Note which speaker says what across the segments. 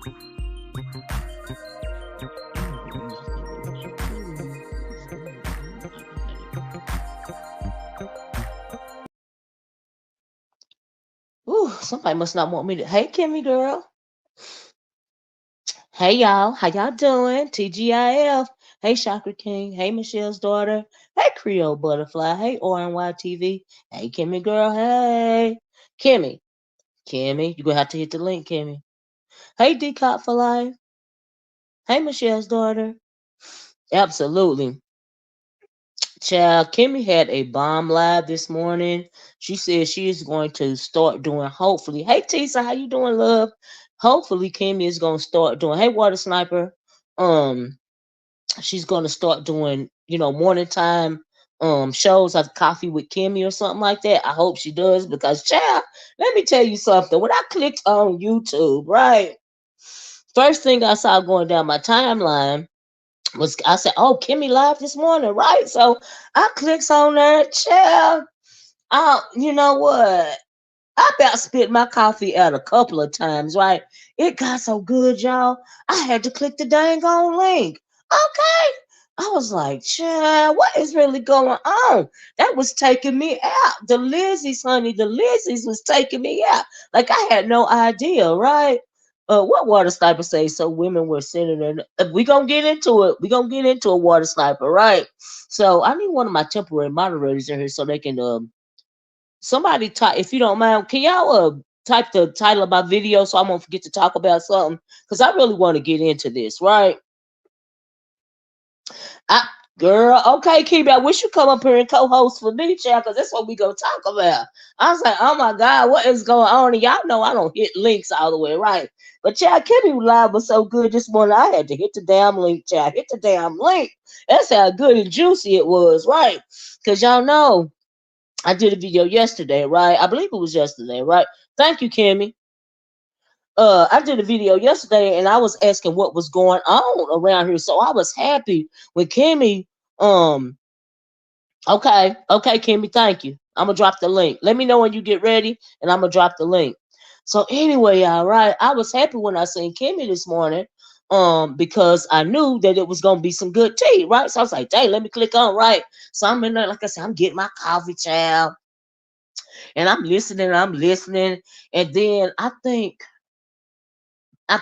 Speaker 1: Ooh, somebody must not want me to. Hey, Kimmie girl. Hey, y'all. How y'all doing? TGIF. Hey, Chakra King. Hey, Michelle's daughter. Hey, Creole Butterfly. Hey, RNYTV. Hey, Kimmie girl. Hey. Kimmie. Kimmie. You're going to have to hit the link, Kimmie. Hey, Decop for life. Hey, Michelle's daughter. Absolutely. Child, Kimmie had a bomb live this morning. She said she is going to start doing, hopefully. Hey, Tisa, how you doing, love? Hopefully, Kimmie is going to start doing, hey, Water Sniper. She's going to start doing, morning time shows like Coffee with Kimmie or something like that. I hope she does because, child, let me tell you something. When I clicked on YouTube, right, first thing I saw going down my timeline was I said, "Oh, Kimmie live this morning, right?" So I clicks on there, child. You know what? I about spit my coffee out a couple of times, right? It got so good, y'all. I had to click the dang on link. Okay. I was like, child, what is really going on? That was taking me out. The Lizzie's, honey, the Lizzie's was taking me out. Like I had no idea, right? What Water Sniper say? So women were sending in. We gonna get into it. We gonna get into a Water Sniper, right? So I need one of my temporary moderators in here so they can somebody type, if you don't mind, can y'all type the title of my video so I won't forget to talk about something? Because I really want to get into this, right? Girl, okay, Kimmie, I wish you come up here and co-host for me, child, because that's what we gonna talk about. I was like, oh my God, what is going on? And y'all know I don't hit links all the way, right? But child, Kimmie live was so good this morning, I had to hit the damn link, child. Hit the damn link. That's how good and juicy it was, right? Because y'all know I did a video yesterday, right? I believe it was yesterday, right? Thank you, Kimmie. I did a video yesterday and I was asking what was going on around here. So I was happy when Kimmie, okay, Kimmie, thank you. I'm gonna drop the link. Let me know when you get ready and I'm gonna drop the link. So anyway, all right, I was happy when I seen Kimmie this morning, because I knew that it was gonna be some good tea, right? So I was like, dang, let me click on, right? So I'm in there, like I said, I'm getting my coffee, child, and I'm listening, and then I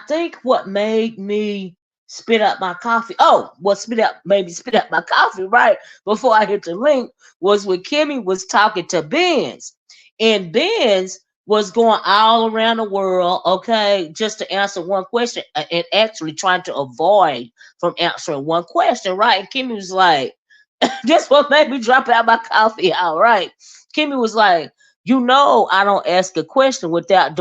Speaker 1: think what made me spit out my coffee. Oh, what made me spit out my coffee, right? Before I hit the link was when Kimmie was talking to Benz. And Benz was going all around the world, okay, just to answer one question and actually trying to avoid from answering one question, right? And Kimmie was like, this what made me drop out my coffee, all right. Kimmie was like, I don't ask a question without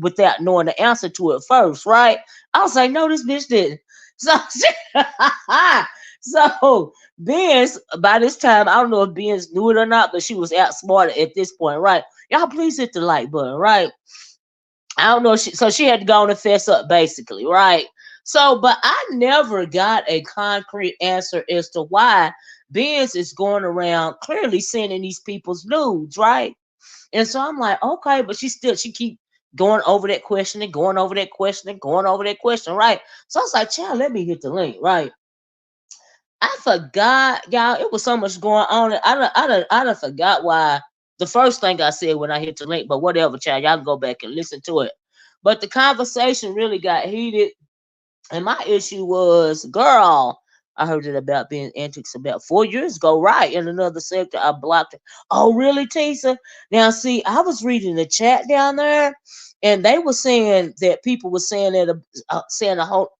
Speaker 1: without knowing the answer to it first, right? I was like, no, this bitch didn't. So, so Benz, by this time, I don't know if Benz knew it or not, but she was outsmarted at this point, right? Y'all, please hit the like button, right? I don't know. So she had to go on and fess up, basically, right? So, but I never got a concrete answer as to why Benz is going around clearly sending these people's nudes, right? And so I'm like, okay, but she keep going over that question and going over that question and going over that question, right? So I was like, child, let me hit the link, right? I forgot, y'all. It was so much going on. I done forgot why the first thing I said when I hit the link, but whatever, child. Y'all can go back and listen to it. But the conversation really got heated, and my issue was, girl, I heard it about being antics about 4 years ago, right? In another sector, I blocked it. Oh, really, Tisa? Now, see, I was reading the chat down there, and they were saying that people were saying that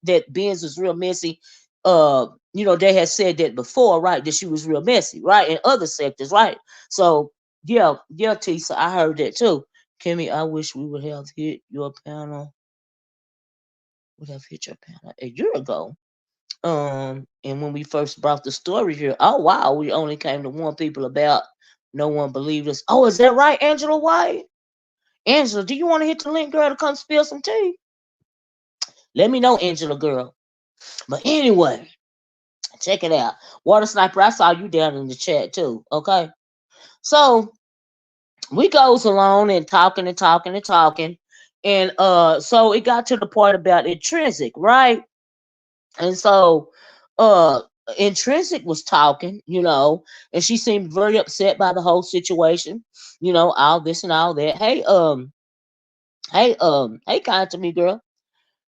Speaker 1: that Benz was real messy. They had said that before, right? That she was real messy, right? In other sectors, right? So, yeah, Tisa, I heard that too. Kimmie, I wish we would have hit your panel. Would have hit your panel a year ago. And when we first brought the story here, oh wow, we only came to warn people about. No one believed us. Oh, is that right, Angela White? Angela, do you want to hit the link, girl, to come spill some tea? Let me know, Angela, girl. But anyway, check it out. Water Sniper, I saw you down in the chat too. Okay. So we goes along and talking and talking and talking. And so it got to the part about Intrinsic, right? And so uh Intrinsic was talking, and she seemed very upset by the whole situation, all this and all that. Hey, kind to me, girl.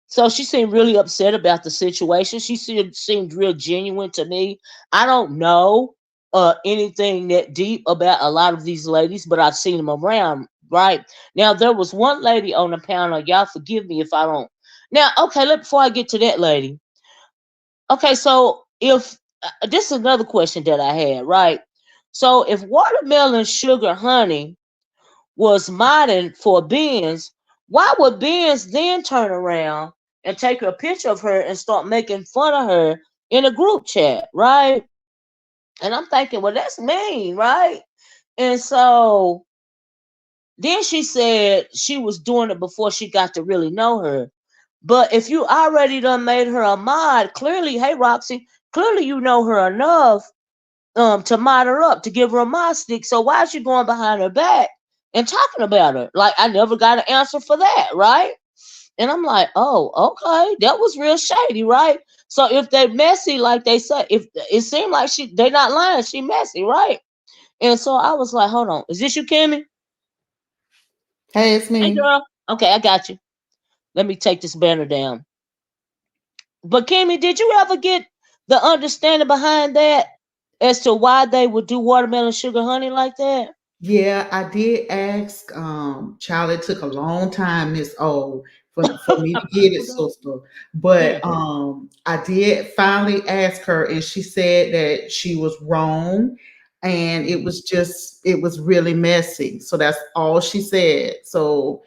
Speaker 1: So she seemed really upset about the situation. She seemed real genuine to me. I don't know anything that deep about a lot of these ladies, but I've seen them around. Right now, there was one lady on the panel. Y'all forgive me if I don't. Now, okay, before I get to that lady. Okay, so if this is another question that I had, right? So if watermelon sugar honey was modding for Benz, why would Benz then turn around and take a picture of her and start making fun of her in a group chat, right? And I'm thinking, well, that's mean, right? And so then she said she was doing it before she got to really know her. But if you already done made her a mod, clearly, hey Roxy, clearly you know her enough to mod her up, to give her a mod stick. So why is she going behind her back and talking about her? Like, I never got an answer for that, right? And I'm like, oh, okay, that was real shady, right? So if they messy, like they say, if it seemed like they not lying, she messy, right? And so I was like, hold on, is this you, Kimmie?
Speaker 2: Hey, it's
Speaker 1: Hey,
Speaker 2: me.
Speaker 1: girl. Okay, I got you. Let me take this banner down. But Kimmie, did you ever get the understanding behind that as to why they would do watermelon sugar honey like that?
Speaker 2: Yeah, I did ask. Child, it took a long time, Miss O, for me to get it, sister. But
Speaker 1: Hmm.
Speaker 2: I did finally ask her, and she said that she was wrong, and it was really messy. So that's all she said. So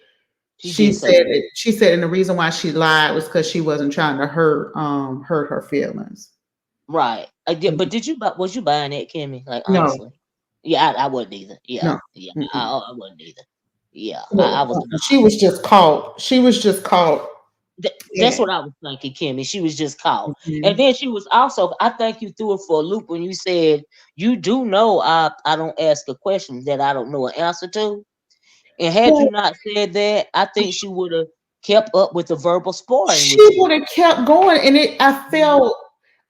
Speaker 1: She did say that.
Speaker 2: she said, and the reason why she lied was because she wasn't trying to hurt her feelings.
Speaker 1: Right. I did, but was you buying that, Kimmy? Like,
Speaker 2: No,
Speaker 1: honestly? Yeah, I wasn't either. Yeah,
Speaker 2: no.
Speaker 1: yeah,
Speaker 2: Mm-mm.
Speaker 1: I wasn't either. Yeah, I was
Speaker 2: She
Speaker 1: not.
Speaker 2: was just caught. She was just caught.
Speaker 1: That's
Speaker 2: Yeah.
Speaker 1: what I was thinking, Kimmy. She was just caught. And
Speaker 2: Mhm.
Speaker 1: then she was also, I think you threw it for a loop when you said, you do know I don't ask a question that I don't know an answer to. And had you
Speaker 2: Well,
Speaker 1: not said that, I think she would have kept up with the verbal sparring
Speaker 2: she
Speaker 1: with
Speaker 2: would
Speaker 1: you.
Speaker 2: have kept going, and I
Speaker 1: Hmm.
Speaker 2: felt,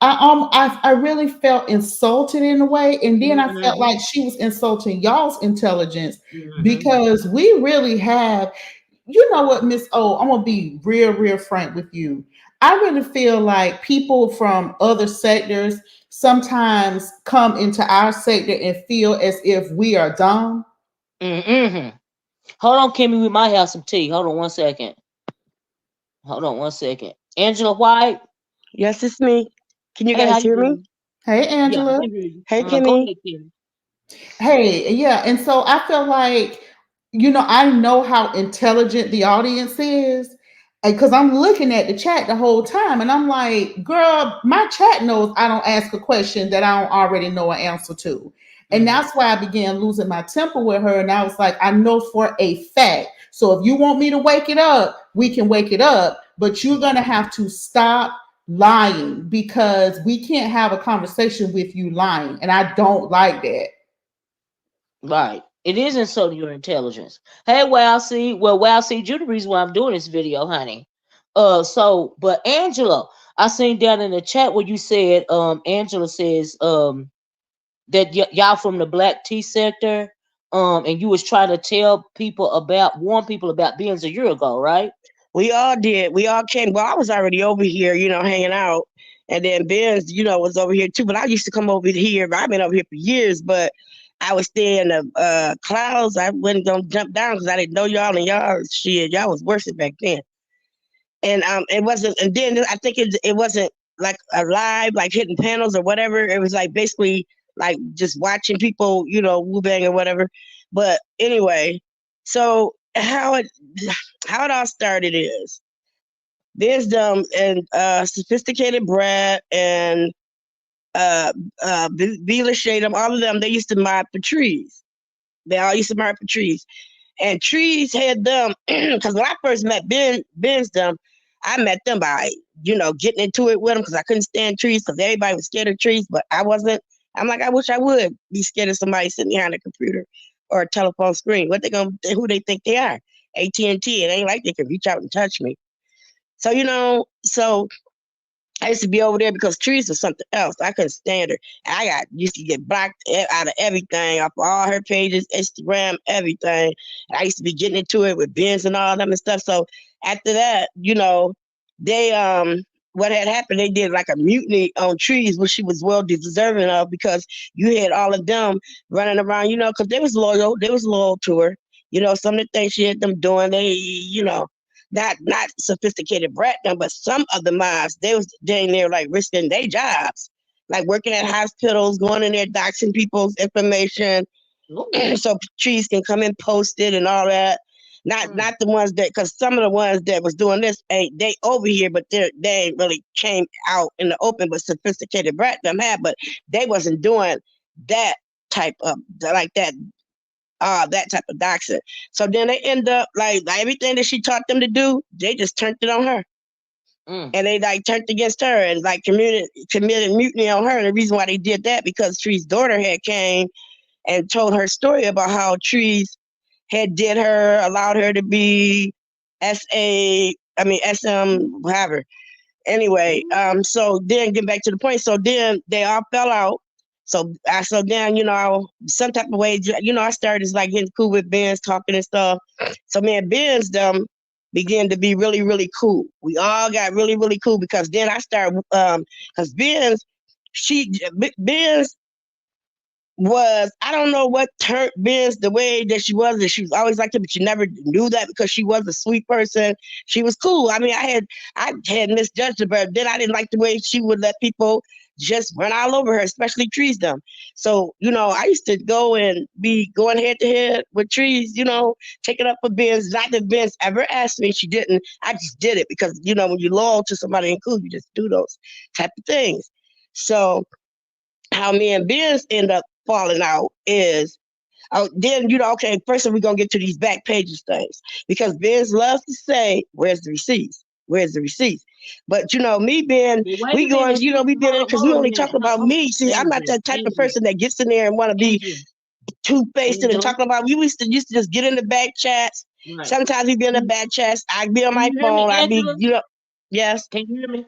Speaker 2: I really felt insulted in a way, and then I felt
Speaker 1: Hmm.
Speaker 2: like she was insulting y'all's intelligence
Speaker 1: Hmm.
Speaker 2: because we really have. You know what, Miss O? I'm gonna be real frank with you. I really feel like people from other sectors sometimes come into our sector and feel as if we are dumb.
Speaker 1: Hmm. Hold on, Kimmy. We might have some tea. Hold on one second. Hold on one second. Angela White.
Speaker 3: Yes, it's me. Can you
Speaker 1: Hey, how
Speaker 3: guys
Speaker 1: you
Speaker 3: hear me?
Speaker 1: doing?
Speaker 2: Hey,
Speaker 1: Yeah, I
Speaker 2: Angela.
Speaker 1: can hear you.
Speaker 3: Hey,
Speaker 1: Go
Speaker 3: Kimmy.
Speaker 1: ahead, Kimmy.
Speaker 2: Hey, yeah, and so I feel like, I know how intelligent the audience is, because I'm looking at the chat the whole time, and I'm like, girl, my chat knows I don't ask a question that I don't already know an answer to. And
Speaker 1: Hmm.
Speaker 2: that's why I began losing my temper with her. And I was like, I know for a fact. So if you want me to wake it up, we can wake it up, but you're going to have to stop lying because we can't have a conversation with you lying. And I don't like that.
Speaker 1: Right. It is insulting your intelligence. Hey, well, see, you the reason why I'm doing this video, honey. But Angela, I seen down in the chat where you said, Angela says, that y'all from the black tea sector, and you was trying to warn people about beings a year ago, right?
Speaker 3: We all did. We all came. Well, I was already over here, hanging out. And then Ben's, was over here too. But I used to come over here. I've been over here for years, but I was staying in the clouds. I wasn't going to jump down because I didn't know y'all. And y'all, shit, y'all was worse back then. And it wasn't, and then I think it wasn't like a live, like hitting panels or whatever. It was like basically like just watching people, woo bang or whatever. But anyway, so how it all started is wisdom and sophisticated Brad and Vila Shadem, all of them, they used to mob for trees. They all used to mob for trees. And trees had them because when I first met Ben's them, I met them by getting into it with them because I couldn't stand trees because everybody was scared of trees, but I wasn't. I'm like, I wish I would be scared of somebody sitting behind a computer or a telephone screen. What they gonna? Who they think they are? AT&T. It ain't like they can reach out and touch me. So, you know, so I used to be over there because Trees was something else. I couldn't stand her. Used to get blocked out of everything, off all her pages, Instagram, everything. And I used to be getting into it with Benz and all them and stuff. So after that, you know, they what had happened, they did like a mutiny on Trees, which she was well deserving of, because you had all of them running around, you know, because they was loyal. They was loyal to her. You know, some of the things she had them doing, they, you know, not sophisticated brat them, but some of the moms, they was down there like risking their jobs, like working at hospitals, going in there doxing people's information, so Trees can come and post it and all that. Not the ones that, because some of the ones that was doing this ain't they over here, but they ain't really came out in the open. But sophisticated brat them had, but they wasn't doing that type of like that type of doxing. So then they end up like everything that she taught them to do, they just turned it on her. And they like turned against her and like committed mutiny on her. And the reason why they did that, because Tree's daughter had came and told her story about how Trees had did her, allowed her to be SM, whatever. Anyway, so then getting back to the point, so then they all fell out. So then, you know, some type of way, you know, I started just like getting cool with Benz, talking and stuff. So me and Benz began to be really, really cool. We all got really, really cool, because then I started, because Benz was, I don't know what turned Benz the way that she was, and she was always like that, but you never knew that because she was a sweet person. She was cool. I mean, I had misjudged her, but then I didn't like the way she would let people just run all over her, especially Trees them. So, you know, I used to go and be going head to head with Trees, you know, taking up for Benz. Not that Benz ever asked me, she didn't. I just did it because, you know, when you're loyal to somebody and cool, you just do those type of things. So how me and Benz end up falling out is, then, you know, okay, first we're going to get to these back pages things, because Benz loves to say, where's the receipts? Where's the receipts? But, you know, me being, we going, you know, we been in, because we only talk about me. See, I'm not that type of person that gets in there and want to be two-faced and talking about, we used to just get in the back chats. Right. Sometimes we be in the back chats. I'd be on my phone. I'd be, you know, yes.
Speaker 1: Can you hear me?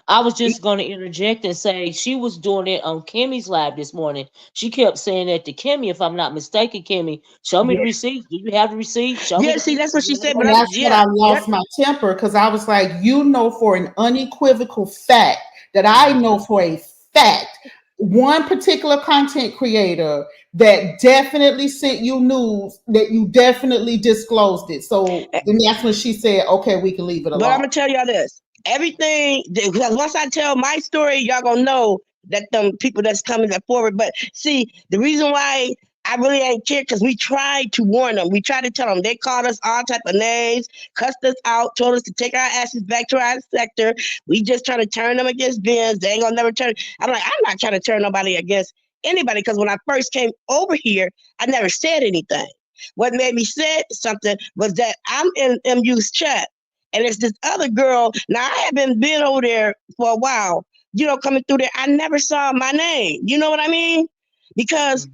Speaker 1: I was just going to interject and say she was doing it on Kimmie's live this morning. She kept saying that to Kimmie, if I'm not mistaken, Kimmie, show me the receipts. Do you have the receipts? Show me.
Speaker 3: See, that's what she said. But
Speaker 2: that's what I lost my temper, because I was like, you know, for an unequivocal fact that I know for a fact, one particular content creator that definitely sent you news that you definitely disclosed it. So then that's when she said, okay, we can leave it alone.
Speaker 3: But I'm going to tell y'all this. Everything, because once I tell my story, y'all gonna know that them people that's coming forward. But see, the reason why I really ain't care, because we tried to warn them. We tried to tell them. They called us all type of names, cussed us out, told us to take our asses back to our sector. We just trying to turn them against Benz. They ain't gonna never turn. I'm like, I'm not trying to turn nobody against anybody, because when I first came over here, I never said anything. What made me say something was that I'm in MU's chat. And it's this other girl. Now, I haven't been over there for a while, you know, coming through there. I never saw my name. You know what I mean? Because,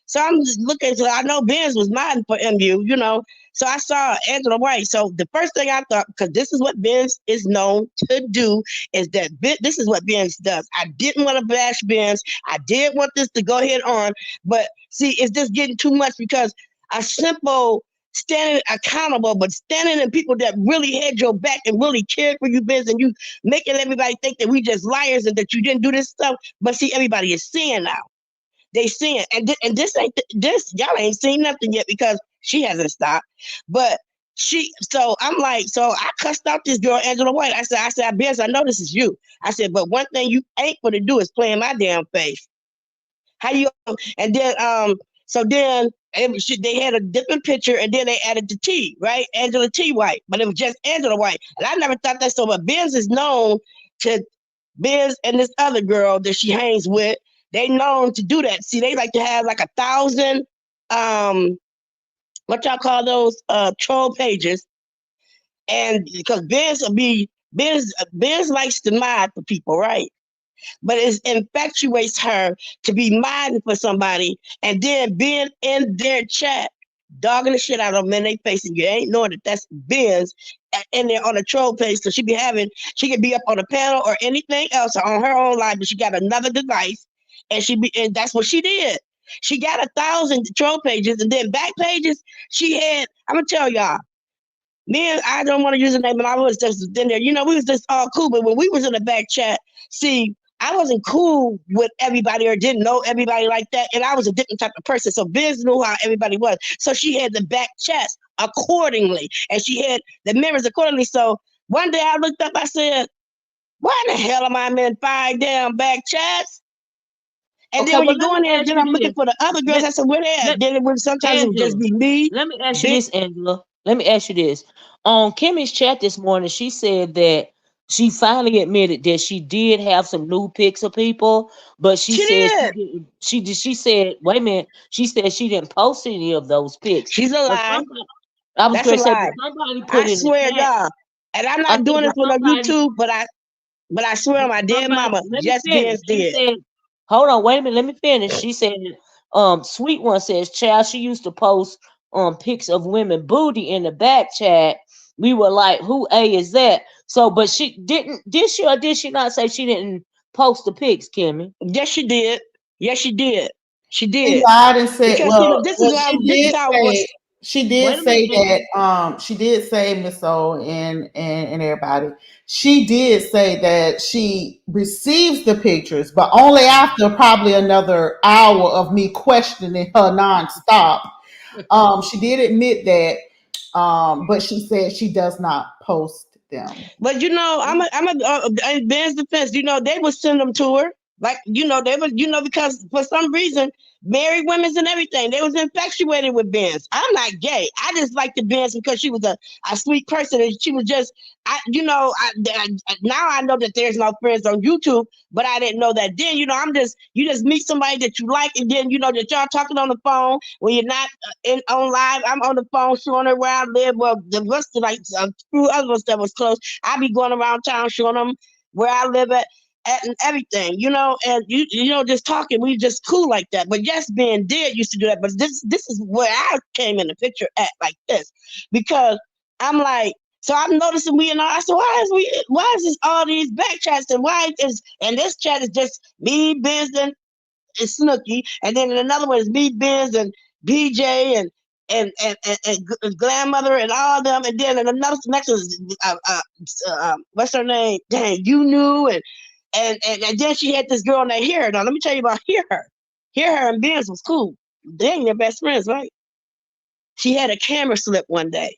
Speaker 3: so I'm just looking, so I know Benz was mine for MU, you know. So I saw Angela White. So the first thing I thought, because this is what Benz is known to do, is that this is what Benz does. I didn't want to bash Benz. I did want this to go ahead on. But see, it's just getting too much, because a simple standing accountable, but standing in people that really had your back and really cared for you, Benz, and you making everybody think that we just liars and that you didn't do this stuff. But see, everybody is seeing now. They seeing, and this ain't this. Y'all ain't seen nothing yet, because she hasn't stopped. But so I'm like, so I cussed out this girl, Angela White. I said, Benz, I know this is you. I said, but one thing you ain't gonna do is play in my damn face. How you? And then so then they had a different picture, and then they added the T, right? Angela T. White, but it was just Angela White. And I never thought that. So, but Benz is known to, Benz and this other girl that she hangs with, they known to do that. See, they like to have like 1,000, what y'all call those, troll pages. And because Benz likes to mod for people, right? But it infatuates her to be modding for somebody and then being in their chat dogging the shit out of them in their face, and you ain't knowing that that's Ben's in there on a troll page. So she could be up on a panel or anything else or on her own live, but she got another device, and that's what she did. She got 1,000 troll pages, and then back pages she had. I'm gonna tell y'all. Me and I don't want to use the name, but I was just in there. We was just all cool. But when we was in the back chat, see, I wasn't cool with everybody or didn't know everybody like that. And I was a different type of person. So Biz knew how everybody was. So she had the back chats accordingly. And she had the members accordingly. So one day I looked up, I said, why in the hell am I in 5 damn back chats? And
Speaker 1: Okay,
Speaker 3: then when
Speaker 1: well,
Speaker 3: you
Speaker 1: let
Speaker 3: go in
Speaker 1: me
Speaker 3: there,
Speaker 1: ask
Speaker 3: then
Speaker 1: you
Speaker 3: I'm looking
Speaker 1: this.
Speaker 3: for the other girls. I said, where they at?
Speaker 1: Let,
Speaker 3: Then sometimes it would just
Speaker 1: Angela,
Speaker 3: be me.
Speaker 1: let me ask you
Speaker 3: Big.
Speaker 1: this, Angela. Let me ask you this. On Kimmie's chat this morning, she said that she finally admitted that she did have some new pics of people, but she
Speaker 3: She
Speaker 1: said she
Speaker 3: did.
Speaker 1: didn't. She said, wait a minute. She said she didn't post any of those pics.
Speaker 3: She's a
Speaker 1: But
Speaker 3: lie.
Speaker 1: somebody, I was
Speaker 3: That's a
Speaker 1: going to say, but
Speaker 3: lie.
Speaker 1: somebody
Speaker 3: I
Speaker 1: put in the
Speaker 3: swear,
Speaker 1: chat.
Speaker 3: y'all. And I'm
Speaker 1: I
Speaker 3: not
Speaker 1: said,
Speaker 3: doing this
Speaker 1: but
Speaker 3: one on
Speaker 1: somebody,
Speaker 3: YouTube, but I swear on my dead
Speaker 1: somebody,
Speaker 3: mama,
Speaker 1: let me
Speaker 3: Just
Speaker 1: finish.
Speaker 3: Ben's
Speaker 1: She
Speaker 3: did.
Speaker 1: said, hold on, wait a minute, let me finish. She said, Sweet One says, child, she used to post pics of women booty in the back chat. We were like, who A is that? So, but she did she or did she not say she didn't post the pics, Kimmy?
Speaker 3: Yes, she did. Yes, she did. She
Speaker 2: She
Speaker 3: did.
Speaker 2: lied and said,
Speaker 3: Because
Speaker 2: well,
Speaker 3: this is
Speaker 2: well,
Speaker 3: how
Speaker 2: she
Speaker 3: this is
Speaker 2: did
Speaker 3: how it was.
Speaker 2: say, she
Speaker 1: Wait
Speaker 2: did
Speaker 1: a
Speaker 2: say
Speaker 1: minute.
Speaker 2: that, she did say, Miss O and everybody, she did say that she receives the pictures, but only after probably another hour of me questioning her nonstop. She did admit that, but she said she does not post them.
Speaker 3: But in Ben's defense, they would send them to her. Like, they would, because for some reason, married women's and everything, they was infatuated with Ben's. I'm not gay. I just liked the Ben's because she was a sweet person. And she was just, now I know that there's no friends on YouTube, but I didn't know that then. You just meet somebody that you like, and then, that y'all talking on the phone when you're not on live. I'm on the phone showing her where I live. Well, the rest of a few other ones that was close. I be going around town showing them where I live at and everything, and just talking. We just cool like that. But yes, Ben did used to do that. But this is where I came in the picture at like this, because I'm like, so I'm noticing I said, why is this all these back chats, and this chat is just me, Benz, and Snooky, and then another one is me, Benz, and BJ, and grandmother and all of them, and then another next one is what's her name? Dang, you knew, and then she had this girl named Hear Her. Now let me tell you about Hear Her. Hear Her and Benz was cool. They ain't their best friends, right? She had a camera slip one day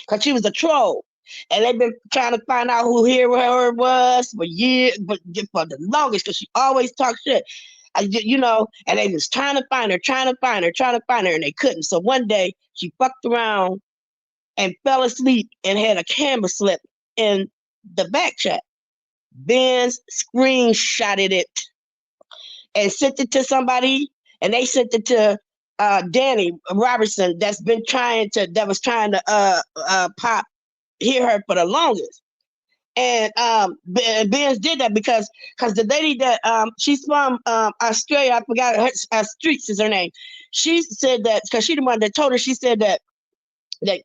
Speaker 3: because she was a troll. And they've been trying to find out who Hear Her was for years, but for the longest, because she always talked shit. And they was trying to find her, and they couldn't. So one day she fucked around and fell asleep and had a camera slip in the back chat. Ben's screenshotted it and sent it to somebody, and they sent it to Danny Robertson that was trying to pop Hear Her for the longest. And Benz did that because the lady that she's from Australia, I forgot her Streets is her name. She said that because she the one that told her. She said that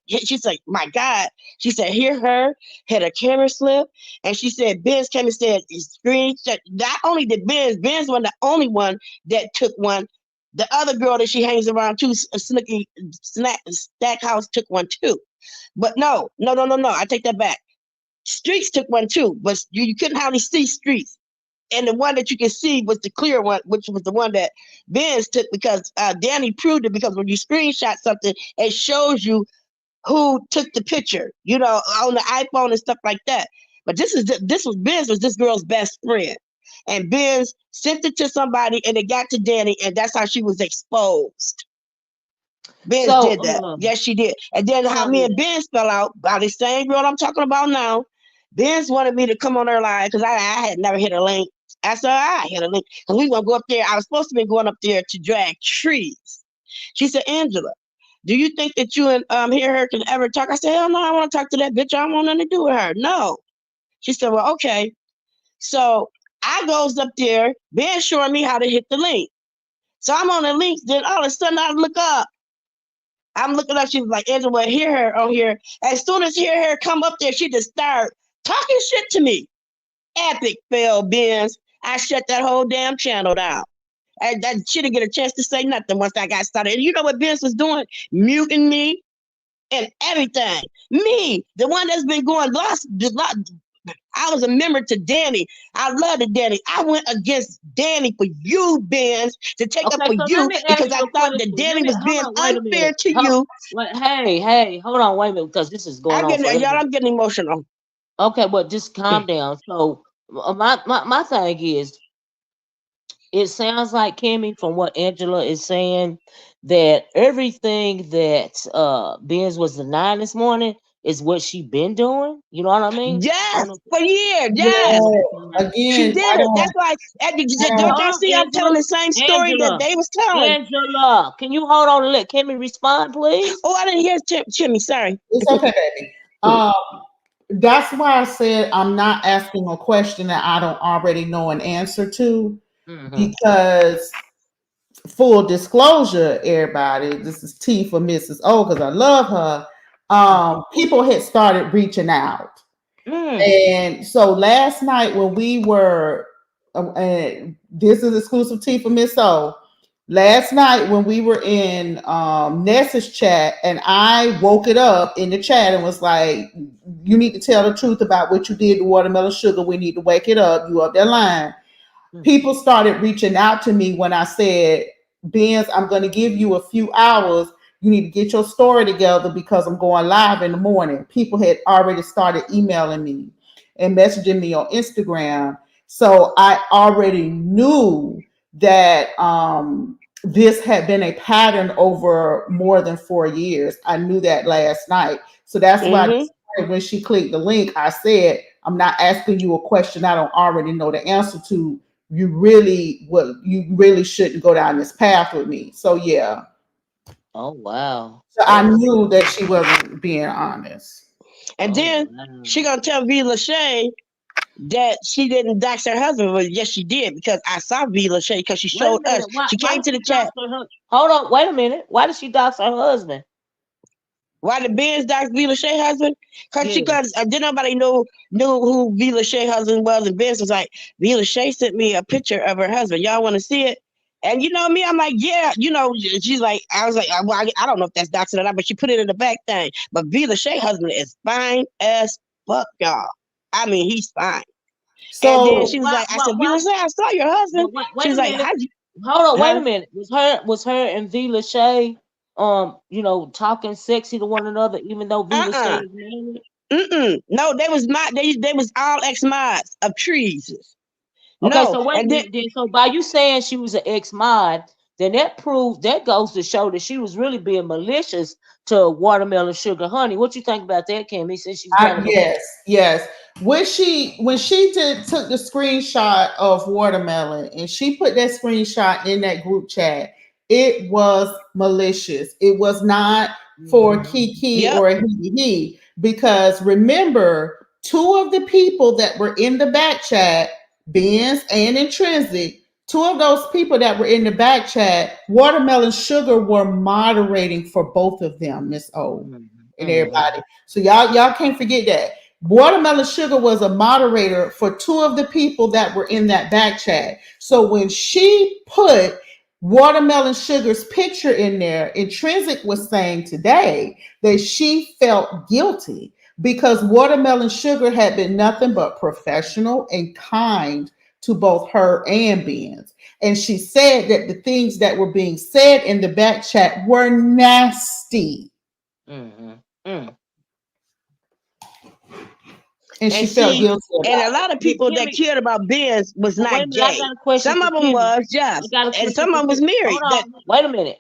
Speaker 3: she's like, my God. She said, Hear Her had a camera slip, and she said Benz came and said screenshot. Not only did Benz wasn't the only one that took one. The other girl that she hangs around too, Snooky Stackhouse, took one too. But no. I take that back. Streets took one too, but you couldn't hardly see Streets. And the one that you can see was the clear one, which was the one that Benz took because Danny proved it. Because when you screenshot something, it shows you who took the picture, on the iPhone and stuff like that. But Benz was this girl's best friend, and Benz sent it to somebody, and it got to Danny, and that's how she was exposed. Benz
Speaker 1: So,
Speaker 3: did that. Yes, she did. And then how me and Benz fell out by the same girl I'm talking about now. Benz wanted me to come on her live because I had never hit a link. I said, I hit a link because we want to go up there. I was supposed to be going up there to drag trees. She said, Angela, do you think that you and Hear Her can ever talk? I said, hell no, I want to talk to that bitch. I don't want nothing to do with her. No. She said, well, okay. So I goes up there. Ben showing me how to hit the link. So I'm on the links. Then all of a sudden I look up. I'm looking up. She was like, Angela, hear her on here. As soon as hear her come up there, she just started talking shit to me. Epic fail, Benz. I shut that whole damn channel down. And she didn't get a chance to say nothing once I got started. And you know what Benz was doing? Muting me and everything. Me, the one that's been going lost. I was a member to Danny. I love the Danny. I went against Danny for you, Benz, to take up
Speaker 1: Okay,
Speaker 3: for
Speaker 1: so let
Speaker 3: you
Speaker 1: me ask
Speaker 3: because
Speaker 1: you
Speaker 3: I
Speaker 1: a
Speaker 3: thought
Speaker 1: question.
Speaker 3: that Danny was
Speaker 1: Hold
Speaker 3: being
Speaker 1: on, wait a
Speaker 3: unfair
Speaker 1: minute.
Speaker 3: to you.
Speaker 1: Hey, hold on, wait a minute, because this is going on forever.
Speaker 3: Y'all, I'm getting emotional.
Speaker 1: Okay, but just calm down. So my thing is, it sounds like, Kimmie, from what Angela is saying, that everything that Benz was denying this morning is what she been doing. You know what I mean?
Speaker 3: Yes, for years. Yes,
Speaker 2: Yeah.
Speaker 3: she
Speaker 2: Again,
Speaker 3: did it. That's why. Don't
Speaker 1: Hold
Speaker 3: y'all
Speaker 1: on,
Speaker 3: see? I'm telling the same story that
Speaker 1: Angela.
Speaker 3: they was telling.
Speaker 1: Angela, can you hold on and let Kimmie respond, please?
Speaker 3: Oh, I didn't hear Chimmy. Sorry.
Speaker 2: it's okay, baby. That's why I said I'm not asking a question that I don't already know an answer to,
Speaker 1: Mm-hmm.
Speaker 2: because full disclosure, everybody, this is T for Mrs. O because I love her. People had started reaching out.
Speaker 1: Mm.
Speaker 2: And so last night when we were, and this is exclusive T for Miss O. Last night when we were in Nessa's chat, and I woke it up in the chat and was like, "You need to tell the truth about what you did to Watermelon Sugar. We need to wake it up. You up that line." People started reaching out to me when I said, Benz, I'm going to give you a few hours. You need to get your story together because I'm going live in the morning. People had already started emailing me and messaging me on Instagram. So I already knew that this had been a pattern over more than 4 years. I knew that last night. So that's why
Speaker 3: Mm-hmm.
Speaker 2: when she clicked the link, I said, I'm not asking you a question I don't already know the answer to. You really shouldn't go down this path with me. So yeah.
Speaker 1: Oh wow.
Speaker 2: So I
Speaker 1: Oh,
Speaker 2: knew that she wasn't being honest.
Speaker 3: And
Speaker 1: oh
Speaker 3: then
Speaker 1: wow.
Speaker 3: she gonna tell V. Lachey that she didn't dox her husband. Well, yes, she did because I saw V. Lachey because she
Speaker 1: Wait a
Speaker 3: showed us.
Speaker 1: minute. Why
Speaker 3: She
Speaker 1: why
Speaker 3: came
Speaker 1: did
Speaker 3: to the
Speaker 1: she dox
Speaker 3: chat.
Speaker 1: her husband? Hold on, wait a minute. Why did she dox her husband?
Speaker 3: Why the Benz dox V. Lachey husband? Because
Speaker 1: Yeah.
Speaker 3: didn't nobody knew who V. Lachey husband was, and Benz was like, V. Lachey sent me a picture of her husband. Y'all want to see it? And you know me, I'm like, yeah, she's like, I was like, well, I don't know if that's doxing or not, but she put it in the back thing. But V. Lachey husband is fine as fuck, y'all. I mean, he's fine. And then
Speaker 2: So
Speaker 3: she was like, I said, V. Lachey, I saw your husband. She
Speaker 1: Wait
Speaker 3: was
Speaker 1: a
Speaker 3: like,
Speaker 1: minute.
Speaker 3: how'd you,
Speaker 1: Hold on, wait a
Speaker 3: huh?
Speaker 1: minute. Was her and V. Lachey talking sexy to one another, even though V.
Speaker 3: Uh-uh.
Speaker 1: Lachey is married?
Speaker 3: No, they was all ex-mods of trees.
Speaker 1: Okay,
Speaker 3: No,
Speaker 1: so wait a
Speaker 3: and then
Speaker 1: minute then. So by you saying she was an ex-mod, then that goes to show that she was really being malicious to Watermelon Sugar Honey. What you think about that, Kimmy, since she's one of them?
Speaker 2: yes. When she took the screenshot of watermelon and she put that screenshot in that group chat, it was malicious. It was not for
Speaker 1: Mhm.
Speaker 2: Kiki
Speaker 3: yep.
Speaker 2: or he, because remember, two of the people that were in the back chat, Ben's and Intrinsic, two of those people that were in the back chat, Watermelon Sugar were moderating for both of them, Miss O
Speaker 1: Mhm.
Speaker 2: and
Speaker 1: Mhm.
Speaker 2: everybody. So y'all can't forget that. Watermelon Sugar was a moderator for two of the people that were in that back chat. So when she put Watermelon Sugar's picture in there, Intrinsic was saying today that she felt guilty because Watermelon Sugar had been nothing but professional and kind to both her and Ben's. And she said that the things that were being said in the back chat were nasty.
Speaker 1: Mhm. Mm.
Speaker 2: And she
Speaker 3: And
Speaker 2: felt
Speaker 3: see,
Speaker 2: guilty
Speaker 3: and
Speaker 2: about
Speaker 3: a
Speaker 2: it.
Speaker 3: lot of
Speaker 1: But
Speaker 3: people that
Speaker 1: Kimmy,
Speaker 3: cared about Benz was
Speaker 1: but
Speaker 3: not
Speaker 1: wait a minute, I
Speaker 3: gay.
Speaker 1: got a question
Speaker 3: Some
Speaker 1: for
Speaker 3: of them
Speaker 1: Kimmy.
Speaker 3: was
Speaker 1: I
Speaker 3: just,
Speaker 1: got a
Speaker 3: and
Speaker 1: question
Speaker 3: some
Speaker 1: for
Speaker 3: of them was
Speaker 1: Kimmy.
Speaker 3: married.
Speaker 1: Hold
Speaker 3: That
Speaker 1: on, wait a minute.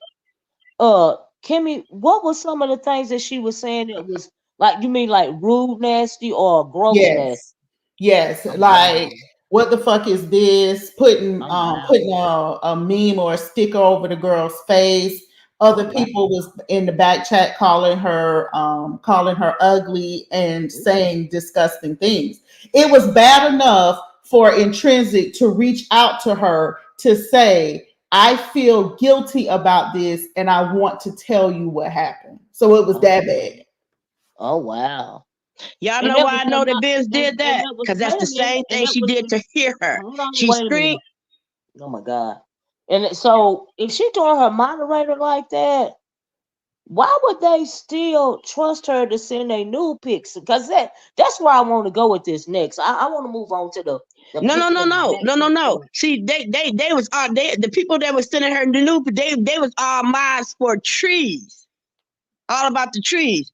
Speaker 1: Kimmy, what was some of the things that she was saying that was like, you mean like rude, nasty, or gross, nasty?
Speaker 2: Yes. Yes.
Speaker 1: Oh
Speaker 2: Like,
Speaker 1: wow.
Speaker 2: what the fuck is this? Putting
Speaker 1: Oh wow.
Speaker 2: putting a meme or a sticker over the girl's face.
Speaker 1: Oh
Speaker 2: Other
Speaker 1: wow.
Speaker 2: people was in the back chat calling her ugly and saying disgusting things. It was bad enough for Intrinsic to reach out to her to say, I feel guilty about this and I want to tell you what happened. So it was that bad.
Speaker 1: Oh wow.
Speaker 3: Y'all
Speaker 1: And
Speaker 3: know
Speaker 1: that
Speaker 3: why
Speaker 1: was
Speaker 3: I
Speaker 1: her
Speaker 3: know that
Speaker 1: mom,
Speaker 3: Biz did
Speaker 1: and
Speaker 3: that?
Speaker 1: that was,
Speaker 3: Because that's
Speaker 1: wait
Speaker 3: the
Speaker 1: a minute,
Speaker 3: same
Speaker 1: and
Speaker 3: thing
Speaker 1: that
Speaker 3: she
Speaker 1: was
Speaker 3: did to hear her.
Speaker 1: hold on,
Speaker 3: She
Speaker 1: wait a
Speaker 3: screamed.
Speaker 1: minute. Oh my God. And so if she told her moderator like that, why would they still trust her to send a nude pics? Because that's where I want to go with this next. I want to move on to the
Speaker 3: No, no,
Speaker 1: pics
Speaker 3: no,
Speaker 1: of the
Speaker 3: no, no, no,
Speaker 1: backstage
Speaker 3: no.
Speaker 1: stuff.
Speaker 3: See, they was all the people that was sending her the new they was all minds for trees, all about the trees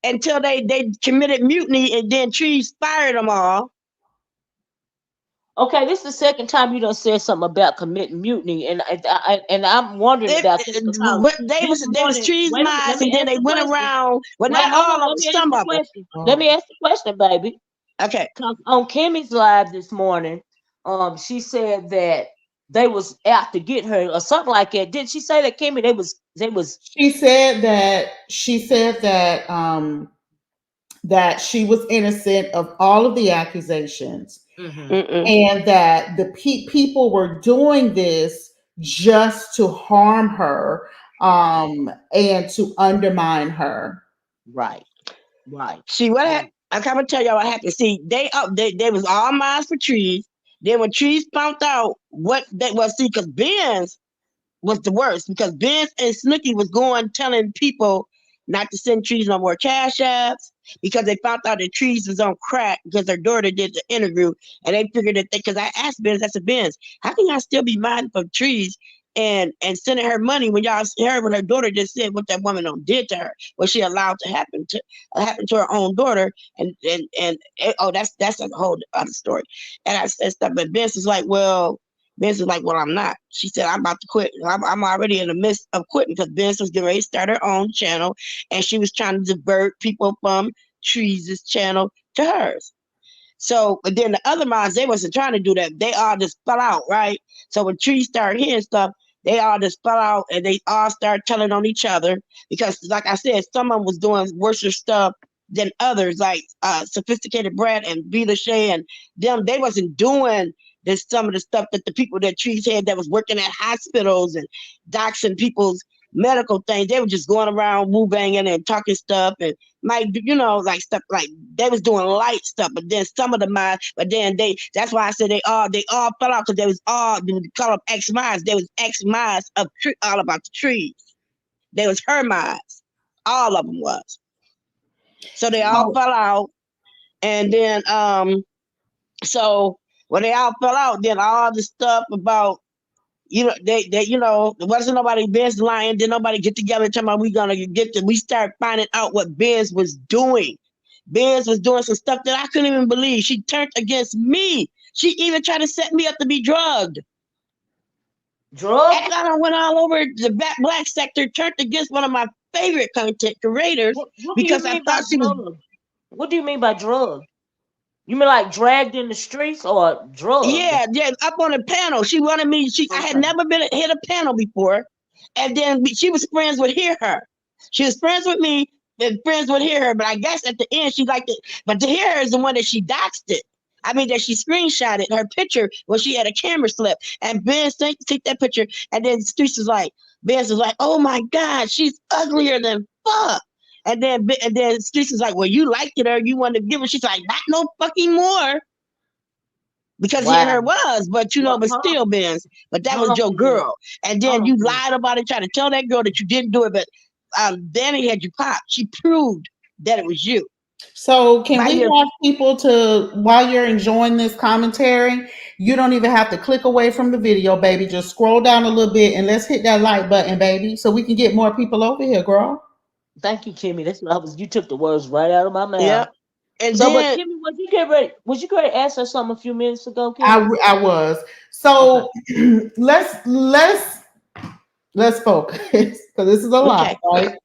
Speaker 3: until they committed mutiny and then trees fired them all.
Speaker 1: Okay, this is the second time you done said something about committing mutiny, and I'm wondering about this because
Speaker 3: But
Speaker 1: this
Speaker 3: they was
Speaker 1: morning.
Speaker 3: trees
Speaker 1: Wait a minute, let
Speaker 3: minds
Speaker 1: me
Speaker 3: and then
Speaker 1: ask
Speaker 3: they
Speaker 1: the
Speaker 3: went
Speaker 1: question.
Speaker 3: around. Well,
Speaker 1: Wait,
Speaker 3: not
Speaker 1: hold
Speaker 3: all
Speaker 1: on,
Speaker 3: of
Speaker 1: let
Speaker 3: them,
Speaker 1: me ask
Speaker 3: some
Speaker 1: the
Speaker 3: of them.
Speaker 1: question. Let
Speaker 2: Oh.
Speaker 1: me ask the question, baby.
Speaker 3: Okay.
Speaker 1: Cause on Kimmie's live this morning, she said that they was out to get her or something like that. Did she say that, Kimmie? They was.
Speaker 2: She said that that she was innocent of all of the accusations
Speaker 1: Hmm.
Speaker 3: Mm-mm.
Speaker 2: and that the people were doing this just to harm her and to undermine her.
Speaker 1: Right, right,
Speaker 3: See what
Speaker 1: right.
Speaker 3: happened? I'm gonna tell y'all what happened. See, they was all minds for trees. Then when trees found out what they was, see, because Ben's was the worst because Ben and Snooki was going telling people not to send trees no more cash apps because they found out that trees was on crack because their daughter did the interview and they figured that because I asked Ben, I said, Ben, how can y'all still be mindful of trees and sending her money when y'all heard what her daughter just said what that woman did to her, what she allowed to happen to her own daughter oh that's a whole other story. And I said stuff, but Ben is like, well, Ben's was like, well, I'm not. She said, I'm about to quit. I'm already in the midst of quitting because Ben's was getting ready to start her own channel and she was trying to divert people from Trees' channel to hers. So, but then the other moms, they wasn't trying to do that. They all just fell out, right? So when Trees started hearing stuff, they all just fell out and they all started telling on each other because, like I said, some of them was doing worse stuff than others, like Sophisticated Brad and Vita Shea and them. They wasn't doing some of the stuff that the people that Trees had that was working at hospitals and doxing people's medical things. They were just going around woo banging and talking stuff and might like stuff like they was doing light stuff, but then some of the minds, but then that's why I said they all fell out because they was all they call them ex minds. They was ex minds of all about the trees. They was her minds. All of them was. So they all
Speaker 2: So
Speaker 3: fell out, and then so when they all fell out, then all the stuff about they there wasn't nobody Ben's lying. Did nobody get together and tell me we start finding out what Ben's was doing. Ben's was doing some stuff that I couldn't even believe. She turned against me. She even tried to set me up to be drugged.
Speaker 1: Drug?
Speaker 3: And I went all over the black sector, turned against one of my favorite content creators
Speaker 1: What do you
Speaker 3: because I
Speaker 1: mean by
Speaker 3: thought she was.
Speaker 1: drug? What do you mean by drug? You mean like dragged in the streets or drugged?
Speaker 3: Yeah, yeah, up on a panel. She wanted me. I had
Speaker 1: Okay.
Speaker 3: never been hit a panel before, and then she was friends with Hear Her. She was friends with me and friends would Hear Her, but I guess at the end she liked it. But the Hear Her is the one that she doxed it. I mean that she screenshotted her picture when she had a camera slip, and Ben took that picture, and then Streets was like, oh my God, she's uglier than fuck. And then Streets was like, well, you liked it or you wanted to give her. She's like, not no fucking more. Because Hear Her
Speaker 1: Wow.
Speaker 3: was, but
Speaker 1: Well,
Speaker 3: but still, Benz. But that
Speaker 1: hold
Speaker 3: was
Speaker 1: on
Speaker 3: your
Speaker 1: for a minute.
Speaker 3: girl. And
Speaker 1: Hold
Speaker 3: then
Speaker 1: on
Speaker 3: you
Speaker 1: for a minute.
Speaker 3: lied about it, tried to tell that girl that you didn't do it, but Danny had you popped. She proved that it was you.
Speaker 2: So can
Speaker 3: By
Speaker 2: we
Speaker 3: your
Speaker 2: have people to, while you're enjoying this commentary, you don't even have to click away from the video, baby. Just scroll down a little bit and let's hit that like button, baby, so we can get more people over here, girl.
Speaker 1: Thank you, Kimmie. That's what I was. You took the words right out of my
Speaker 3: yeah.
Speaker 1: mouth.
Speaker 3: And
Speaker 1: So, but
Speaker 3: then
Speaker 1: Kimmie, was you getting ready? Was you going to ask her something a few minutes ago,
Speaker 2: I
Speaker 1: Kimmie?
Speaker 2: I was.
Speaker 1: Okay.
Speaker 2: So let's focus because this is a lot,
Speaker 3: okay.
Speaker 2: right?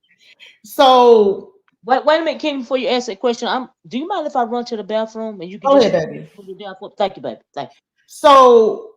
Speaker 2: So
Speaker 1: Wait a minute, Kimmie. Before you ask that question, Do you mind if I run to the bathroom and you can
Speaker 2: go ahead,
Speaker 1: just
Speaker 2: baby.
Speaker 1: put it down for? Thank you, baby. Thank
Speaker 2: So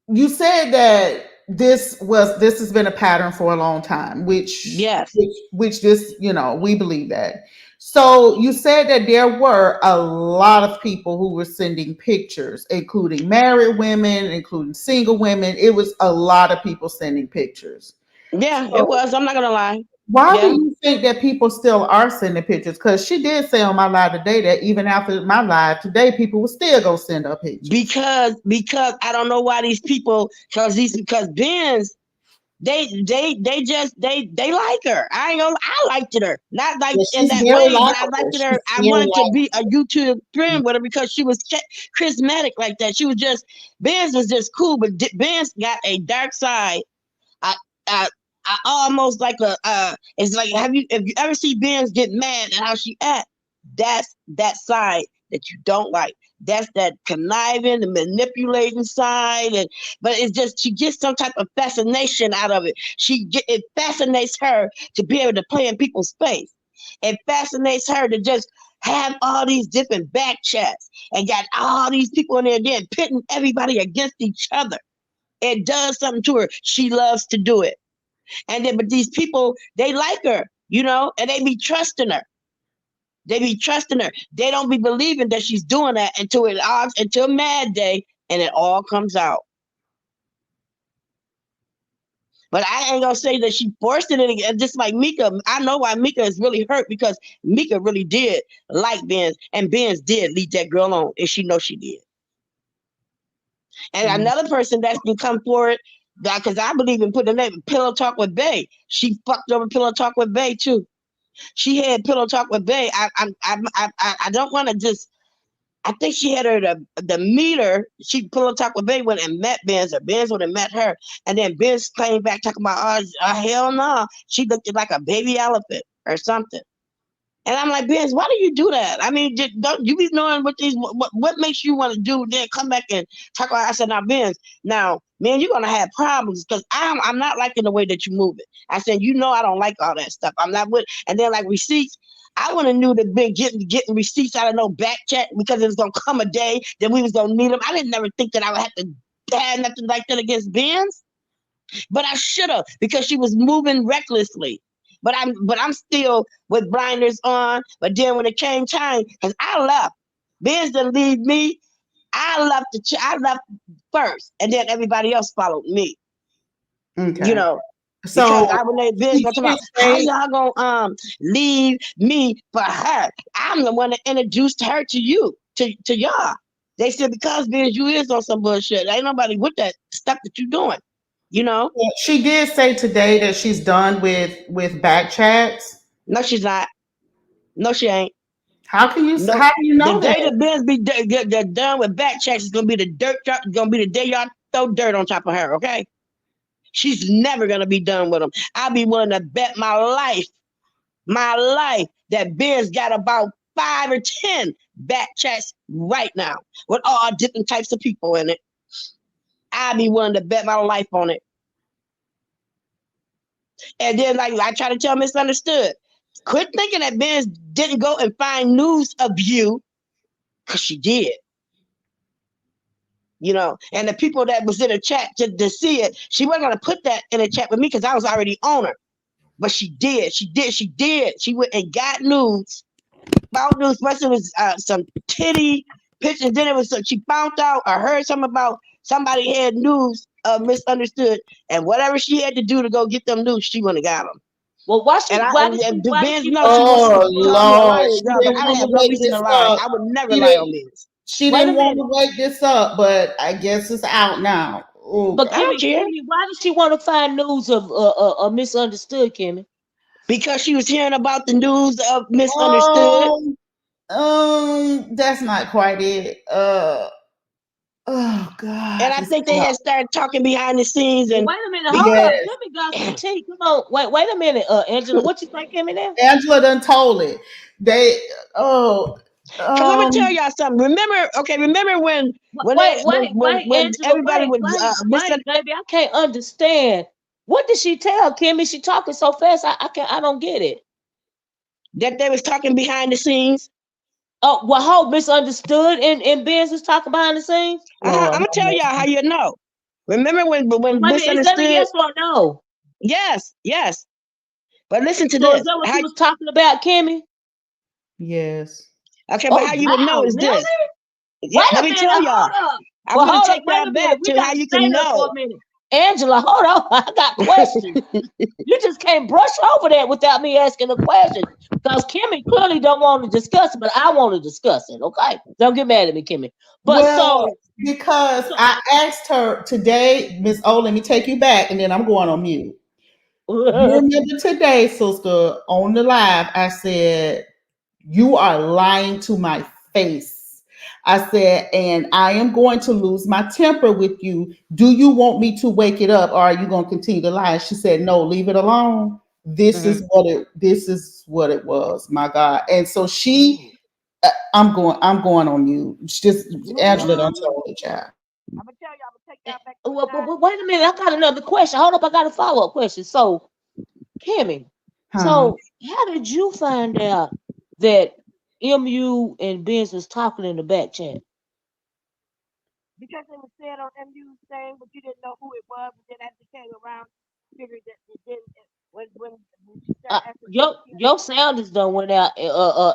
Speaker 2: you said that this has been a pattern for a long time, which
Speaker 3: Yes.
Speaker 2: which, which this we believe that. So you said that there were a lot of people who were sending pictures, including married women, including single women. It was a lot of people sending pictures.
Speaker 3: Yeah, it
Speaker 2: So
Speaker 3: was. I'm not gonna lie.
Speaker 2: why do
Speaker 3: Yeah.
Speaker 2: you think that people still are sending pictures? Because she did say on my live today that even after my live today, people will still go send her pictures.
Speaker 3: Because I don't know why these people because Ben's they just they like her. I ain't gonna I liked her. Not like
Speaker 2: Yeah,
Speaker 3: in
Speaker 2: she's
Speaker 3: that
Speaker 2: very
Speaker 3: way, but I
Speaker 2: likable.
Speaker 3: liked
Speaker 2: She's
Speaker 3: her. I
Speaker 2: very
Speaker 3: wanted to be a
Speaker 2: likable.
Speaker 3: YouTube friend with her because she was charismatic like that. She was just Ben's was just cool, but Ben's got a dark side. I I I almost like it's like have you ever see Ben's get mad and how she act? That's that side that you don't like. That's that conniving and manipulating side, and but it's just she gets some type of fascination out of it. It fascinates her to be able to play in people's space. It fascinates her to just have all these different back chats and got all these people in there then pitting everybody against each other. It does something to her. She loves to do it. And then, but these people, they like her, and they be trusting her. They be trusting her. They don't be believing that she's doing that until Mad Day, and it all comes out. But I ain't gonna say that she forced it again. Just like Mika, I know why Mika is really hurt because Mika really did like Benz, and Benz did lead that girl on, and she knows she did. And another person that's can come forward, because I believe in putting the name Pillow Talk with Bay. She fucked over Pillow Talk with Bay too. She had Pillow Talk with Bay. I don't want to just. I think she had her the meter. She Pillow Talk with Bay went and met Benz, or Benz would have met her, and then Benz came back talking about, hell no, she looked like a baby elephant or something. And I'm like, Benz, why do you do that? I mean, don't you be knowing what makes you want to do? Then come back and talk about. I said, now, Benz, now, man, you're gonna have problems because I'm not liking the way that you move it. I said, I don't like all that stuff. I'm not with. And then like receipts, I would have knew that been getting receipts out of no back check because it was gonna come a day that we was gonna need them. I didn't never think that I would have to have nothing like that against Benz, but I should have because she was moving recklessly. But I'm still with blinders on. But then when it came time, because I left, Benz didn't leave me. I left first, and then everybody else followed me. You
Speaker 2: Okay.
Speaker 3: know, because
Speaker 2: So
Speaker 3: I would let Benz
Speaker 2: she
Speaker 3: go to
Speaker 2: did
Speaker 3: my how
Speaker 2: say,
Speaker 3: y'all gonna leave me for her? I'm the one that introduced her to you, to y'all. They said because Benz, you is on some bullshit. Ain't nobody with that stuff that you doing. You know?
Speaker 2: she did say today that she's done with back chats.
Speaker 3: No, she's not. No, she ain't. No,
Speaker 2: How do you
Speaker 3: the
Speaker 2: know
Speaker 3: day
Speaker 2: that?
Speaker 3: the Benz get done with back checks is gonna be gonna be the day y'all throw dirt on top of her. Okay, she's never gonna be done with them. I'll be willing to bet my life, that Benz got about 5 or 10 back checks right now with all different types of people in it. I'll be willing to bet my life on it. And then, like I try to tell Misunderstood, quit thinking that Benz didn't go and find news of you, because she did. And the people that was in the chat to see it, she wasn't gonna put that in the chat with me because I was already on her. But she did. She went and got news. Found news. First it was some titty pictures. Then it was she found out or heard something about somebody had news of Misunderstood, and whatever she had to do to go get them news, she went and got them.
Speaker 1: Well,
Speaker 3: And
Speaker 1: why did
Speaker 3: Benz
Speaker 1: she
Speaker 3: knows
Speaker 1: want
Speaker 3: she
Speaker 1: to
Speaker 3: wants
Speaker 2: Oh
Speaker 3: to call me a liar,
Speaker 2: Lord, she
Speaker 3: y'all, but
Speaker 2: didn't
Speaker 3: I don't
Speaker 2: want to
Speaker 3: have no
Speaker 2: wake
Speaker 3: reason to
Speaker 2: this
Speaker 3: lie.
Speaker 2: up.
Speaker 3: I would never
Speaker 2: She
Speaker 3: lie on
Speaker 2: didn't.
Speaker 3: Benz.
Speaker 2: She
Speaker 1: wait a
Speaker 2: didn't want
Speaker 1: minute?
Speaker 2: to wake this up, but I guess it's out now. Oh
Speaker 1: But
Speaker 2: God.
Speaker 3: I don't care.
Speaker 1: Kimmy, why did she want to find news of Misunderstood, Kimmy?
Speaker 3: Because she was hearing about the news of Misunderstood.
Speaker 2: Um, that's not quite it. Oh
Speaker 3: And
Speaker 2: God,
Speaker 3: I
Speaker 2: it's
Speaker 3: think they had started talking behind the scenes
Speaker 1: Well,
Speaker 3: and
Speaker 1: wait a minute.
Speaker 3: be,
Speaker 1: Hold
Speaker 2: yes.
Speaker 1: up. Kimmy got some tea. Come on. Wait a minute, Angela. What you think, Kimmy? Now?
Speaker 2: Angela done told it. They oh
Speaker 3: because I'm gonna tell
Speaker 2: um
Speaker 3: y'all something. Remember
Speaker 1: Wait,
Speaker 3: when
Speaker 1: Angela.
Speaker 3: everybody was
Speaker 1: Baby. I can't understand. What did she tell Kimmy? She talking so fast. I can't. I don't get it.
Speaker 3: that they was talking behind the scenes.
Speaker 1: Oh, well, Hope Misunderstood and Benz was talking behind the scenes.
Speaker 3: I'm
Speaker 2: Lord
Speaker 3: gonna
Speaker 2: have
Speaker 3: tell y'all how
Speaker 2: mercy.
Speaker 3: you know. Remember
Speaker 1: Wait
Speaker 3: when
Speaker 1: a minute. Is that a
Speaker 3: Misunderstood?
Speaker 1: yes or no?
Speaker 3: Yes. But listen to
Speaker 1: So is
Speaker 3: this.
Speaker 1: that what
Speaker 3: How
Speaker 1: she was talking about, Kimmy?
Speaker 2: Yes.
Speaker 3: Okay, but
Speaker 1: Oh,
Speaker 3: how you would know
Speaker 1: wow,
Speaker 3: is
Speaker 1: really?
Speaker 3: this. Yeah,
Speaker 1: Wait
Speaker 3: let
Speaker 1: a
Speaker 3: me
Speaker 1: minute,
Speaker 3: tell y'all.
Speaker 1: hold up.
Speaker 3: I'm
Speaker 1: Well,
Speaker 3: gonna
Speaker 1: hold up,
Speaker 3: take
Speaker 1: wait
Speaker 3: y'all
Speaker 1: a
Speaker 3: back
Speaker 1: minute. We
Speaker 3: to how
Speaker 1: got to
Speaker 3: you
Speaker 1: stay
Speaker 3: can
Speaker 1: there for
Speaker 3: know.
Speaker 1: a minute. Angela, hold on. I got questions. You just can't brush over that without me asking a question. Because Kimmie clearly don't want to discuss it, but I want to discuss it, okay? Don't get mad at me, Kimmie. But
Speaker 2: Well, because I asked her today, Miss O, let me take you back, and then I'm going on mute. You remember today, sister, on the live, I said, you are lying to my face. I said, and I am going to lose my temper with you. Do you want me to wake it up, or are you going to continue to lie? She said, no, leave it alone. This is what it was, my God. And so I'm going on mute. It's just Angela done told it, child.
Speaker 3: I'm gonna tell y'all. I'm gonna take y'all back to
Speaker 1: well, wait a minute. I got another question. Hold up. I got a follow-up question. So, Kimmie,
Speaker 2: Huh?
Speaker 1: so how did you find out that MU and Benz was talking in the back chat?
Speaker 3: because it was said on MU's thing, but you didn't know who it was. And then as it came around, figured that it didn't. When she started asking
Speaker 1: Your sound is done went out,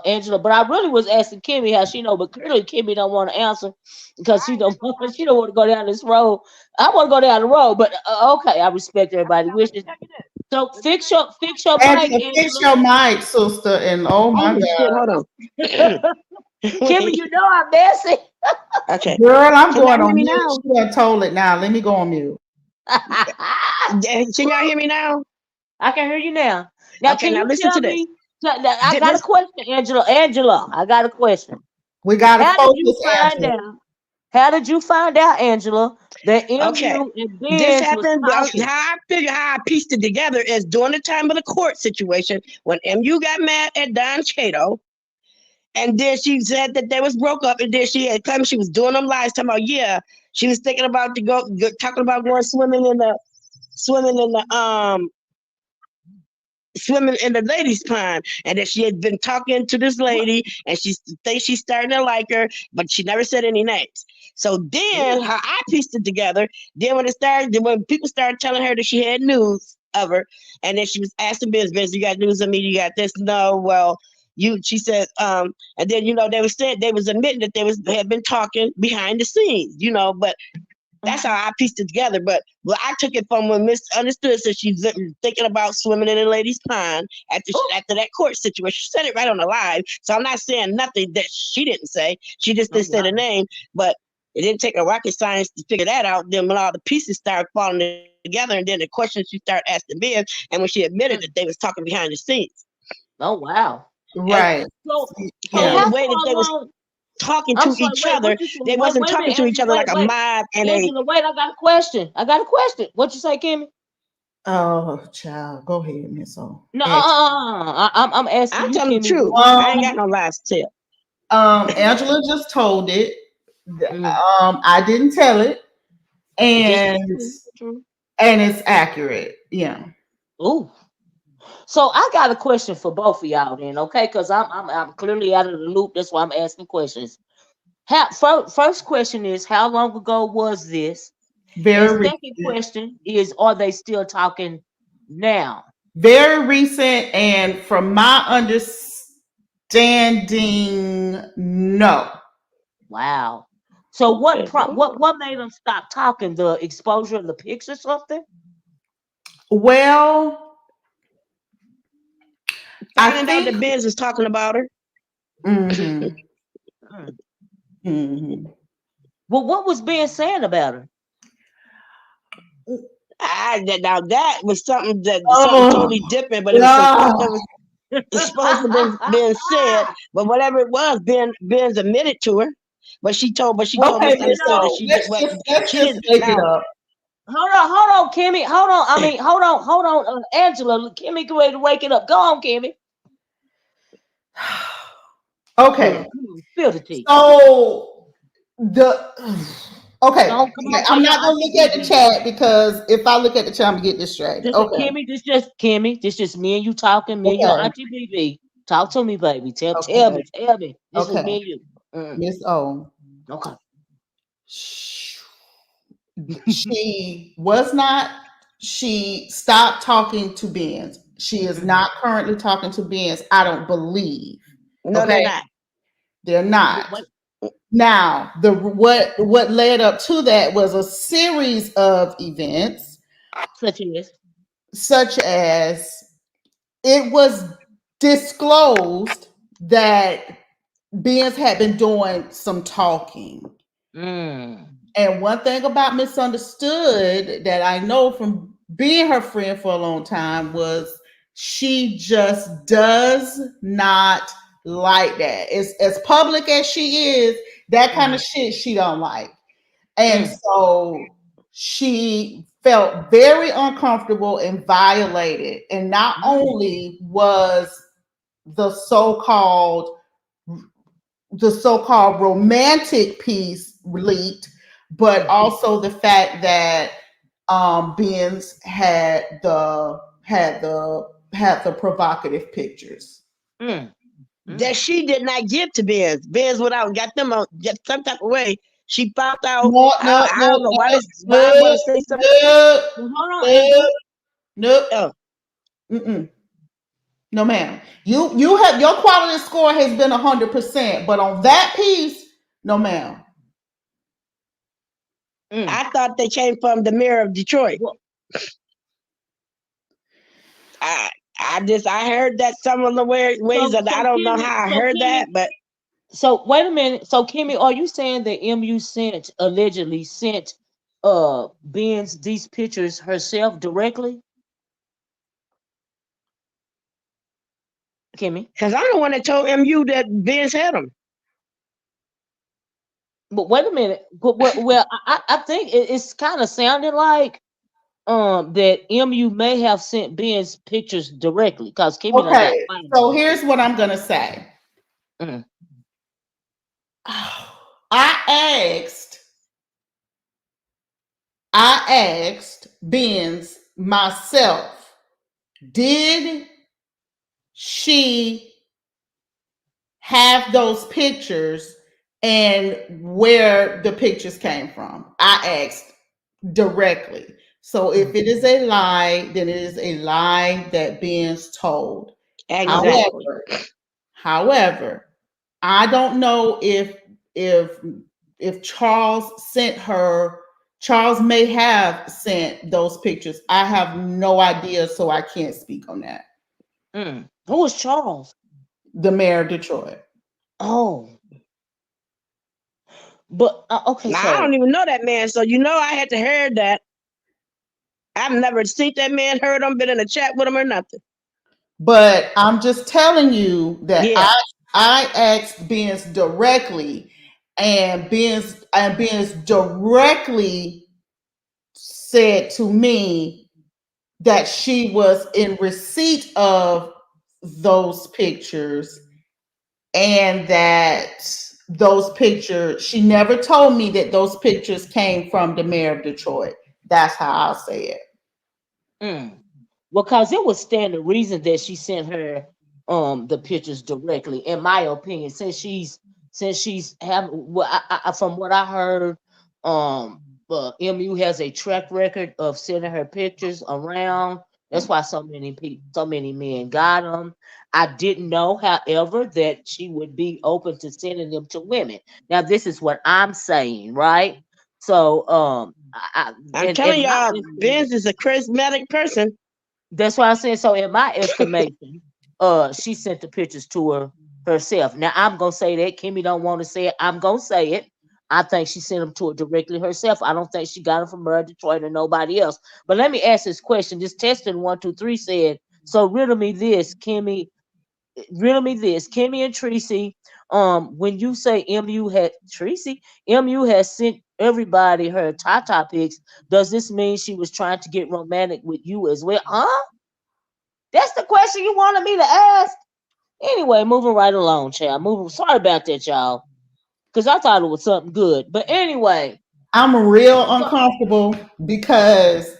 Speaker 1: Angela. But I really was asking Kimmie how she know, but clearly Kimmie don't want to answer because she don't she don't want to go down this road. I want to go down the road, but okay, I respect everybody wishes. So fix your mic,
Speaker 2: Angela, fix
Speaker 1: Angela.
Speaker 2: your mic, sister. And oh my
Speaker 3: oh shit,
Speaker 2: God,
Speaker 3: hold on.
Speaker 1: Kimmie, you know I'm messy.
Speaker 3: Okay.
Speaker 2: girl, I'm
Speaker 3: Can y'all
Speaker 2: going
Speaker 3: hear
Speaker 2: on
Speaker 3: me
Speaker 2: mute.
Speaker 3: now?
Speaker 2: She done told it now. Let me go on mute.
Speaker 3: Can y'all hear me now?
Speaker 1: I can hear you now. Now,
Speaker 3: Okay,
Speaker 1: can
Speaker 3: now
Speaker 1: you
Speaker 3: listen
Speaker 1: tell
Speaker 3: to this.
Speaker 1: me? I got a
Speaker 3: This
Speaker 1: question, Angela. Angela, I got a question.
Speaker 2: We got to
Speaker 1: How did you
Speaker 2: focus,
Speaker 1: find
Speaker 2: Angela.
Speaker 1: out? How did you find out, Angela, that
Speaker 3: okay.
Speaker 1: MU and
Speaker 3: This
Speaker 1: Benz was
Speaker 3: happened.
Speaker 1: talking?
Speaker 3: How I pieced it together is during the time of the court situation when MU got mad at Don Cheadle, and then she said that they was broke up, and then she had claimed she was doing them lies, talking about she was thinking about talking about going swimming in the swimming in the ladies' pond, and that she had been talking to this lady, and she thinks she's starting to like her, but she never said any names. So then, how I pieced it together, when people started telling her that she had news of her, and then she was asking business, you got news of me? You got this? No, well. She said, and then they was admitting that had been talking behind the scenes, but that's how I pieced it together. But I took it from when Miss Understood said she's thinking about swimming in a lady's pond after that court situation. She said it right on the live. So I'm not saying nothing that she didn't say. She just didn't say the name. But it didn't take a rocket science to figure that out. Then when all the pieces started falling together, and then the questions she started asking Ben, and when she admitted that they was talking behind the scenes.
Speaker 1: Oh wow!
Speaker 2: Right.
Speaker 1: So
Speaker 2: Yeah.
Speaker 3: And
Speaker 1: how
Speaker 3: the way that
Speaker 1: far
Speaker 3: they was
Speaker 1: along?
Speaker 3: talking
Speaker 1: I'm
Speaker 3: to
Speaker 1: sorry.
Speaker 3: each
Speaker 1: Wait,
Speaker 3: other,
Speaker 1: what you say?
Speaker 3: they wasn't
Speaker 1: Wait a
Speaker 3: talking
Speaker 1: minute,
Speaker 3: to each
Speaker 1: Angela.
Speaker 3: other like a
Speaker 1: Wait.
Speaker 3: mob and
Speaker 1: Angela, wait. I got a question. What you say, Kimmie?
Speaker 2: Oh, child. Go ahead, Miss O.
Speaker 1: No, I'm asking
Speaker 3: I'm
Speaker 1: you,
Speaker 3: telling the
Speaker 1: Kimmie.
Speaker 3: truth. I ain't got no lies to tell.
Speaker 2: Angela just told it.
Speaker 1: Mm.
Speaker 2: I didn't tell it,
Speaker 1: Just
Speaker 2: and
Speaker 1: true.
Speaker 2: it's accurate. Yeah.
Speaker 1: Ooh. So I got a question for both of y'all then, okay? Because I'm clearly out of the loop. That's why I'm asking questions. First question is, how long ago was this? And
Speaker 2: Very
Speaker 1: second
Speaker 2: recent.
Speaker 1: question is, are they still talking now?
Speaker 2: Very recent, and from my understanding, no.
Speaker 1: Wow. So
Speaker 3: Okay.
Speaker 1: what made them stop talking? The exposure of the pics or something?
Speaker 2: Well, I
Speaker 3: Finding out
Speaker 2: think.
Speaker 3: that Benz was talking about her.
Speaker 2: Mhm,
Speaker 1: Mm.
Speaker 2: mhm.
Speaker 1: Well, what was being said about her?
Speaker 3: Now that was something
Speaker 2: Oh,
Speaker 3: totally different, but it was some stuff
Speaker 2: yeah.
Speaker 3: that was supposed to have been said. But whatever it was, Ben's admitted to her. But she told
Speaker 2: Okay,
Speaker 1: You
Speaker 2: Miss
Speaker 3: Misunderstood that
Speaker 1: know,
Speaker 2: O.
Speaker 3: she did
Speaker 2: Let's
Speaker 3: what
Speaker 2: just let's
Speaker 3: she
Speaker 2: just
Speaker 3: didn't.
Speaker 2: wake it
Speaker 3: Now
Speaker 2: up.
Speaker 1: hold on, Kimmy. Hold on, Angela. Kimmy, get ready to wake it up. Go on, Kimmy.
Speaker 2: Okay,
Speaker 1: Come on, spill the tea.
Speaker 2: so the okay,
Speaker 1: Come on, tell
Speaker 2: I'm
Speaker 1: your
Speaker 2: not gonna
Speaker 1: auntie
Speaker 2: look at the
Speaker 1: BB.
Speaker 2: chat because if I look at the chat, I'm gonna get distracted.
Speaker 1: Just
Speaker 2: Okay,
Speaker 1: Kimmy, this just me and you talking. Me and your
Speaker 2: okay,
Speaker 1: auntie BB. Talk to me, baby. Tell
Speaker 2: okay,
Speaker 1: me. This is
Speaker 2: okay.
Speaker 1: me and you. Mm,
Speaker 2: Miss O.
Speaker 1: okay.
Speaker 2: She was not. She stopped talking to Benz. She is
Speaker 1: Mhm.
Speaker 2: not currently talking to Benz. I don't believe.
Speaker 3: No, they're
Speaker 2: Okay,
Speaker 3: not.
Speaker 2: they're not.
Speaker 1: What?
Speaker 2: Now, what led up to that was a series of events,
Speaker 1: Such as.
Speaker 2: such as it was disclosed that Benz had been doing some talking.
Speaker 1: Mm.
Speaker 2: And one thing about Misunderstood that I know from being her friend for a long time was she just does not like that. It's as public as she is, that kind of shit she don't like. And
Speaker 1: Mm.
Speaker 2: so she felt very uncomfortable and violated. And not
Speaker 1: Mm.
Speaker 2: only was the so-called the so-called romantic piece leaked, but
Speaker 1: Mm.
Speaker 2: also the fact that Benz had the provocative pictures.
Speaker 1: Mm.
Speaker 3: That she did not give to Benz. Benz went out and got them on just some type of way. She found out.
Speaker 2: No, no,
Speaker 3: I
Speaker 2: no,
Speaker 3: don't know why
Speaker 2: no,
Speaker 3: this Bob want to say something.
Speaker 2: no,
Speaker 1: Well, hold on,
Speaker 2: no,
Speaker 1: Angela.
Speaker 2: no,
Speaker 3: Oh,
Speaker 2: mm-mm. No, ma'am. You have your quality score has been 100%, but on that piece, no, ma'am.
Speaker 1: Mm.
Speaker 3: I thought they came from the Mayor of Detroit.
Speaker 1: Well,
Speaker 3: I I heard that some of the ways
Speaker 1: so
Speaker 3: that I don't know how I heard that, but
Speaker 1: So wait a minute. So Kimmie, are you saying that MU allegedly sent Ben's these pictures herself directly? Kimmie?
Speaker 3: because I'm the one that told MU that Benz had them.
Speaker 1: But wait a minute. Well, I think it's kind of sounding like that MU may have sent Ben's pictures directly because Kimmie done got
Speaker 2: Okay,
Speaker 1: quiet
Speaker 2: so
Speaker 1: on
Speaker 2: here's what I'm gonna say.
Speaker 1: it. Mm.
Speaker 2: I asked, I asked Benz myself, did she have those pictures and where the pictures came from? I asked directly. So if it is a lie, then it is a lie that Ben's told.
Speaker 3: Exactly.
Speaker 2: However, however, I don't know if if Charles sent her. Charles may have sent those pictures. I have no idea, so I can't speak on that.
Speaker 1: Mm. Who was Charles?
Speaker 2: The mayor of Detroit.
Speaker 1: Oh, but okay.
Speaker 3: Now I
Speaker 1: So
Speaker 3: don't even know that man, so I had to hear that. I've never seen that man, heard him, been in a chat with him or nothing.
Speaker 2: But I'm just telling you that
Speaker 3: Yeah,
Speaker 2: I asked Benz directly, and Benz directly said to me that she was in receipt of those pictures, and that those pictures, she never told me that those pictures came from the mayor of Detroit. That's how I'll say it.
Speaker 1: mm. Well, cause it was standard reason that she sent her the pictures directly. In my opinion, since she's having well, from what I heard, MU has a track record of sending her pictures around. That's why so many men got them. I didn't know, however, that she would be open to sending them to women. Now, this is what I'm saying, right? So,
Speaker 3: I'm
Speaker 1: in
Speaker 3: telling
Speaker 1: my
Speaker 3: y'all,
Speaker 1: estimation,
Speaker 3: Benz is a charismatic person.
Speaker 1: that's why I said so. In my estimation, she sent the pictures to her herself. Now I'm gonna say that Kimmie don't want to say it. I'm gonna say it. I think she sent them to her directly herself. I don't think she got them from her Detroit or nobody else. But let me ask this question. This testing 123 said. So riddle me this, Kimmie. Riddle me this, Kimmie and Tracy. When you say MU has sent everybody her Tata pics. Does this mean she was trying to get romantic with you as well? Huh? That's the question you wanted me to ask. Anyway, moving right along, child. Moving. Sorry about that, y'all. Because I thought it was something good. But anyway.
Speaker 2: I'm real uncomfortable because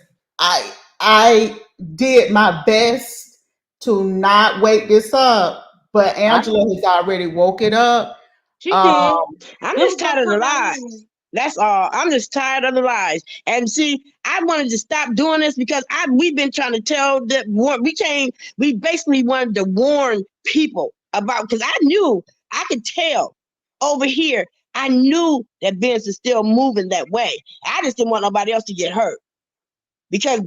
Speaker 2: I did my best to not wake this up, but
Speaker 1: I
Speaker 2: Angela
Speaker 1: know.
Speaker 2: has already woke it up.
Speaker 1: She
Speaker 2: Um,
Speaker 1: did.
Speaker 3: I'm
Speaker 1: It
Speaker 3: just
Speaker 1: was
Speaker 3: tired
Speaker 1: gonna
Speaker 3: of the
Speaker 1: come out
Speaker 3: lies.
Speaker 1: anyway.
Speaker 3: That's all. I'm just tired of the lies. And see, I wanted to stop doing this because we've been trying to tell that we basically wanted to warn people about, because I could tell over here. I knew that Benz is still moving that way. I just didn't want nobody else to get hurt. Because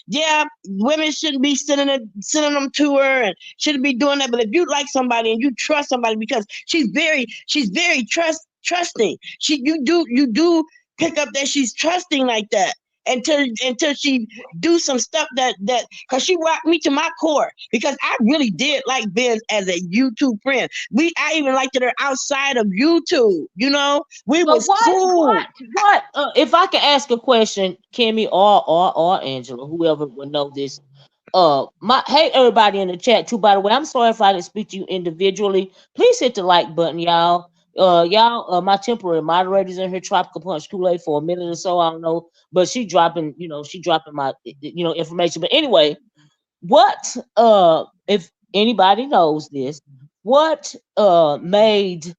Speaker 3: yeah, women shouldn't be sending them to her and shouldn't be doing that. But if you like somebody and you trust somebody, because she's very trusting. You do pick up that she's trusting like that until she do some stuff that because she rocked me to my core, because I really did like Benz as a YouTube friend. I even liked her outside of YouTube. We was cool.
Speaker 1: What? If I can ask a question, Kimmie or Angela, whoever would know this. Hey, everybody in the chat too. By the way, I'm sorry if I didn't speak to you individually. Please hit the like button, y'all. My temporary moderators in here, Tropical Punch Kool-Aid, for a minute or so. I don't know, but she dropping my information. But anyway, what if anybody knows this? What made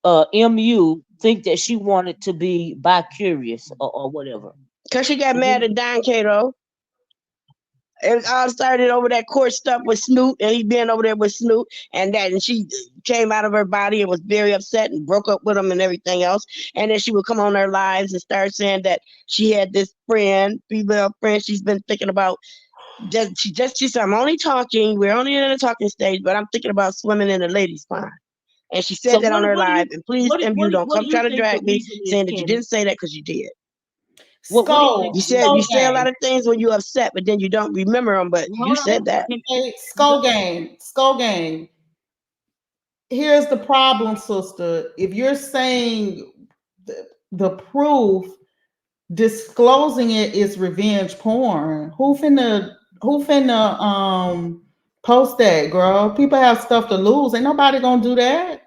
Speaker 1: MU think that she wanted to be bi-curious or whatever?
Speaker 3: Because she got mad at Don Cato. It all started over that court stuff with Snoop, and he been over there with Snoop, and she came out of her body and was very upset and broke up with him and everything else. And then she would come on her lives and start saying that she had this female friend she's been thinking about. She said, I'm only talking, we're only in a talking stage, but I'm thinking about swimming in the ladies' pond. And she said that on her live. And please, MU, don't come trying to drag me saying that you didn't say that, because you did. You say a lot of things when you're upset, but then you don't remember them. But you said that.
Speaker 2: Skull game. Here's the problem, sister. If you're saying the proof, disclosing it is revenge porn. Who finna post that, girl? People have stuff to lose. Ain't nobody gonna do that.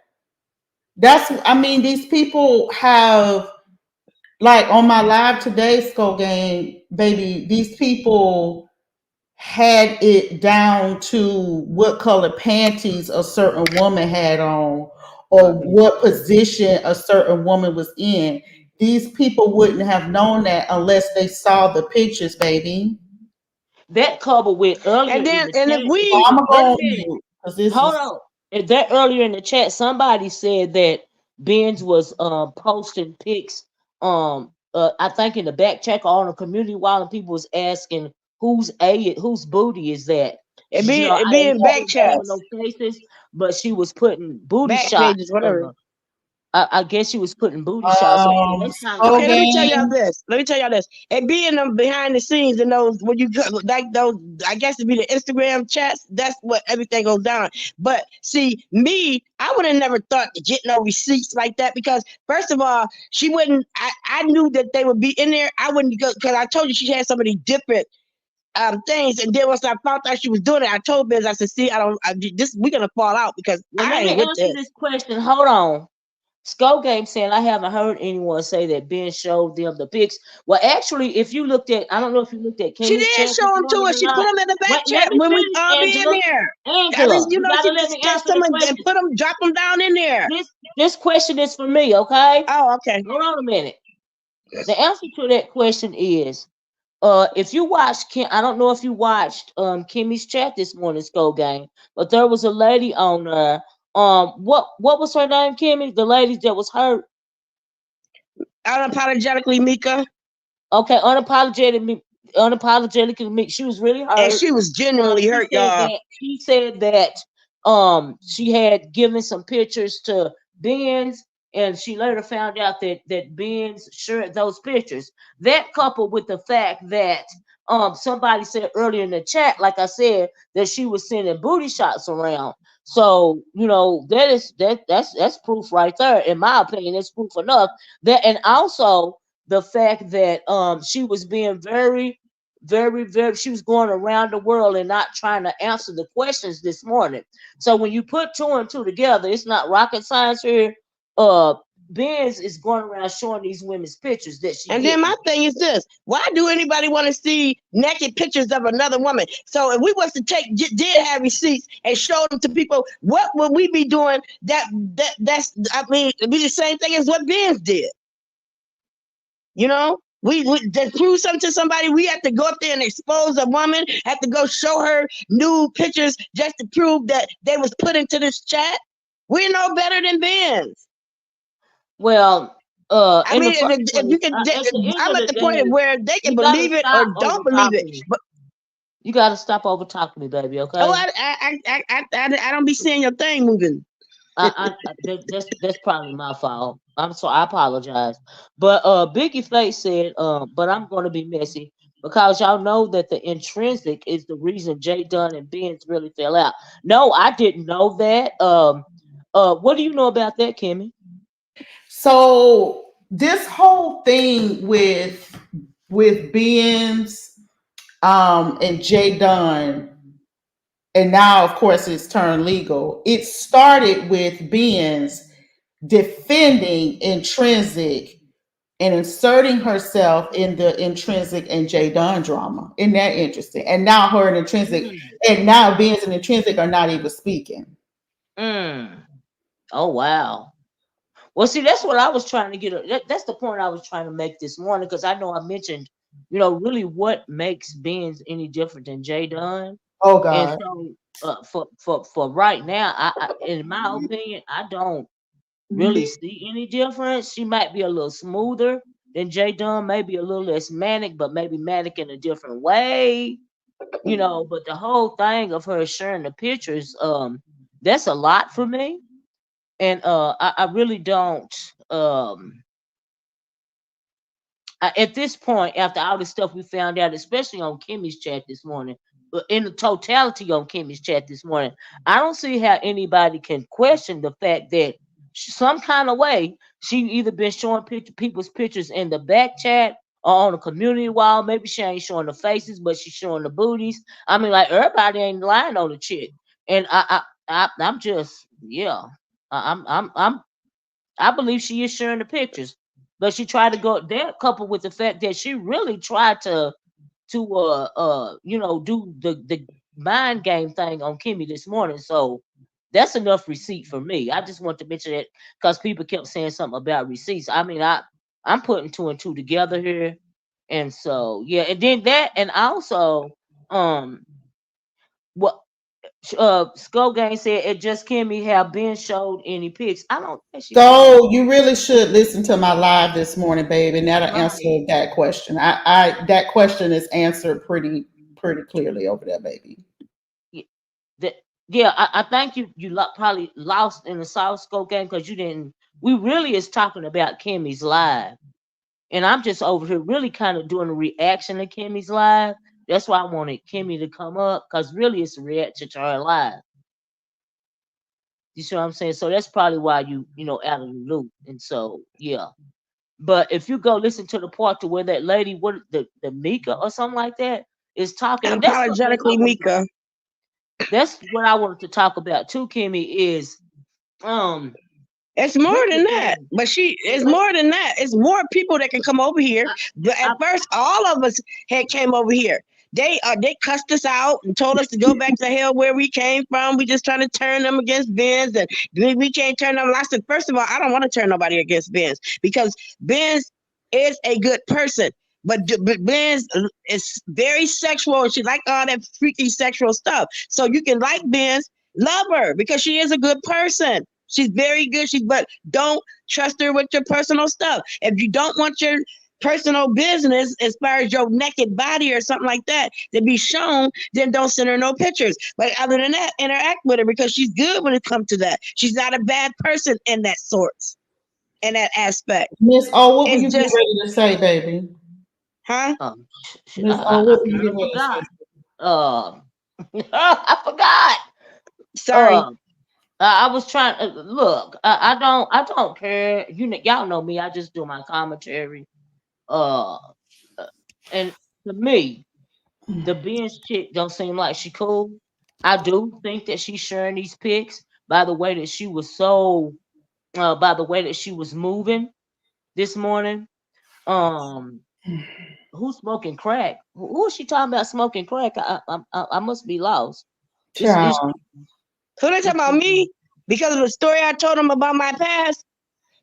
Speaker 2: These people have, like on my live today, Skull Game, baby, these people had it down to what color panties a certain woman had on, or what position a certain woman was in. These people wouldn't have known that unless they saw the pictures, baby.
Speaker 1: That coupled with earlier.
Speaker 3: And then, if we,
Speaker 1: hold on. That earlier in the chat, somebody said that Benz was posting pics. I think in the back check or on the community wall, and people was asking whose booty is that?
Speaker 3: It being back chats.
Speaker 1: No faces, but she was putting booty
Speaker 3: back
Speaker 1: shots.
Speaker 3: Pages, whatever.
Speaker 1: I guess she was putting booty shots.
Speaker 3: Okay, let me tell y'all this. It being them behind the scenes and those, when you like those, I guess it'd be the Instagram chats. That's what everything goes down. But see, me, I would have never thought to get no receipts like that, because first of all, she wouldn't. I knew that they would be in there. I wouldn't go, because I told you she had so many different things, and then once I found out she was doing it, I told Biz, I said, see, we're gonna fall out, because I ain't with
Speaker 1: this question. Hold on. Skull Game saying, I haven't heard anyone say that Ben showed them the pics. Well, actually, if you looked at, I don't know if you looked at Kimmie's
Speaker 3: she did show them to us. She put them in the back chat when we all be in there.
Speaker 1: Angela,
Speaker 3: she just them and put them, drop them down in there.
Speaker 1: This question is for me, okay?
Speaker 3: Oh, okay.
Speaker 1: Hold on a minute. The answer to that question is, if you watched I don't know if you watched Kimmie's chat this morning, Skull Gang, but there was a lady on there. What was her name, Kimmie? The lady that was hurt.
Speaker 3: Unapologetically Mika.
Speaker 1: Okay, unapologetically Mika. She was really hurt.
Speaker 3: And she was genuinely hurt, y'all.
Speaker 1: She said that she had given some pictures to Benz, and she later found out that Benz shared those pictures. That coupled with the fact that somebody said earlier in the chat, like I said, that she was sending booty shots around. So that's proof right there. In my opinion, it's proof enough. That, and also the fact that she was being very, very, very, she was going around the world and not trying to answer the questions this morning. So when you put two and two together, it's not rocket science here. Benz is going around showing these women's pictures that she.
Speaker 3: And then my thing is this: why do anybody want to see naked pictures of another woman? So if we was to did have receipts and show them to people, what would we be doing? It'd be the same thing as what Benz did. We to prove something to somebody, we have to go up there and expose a woman, have to go show her nude pictures just to prove that they was put into this chat. We know better than Benz.
Speaker 1: Well,
Speaker 3: I
Speaker 1: in the
Speaker 3: mean,
Speaker 1: first
Speaker 3: if you
Speaker 1: place,
Speaker 3: can,
Speaker 1: at the end
Speaker 3: I'm
Speaker 1: of
Speaker 3: at
Speaker 1: the
Speaker 3: the point
Speaker 1: day,
Speaker 3: where they can
Speaker 1: you gotta
Speaker 3: believe it or
Speaker 1: stop
Speaker 3: don't
Speaker 1: over
Speaker 3: believe it.
Speaker 1: talking me.
Speaker 3: But
Speaker 1: You gotta stop over talking me, baby.
Speaker 3: oh,
Speaker 1: Okay.
Speaker 3: I don't be seeing your thing moving.
Speaker 1: That's probably my fault. I'm sorry. I apologize. But Biggie Face said, but I'm gonna be messy because y'all know that the intrinsic is the reason Jay Dunn and Benz really fell out. No, I didn't know that. What do you know about that, Kimmie?
Speaker 2: So this whole thing with Ben's and Jay Dunn, and now of course it's turned legal. It started with Ben's defending Intrinsic and inserting herself in the Intrinsic and Jay Dunn drama. Isn't that interesting? And now her and Intrinsic,
Speaker 1: Mm.
Speaker 2: and now Ben's and Intrinsic are not even speaking.
Speaker 1: Mm. Oh wow. Well, see, that's what I was trying to get. That's the point I was trying to make this morning because I know I mentioned, really what makes Benz any different than Jay Dunn.
Speaker 2: Oh
Speaker 1: And
Speaker 2: God.
Speaker 1: so, for right now, in my opinion, I don't really see any difference. She might be a little smoother than Jay Dunn, maybe a little less manic, but maybe manic in a different way. But the whole thing of her sharing the pictures, that's a lot for me, and I really don't. At this point, after all the stuff we found out, especially on Kimmy's chat this morning, in the totality on Kimmy's chat this morning, I don't see how anybody can question the fact that some kind of way she either been showing people's pictures in the back chat or on the community wall. Maybe she ain't showing the faces, but she's showing the booties. I mean, like everybody ain't lying on the chick, and I'm just yeah, I'm I believe she is sharing the pictures, but she tried to go that coupled with the fact that she really tried to do the mind game thing on Kimmie this morning. So that's enough receipt for me. I just want to mention it because people kept saying something about receipts. I mean, I'm putting two and two together here, and so yeah, and then that, and also what Skull Gang said it just Kimmie have been showed any pics. I don't think she showed
Speaker 2: So you really should listen to my live this morning, baby, and that'll answer
Speaker 1: right.
Speaker 2: that question. I that question is answered pretty clearly over there, baby.
Speaker 1: Yeah, that, yeah, I think you probably lost in the South Scope game because you didn't. We really is talking about Kimmie's live, and I'm just over here really kind of doing a reaction to Kimmie's live. That's why I wanted Kimmie to come up because really it's a reaction to her live. You see what I'm saying? So that's probably why you out of the loop. And so yeah. But if you go listen to the part to where that lady, what the Mika or something like that, is talking, and that's something else I
Speaker 3: Unapologetically
Speaker 1: want.
Speaker 3: Mika.
Speaker 1: That's what I wanted to talk about too, Kimmie. Is um
Speaker 3: It's more
Speaker 1: here's the
Speaker 3: than that,
Speaker 1: thing.
Speaker 3: but it's
Speaker 1: Like,
Speaker 3: more than that. It's more people that can come over here.
Speaker 1: I,
Speaker 3: But at
Speaker 1: I,
Speaker 3: first, all of us had came over here. They cussed us out and told us to go back to hell where we came from. We just trying to turn them against Benz, and we can't turn them. I said, first of all, I don't want to turn nobody against Benz because Benz is a good person. But Benz is very sexual and she like all that freaky sexual stuff. So you can like Benz, love her because she is a good person. She's very good. But don't trust her with your personal stuff. If you don't want your personal business as far as your naked body or something like that to be shown, then don't send her no pictures. But other than that, interact with her because she's good when it comes to that. She's not a bad person in that sort, in that aspect.
Speaker 2: Miss O, what were
Speaker 3: It's
Speaker 2: you getting
Speaker 3: just,
Speaker 2: ready to say, baby?
Speaker 3: huh?
Speaker 2: Miss O,
Speaker 1: I
Speaker 2: what were you
Speaker 1: kind of
Speaker 2: getting ready to
Speaker 1: forgot.
Speaker 2: say?
Speaker 1: I forgot.
Speaker 3: Sorry.
Speaker 1: Um, I was trying. Look, I don't care. Y'all know me. I just do my commentary. Uh, and to me, the Ben's chick don't seem like she cool. I do think that she's sharing these pics by the way that she was by the way that she was moving this morning. Um, who's smoking crack? Who is she talking about smoking crack? I must be lost. Is
Speaker 2: Child.
Speaker 3: Who they talking about me? Because of the story I told them about my past?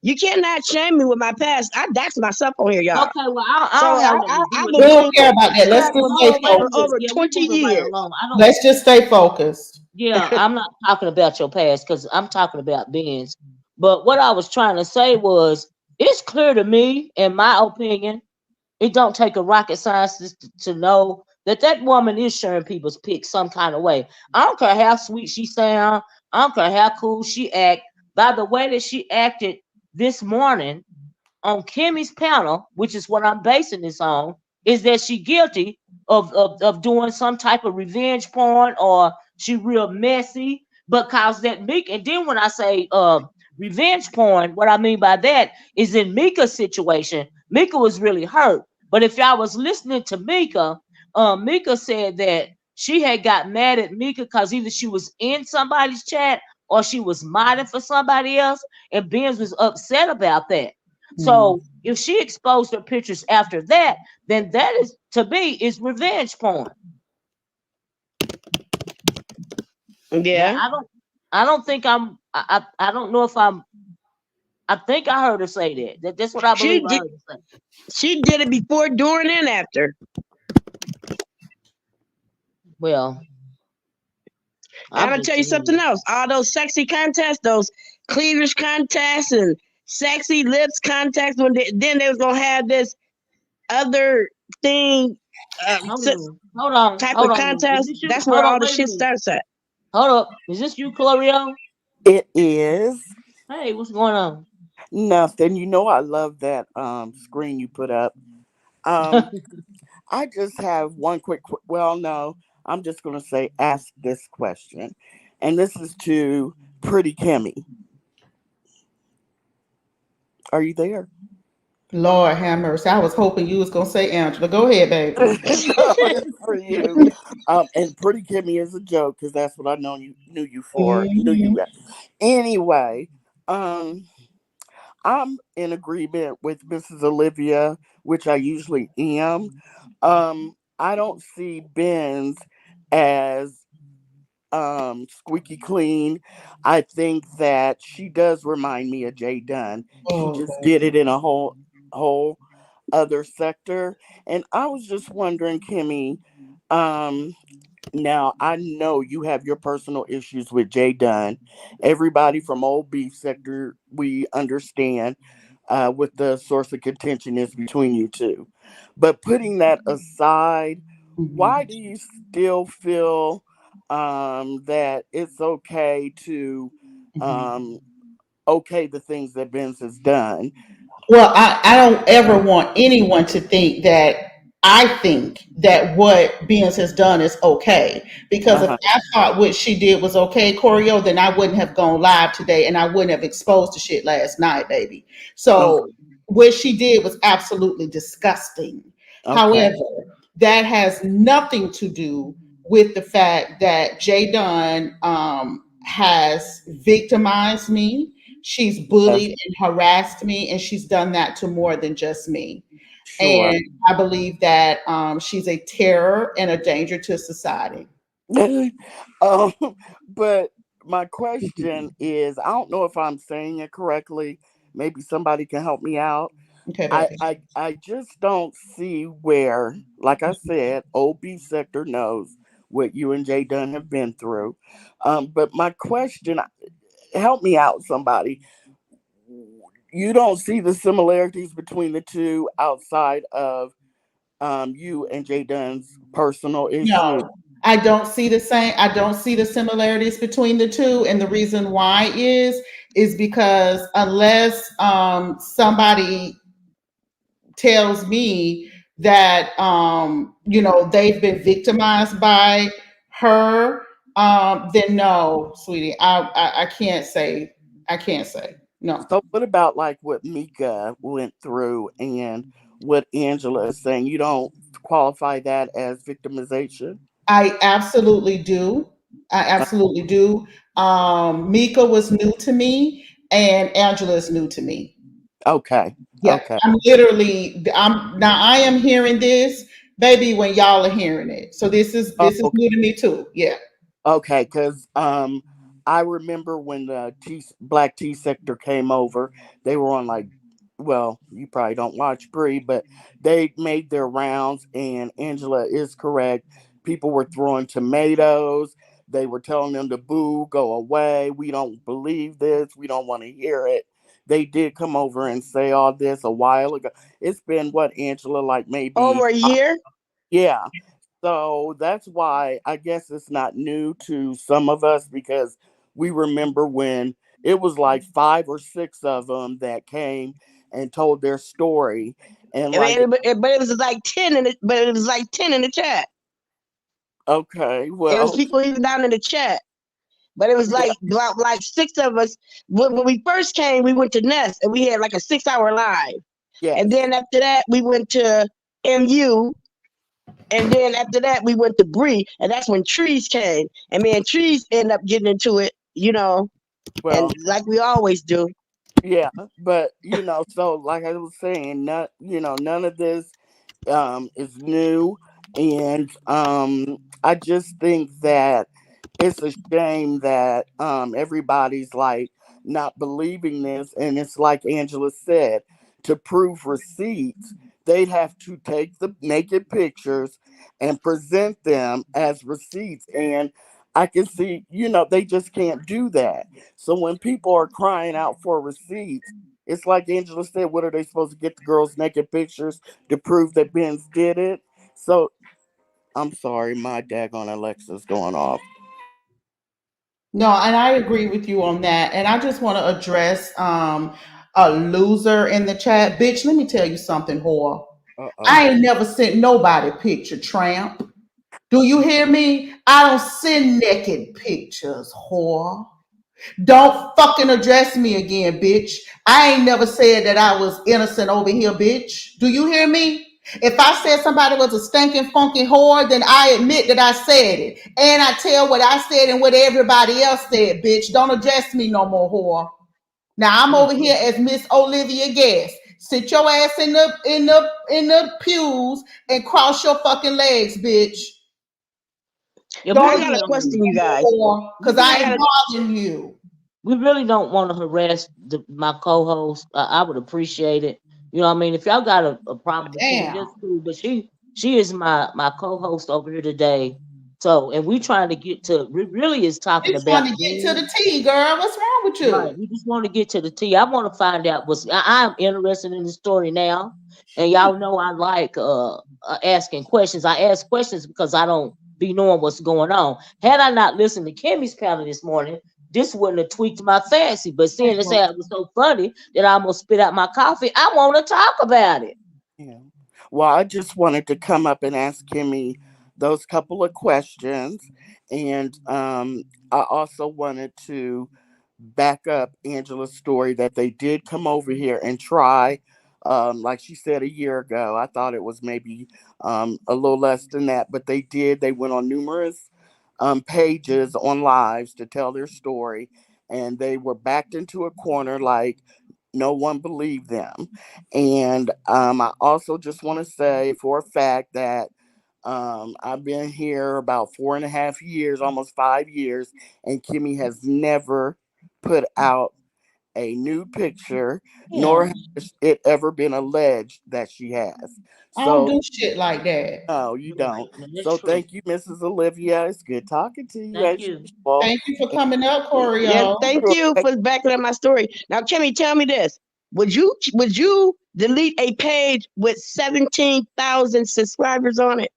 Speaker 3: You cannot shame me with my past. I doxed myself on here, y'all.
Speaker 1: Okay, well, I
Speaker 3: So
Speaker 1: don't have nothing to do
Speaker 3: I've
Speaker 1: with
Speaker 3: been
Speaker 2: We
Speaker 1: that.
Speaker 2: don't
Speaker 3: doing
Speaker 2: care about that. Let's
Speaker 1: Right,
Speaker 2: just
Speaker 1: well,
Speaker 2: stay
Speaker 1: hold on,
Speaker 3: for
Speaker 2: focused.
Speaker 3: over
Speaker 1: yeah, we
Speaker 3: 20
Speaker 1: moving right
Speaker 3: years.
Speaker 1: along. I don't.
Speaker 2: Let's just stay focused.
Speaker 1: Yeah, I'm not talking about your past because I'm talking about Ben's. But what I was trying to say was, it's clear to me, in my opinion, it don't take a rocket scientist to know that that woman is sharing people's pics some kind of way. I don't care how sweet she sound. I don't care how cool she act. By the way that she acted this morning on Kimmie's panel, which is what I'm basing this on, is that she guilty of doing some type of revenge porn, or she real messy because that Mika. And then when I say revenge porn, what I mean by that is in Mika's situation, Mika was really hurt. But if y'all was listening to Mika, Mika said that she had got mad at Mika because either she was in somebody's chat or she was modding for somebody else, and Benz was upset about that. So if she exposed her pictures after that, then that is, to me, is revenge porn. Now
Speaker 3: Yeah.
Speaker 1: I don't think I don't know if I think I heard her say that's what I believe
Speaker 3: She
Speaker 1: I
Speaker 3: did
Speaker 1: heard her say.
Speaker 3: she did it before, during, and after.
Speaker 1: Well,
Speaker 3: And I'm
Speaker 1: I'm
Speaker 3: gonna
Speaker 1: just
Speaker 3: tell you something
Speaker 1: saying.
Speaker 3: else. All those sexy contests, those cleavage contests and sexy lips contests, then they was gonna have this other thing, type
Speaker 1: Hold
Speaker 3: of
Speaker 1: on. Is
Speaker 3: contest.
Speaker 1: this you?
Speaker 3: That's where
Speaker 1: Hold on,
Speaker 3: all the
Speaker 1: wait a
Speaker 3: shit
Speaker 1: minute.
Speaker 3: starts at.
Speaker 1: Hold up. Is this you, Chlorio?
Speaker 4: It is
Speaker 1: Hey, what's going on?
Speaker 4: nothing. You know I love that screen you put up. Um I just have one well no, I'm just gonna say ask this question. And this is to Pretty Kimmie. Are you there?
Speaker 2: Lord have mercy. I was hoping you was gonna say Angela. Go ahead, baby.
Speaker 4: No, it's for you. And Pretty Kimmie is a joke because that's what I know you knew you for. Knew
Speaker 2: Mhm.
Speaker 4: you anyway. Um I'm in agreement with Mrs. Olivia, which I usually am. I don't see Ben's as squeaky clean. I think that she does remind me of Jay Dunn. She
Speaker 2: Oh,
Speaker 4: just did
Speaker 2: baby.
Speaker 4: it in a whole other sector. And I was just wondering, Kimmie, um, now I know you have your personal issues with Jay Dunn. Everybody from old beef sector, we understand what the source of contention is between you two. But putting that aside, why
Speaker 2: Mhm.
Speaker 4: do you still feel that it's okay to
Speaker 2: Mhm.
Speaker 4: um, okay the things that Benz has done?
Speaker 2: Well, I don't ever want anyone to think that I think that what Beans has done is okay. Because if
Speaker 4: Uh-huh.
Speaker 2: I thought what she did was okay, Choreo, then I wouldn't have gone live today and I wouldn't have exposed the shit last night, baby.
Speaker 4: Okay.
Speaker 2: So what she did was absolutely disgusting.
Speaker 4: Okay.
Speaker 2: However, that has nothing to do with the fact that Jay Dunn has victimized me. She's
Speaker 4: Yes.
Speaker 2: bullied and harassed me, and she's done that to more than just me.
Speaker 4: Sure.
Speaker 2: And I believe that she's a terror and a danger to society.
Speaker 4: um, but my question is, I don't know if I'm saying it correctly. Maybe somebody can help me out.
Speaker 2: Okay,
Speaker 4: I,
Speaker 2: baby.
Speaker 4: I, I just don't see where, like I said, OB sector knows what you and Jay Dunn have been through. But my question, help me out, somebody. You don't see the similarities between the two outside of you and Jay Dunn's personal issue.
Speaker 2: No, I don't see the same. I don't see the similarities between the two, and the reason why is because unless somebody tells me that they've been victimized by her, then no, sweetie, I can't say. I can't say no.
Speaker 4: So what about like what Mika went through and what Angela is saying? You don't qualify that as victimization?
Speaker 2: I absolutely do. I absolutely do. Mika was new to me, and Angela is new to me.
Speaker 4: Okay.
Speaker 2: Yeah,
Speaker 4: Okay.
Speaker 2: I'm now I am hearing this, baby, when y'all are hearing it. So this is
Speaker 4: Oh,
Speaker 2: new to me too. Yeah.
Speaker 4: okay. Because I remember when the Black T sector came over, they were on like, well, you probably don't watch Bree, but they made their rounds, and Angela is correct. People were throwing tomatoes. They were telling them to boo, go away. We don't believe this. We don't want to hear it. They did come over and say all this a while ago. It's been what, Angela, like maybe,
Speaker 3: Over a year.
Speaker 4: yeah. So that's why I guess it's not new to some of us, because we remember when it was like five or six of them that came and told their story. And like,
Speaker 3: But it was like 10 in it, but it was like 10 in the chat.
Speaker 4: okay,
Speaker 3: It was
Speaker 4: well,
Speaker 3: people even down in the chat. But it was
Speaker 4: yeah,
Speaker 3: like about like six of us. When we first came, we went to Nest and we had like a 6 hour live. And
Speaker 4: yes,
Speaker 3: then after that, we went to MU. And then after that, we went to Bree. And that's when Trees came. And me and Trees ended up getting into it, and
Speaker 4: well,
Speaker 3: like we always do.
Speaker 4: yeah, but so like I was saying, none of this is new, and I just think that it's a shame that everybody's like not believing this, and it's like Angela said, to prove receipts they'd have to take the naked pictures and present them as receipts, and I can see they just can't do that. So when people are crying out for receipts, it's like Angela said, what are they supposed to get the girls naked pictures to prove that Benz did it? So I'm sorry, my daggone Alexa's going off.
Speaker 2: No, and I agree with you on that. And I just want to address a loser in the chat. Bitch, let me tell you something, whore.
Speaker 4: Uh-oh.
Speaker 2: I ain't never sent nobody picture, tramp. Do you hear me? I don't send naked pictures, whore. Don't fucking address me again, bitch. I ain't never said that I was innocent over here, bitch. Do you hear me? If I said somebody was a stinking, funky whore, then I admit that I said it. And I tell what I said and what everybody else said, bitch. Don't address me no more, whore. Now I'm over here as Miss Olivia Guest. Sit your ass in the pews and cross your fucking legs, bitch.
Speaker 1: Yeah, we
Speaker 3: I
Speaker 2: Don't
Speaker 3: got
Speaker 1: really
Speaker 3: a
Speaker 2: address
Speaker 3: question,
Speaker 2: me
Speaker 1: don't.
Speaker 3: you
Speaker 2: no
Speaker 3: guys.
Speaker 2: more,
Speaker 1: We
Speaker 2: because I
Speaker 3: I
Speaker 1: really,
Speaker 3: got
Speaker 2: ain't
Speaker 3: a
Speaker 2: bothering you.
Speaker 1: we really don't want to harass my co-host. I would appreciate it. You know what I mean? If y'all got a problem with Kimmy,
Speaker 2: Damn.
Speaker 1: that's cool. But she is my co-host over here today. So, and we trying to get to, we really is talking
Speaker 2: We trying
Speaker 1: about
Speaker 2: to get to
Speaker 1: Ben.
Speaker 2: the tea, girl. What's wrong with
Speaker 1: Right.
Speaker 2: you?
Speaker 1: We just want to get to the tea. I want to find out I'm interested in the story now. And
Speaker 2: Shit.
Speaker 1: y'all know I like asking questions. I ask questions because I don't be knowing what's going on. Had I not listened to Kimmy's panel this morning, this wouldn't have tweaked my fancy. But seeing as how it was so funny that I almost spit out my coffee, I want to talk about it.
Speaker 4: Yeah. Well, I just wanted to come up and ask Kimmy those couple of questions. And I also wanted to back up Angela's story that they did come over here and try. Like she said a year ago, I thought it was maybe a little less than that, but they did. They went on numerous pages on lives to tell their story, and they were backed into a corner like no one believed them. And I also just want to say for a fact that I've been here about 4.5 years, almost 5 years, and Kimmy has never put out a nude picture,
Speaker 1: Yeah.
Speaker 4: nor has it ever been alleged that she has.
Speaker 2: I don't
Speaker 4: So,
Speaker 2: do shit like that.
Speaker 4: no, you
Speaker 1: Right.
Speaker 4: don't.
Speaker 1: No, that's
Speaker 4: So,
Speaker 1: true.
Speaker 4: thank you, Mrs. Olivia. It's good talking to you
Speaker 1: Thank
Speaker 4: as
Speaker 1: you.
Speaker 4: usual.
Speaker 2: Thank you for coming up,
Speaker 3: Yeah,
Speaker 2: Corio.
Speaker 3: thank you for backing up my story. Now, Kimmy, tell me this: would you delete a page with 17,000 subscribers on it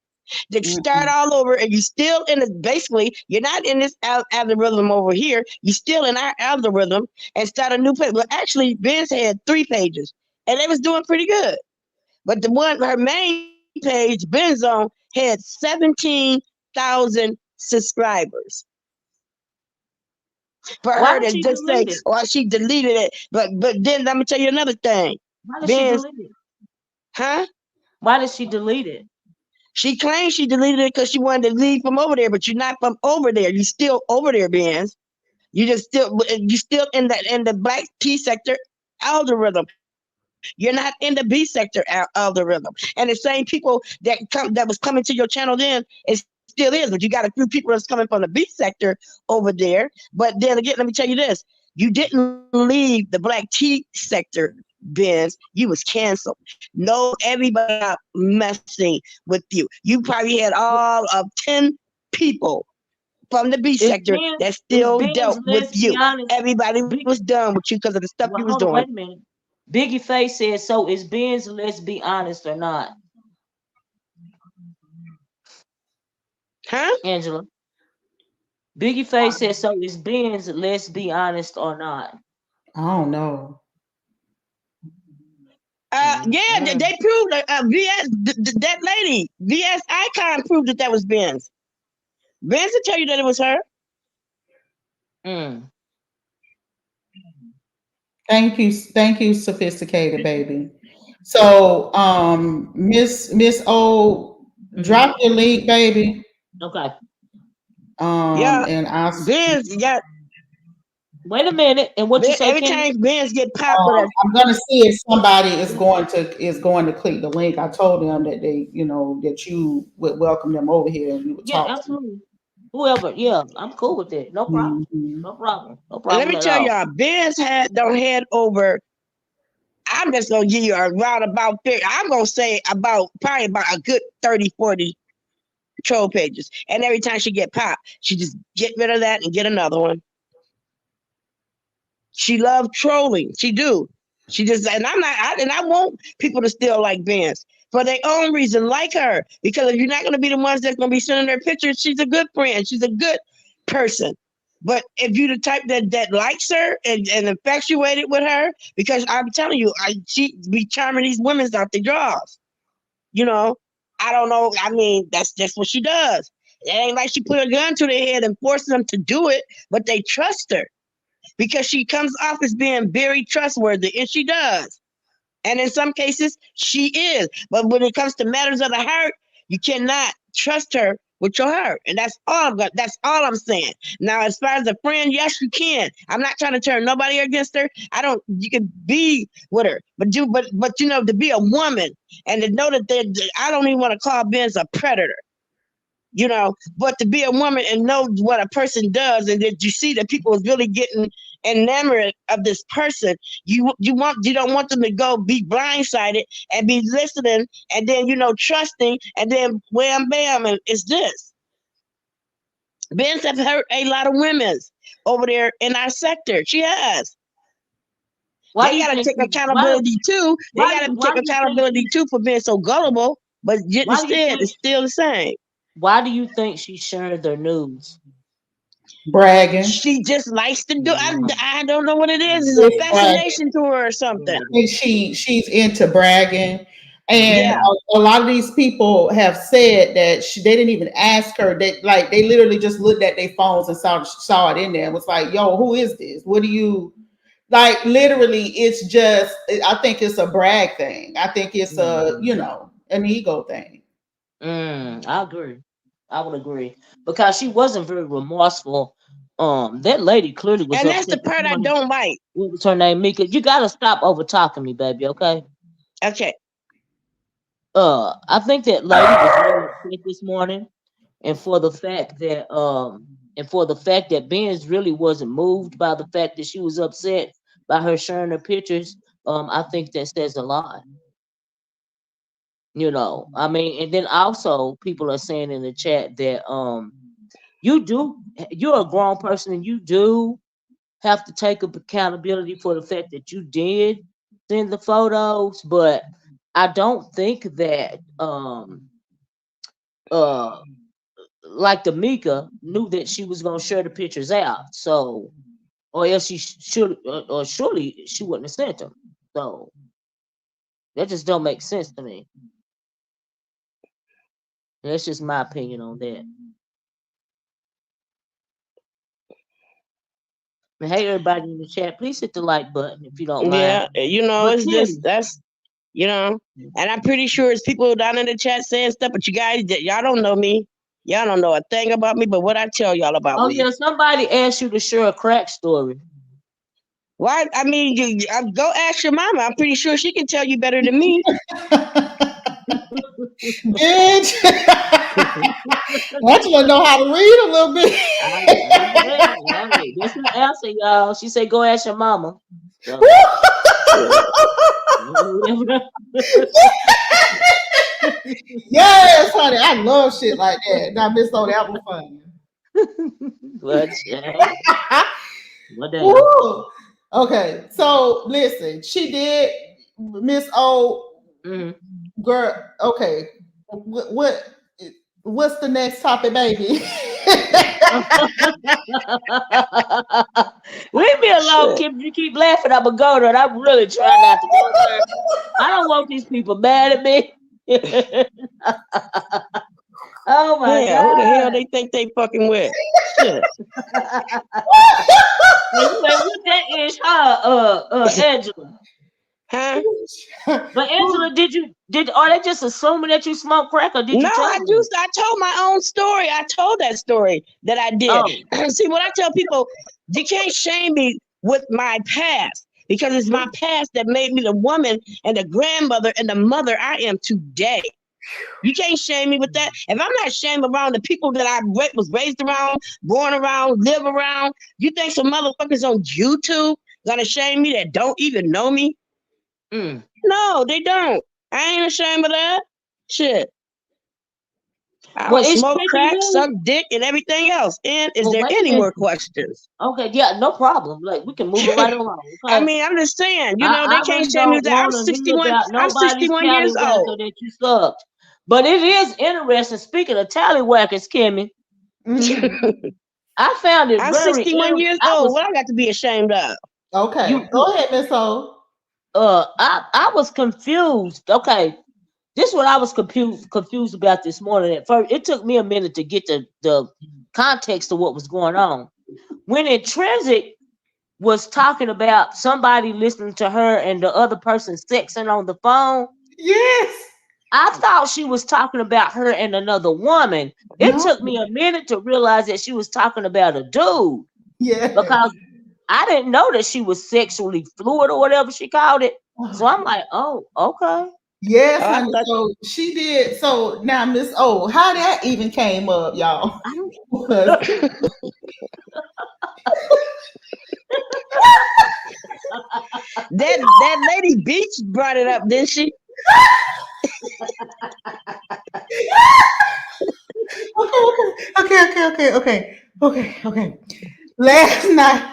Speaker 3: to start
Speaker 2: Mm-mm.
Speaker 3: all over, and you still in this? Basically, you're not in this algorithm over here. You still in our algorithm, and start a new page. Well, actually, Ben's had 3 pages, and they was doing pretty good. But the one, her main page, Ben's on, had 17,000 subscribers. For
Speaker 1: Why
Speaker 3: her
Speaker 1: did
Speaker 3: to
Speaker 1: she
Speaker 3: just say,
Speaker 1: delete it?
Speaker 3: "Well, she deleted it," but then let me tell you another thing.
Speaker 1: Why did she
Speaker 3: Ben's,
Speaker 1: delete it?
Speaker 3: huh?
Speaker 1: Why did she delete it?
Speaker 3: She claims she deleted it because she wanted to leave from over there, but you're not from over there. You still over there, Ben's. You still in the black T sector algorithm. You're not in the B sector algorithm. And the same people that was coming to your channel then is still still is, but you got a few people that's coming from the B sector over there. But then again, let me tell you this: you didn't leave the black T sector, Benz. You was canceled. No, everybody out messing with you. You probably had all of 10 people from the B sector that still dealt with
Speaker 1: let's be
Speaker 3: you.
Speaker 1: honest.
Speaker 3: Everybody was done with you because of the stuff you was
Speaker 1: Hold on,
Speaker 3: doing.
Speaker 1: wait a minute. Biggie Face says, so is Ben's let's be honest or not?
Speaker 3: Huh?
Speaker 1: Angela. Biggie Face says, so is Ben's let's be honest or not?
Speaker 2: I don't know.
Speaker 3: Yeah, they proved VS, that lady, VS Icon proved that was Ben's. Ben's will tell you that it was her.
Speaker 2: Thank you, sophisticated baby. So, Miss O, drop your link, baby.
Speaker 1: Okay.
Speaker 3: Yeah,
Speaker 2: And I
Speaker 3: Ben's got.
Speaker 1: Wait a minute. And what you say,
Speaker 3: Every
Speaker 1: Kimmy?
Speaker 3: time Ben's get popped with
Speaker 2: I'm gonna see if somebody is going to click the link. I told them that that you would welcome them over here and we would
Speaker 1: Yeah,
Speaker 2: talk
Speaker 1: absolutely. Whoever, yeah, I'm cool with it. No
Speaker 2: to
Speaker 1: problem.
Speaker 2: them.
Speaker 1: No problem. No
Speaker 3: And let
Speaker 1: problem
Speaker 3: me
Speaker 1: at
Speaker 3: tell
Speaker 1: all.
Speaker 3: y'all, Ben's don't head over. I'm just gonna give you a round about 30. I'm gonna say probably about a good 30, 40 troll pages. And every time she get popped, she just get rid of that and get another one. She loves trolling. She do. She just, and I want people to still like Ben's for their own reason, like her. Because if you're not gonna be the ones that's gonna be sending her pictures, she's a good friend. She's a good person. But if you the type that likes her and infatuated with her, because I'm telling you, she be charming these women out the drawers. You know, I don't know. I mean, that's just what she does. It ain't like she put a gun to their head and forced them to do it, but they trust her because she comes off as being very trustworthy, and she does. And in some cases, she is. But when it comes to matters of the heart, you cannot trust her with your heart. And that's all I'm saying. Now, as far as a friend, yes, you can. I'm not trying to turn nobody against her. You can be with her. But to be a woman and to know that I don't even want to call Ben's a predator. But to be a woman and know what a person does, and that you see that people is really getting enamored of this person, you don't want them to go be blindsided and be listening and then trusting and then wham bam, and it's this. Ben's have hurt a lot of women over there in our sector. She has. They gotta take accountability too. They gotta take accountability too for being so gullible, but instead it's still the same.
Speaker 1: Why do you think she shared their news?
Speaker 2: Bragging.
Speaker 3: She just likes to do. I don't know what it is. It's a fascination to her or something.
Speaker 2: I think she's into bragging, and a lot of these people have said that they didn't even ask her. They literally just looked at their phones and saw it in there and was like, "Yo, who is this? What do you?" Like literally, it's just. I think it's a brag thing. I think it's an ego thing.
Speaker 1: I agree. I would agree because she wasn't very remorseful. That lady clearly was.
Speaker 3: And that's the part I don't like.
Speaker 1: What was her name, Mika? You gotta stop over talking me, baby. Okay.
Speaker 3: Okay.
Speaker 1: I think that lady was really upset this morning, and for the fact that Benz really wasn't moved by the fact that she was upset by her sharing her pictures. I think that says a lot. I mean, and then also people are saying in the chat that you're a grown person and you do have to take accountability for the fact that you did send the photos, but I don't think that like the Mika knew that she was gonna share the pictures out, so or else she should or surely she wouldn't have sent them. So that just don't make sense to me. That's just my opinion on that. And hey, everybody in the chat, please hit the like button if you don't mind.
Speaker 3: Yeah, it's just and I'm pretty sure it's people down in the chat saying stuff, but you guys, y'all don't know me. Y'all don't know a thing about me, but what I tell y'all about me.
Speaker 1: Oh yeah, somebody asked you to share a crack story.
Speaker 3: Why? I mean, go ask your mama. I'm pretty sure she can tell you better than me.
Speaker 2: Bitch. Angela know how to read a little bit.
Speaker 1: Hey, that's her answer, y'all. She said, "Go ask your mama." So,
Speaker 2: Yes, honey. I love shit like that. Now, Miss O, that was funny.
Speaker 1: What the
Speaker 2: Woo. Okay, so listen, she did Miss O. Girl, okay. What's the next topic, baby?
Speaker 1: Leave me alone, Kim. You keep laughing, I'm gonna go there. I'm really trying not to go there. I don't want these people mad at me. Oh my
Speaker 3: Yeah,
Speaker 1: god!
Speaker 3: who the hell they think they fucking with? Shit.
Speaker 1: What that is, Angela.
Speaker 3: Huh?
Speaker 1: But Angela, are they just assuming that you smoke crack, or did you
Speaker 3: No,
Speaker 1: tell
Speaker 3: I
Speaker 1: them?
Speaker 3: do. I told my own story. I told that story that I did.
Speaker 1: Oh.
Speaker 3: See, when I tell people, you can't shame me with my past because it's my past that made me the woman and the grandmother and the mother I am today. You can't shame me with that. If I'm not shamed around the people that I was raised around, born around, live around, you think some motherfuckers on YouTube gonna shame me that don't even know me? No, they don't. I ain't ashamed of that. Shit. I don't smoke crack, suck dick, and everything else. And is there any more questions?
Speaker 1: Okay, yeah, no problem. Like, we can move it right along. Okay?
Speaker 3: I mean, I'm just saying, they
Speaker 1: I
Speaker 3: can't
Speaker 1: really
Speaker 3: shame me with
Speaker 1: don't
Speaker 3: that. I'm
Speaker 1: want to hear
Speaker 3: 61.
Speaker 1: about
Speaker 3: I'm
Speaker 1: nobody's
Speaker 3: 61 years old.
Speaker 1: tallywhacker that you sucked. But it is interesting. Speaking of tallywhackers, Kimmie, I found it
Speaker 3: I'm
Speaker 1: very
Speaker 3: 61 years old. What I got to be ashamed of?
Speaker 2: Okay, go ahead, Miss O.
Speaker 1: I was confused. Okay, this is what I was confused about this morning. At first, it took me a minute to get the context of what was going on. When Intrinsic was talking about somebody listening to her and the other person sexing on the phone.
Speaker 2: Yes.
Speaker 1: I thought she was talking about her and another woman. It took me a minute to realize that she was talking about a dude.
Speaker 2: Yeah.
Speaker 1: Because I didn't know that she was sexually fluid or whatever she called it. So I'm like, oh, okay.
Speaker 2: Yes, honey. So she did. So now, Miss O, how that even came up, y'all?
Speaker 3: that lady Beach brought it up, didn't she?
Speaker 2: Okay. Last night.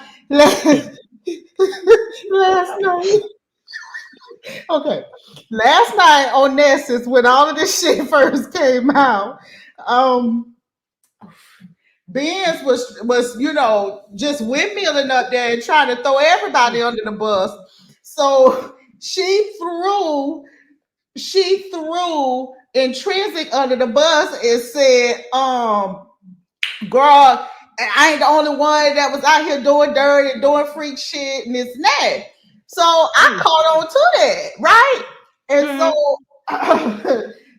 Speaker 2: Okay. Last night on Nessus, when all of this shit first came out, Benz was just windmilling up there and trying to throw everybody under the bus. So she threw Intrinsic under the bus and said, girl, I ain't the only one that was out here doing dirt and doing freak shit and this and that. So I caught on to that, right? And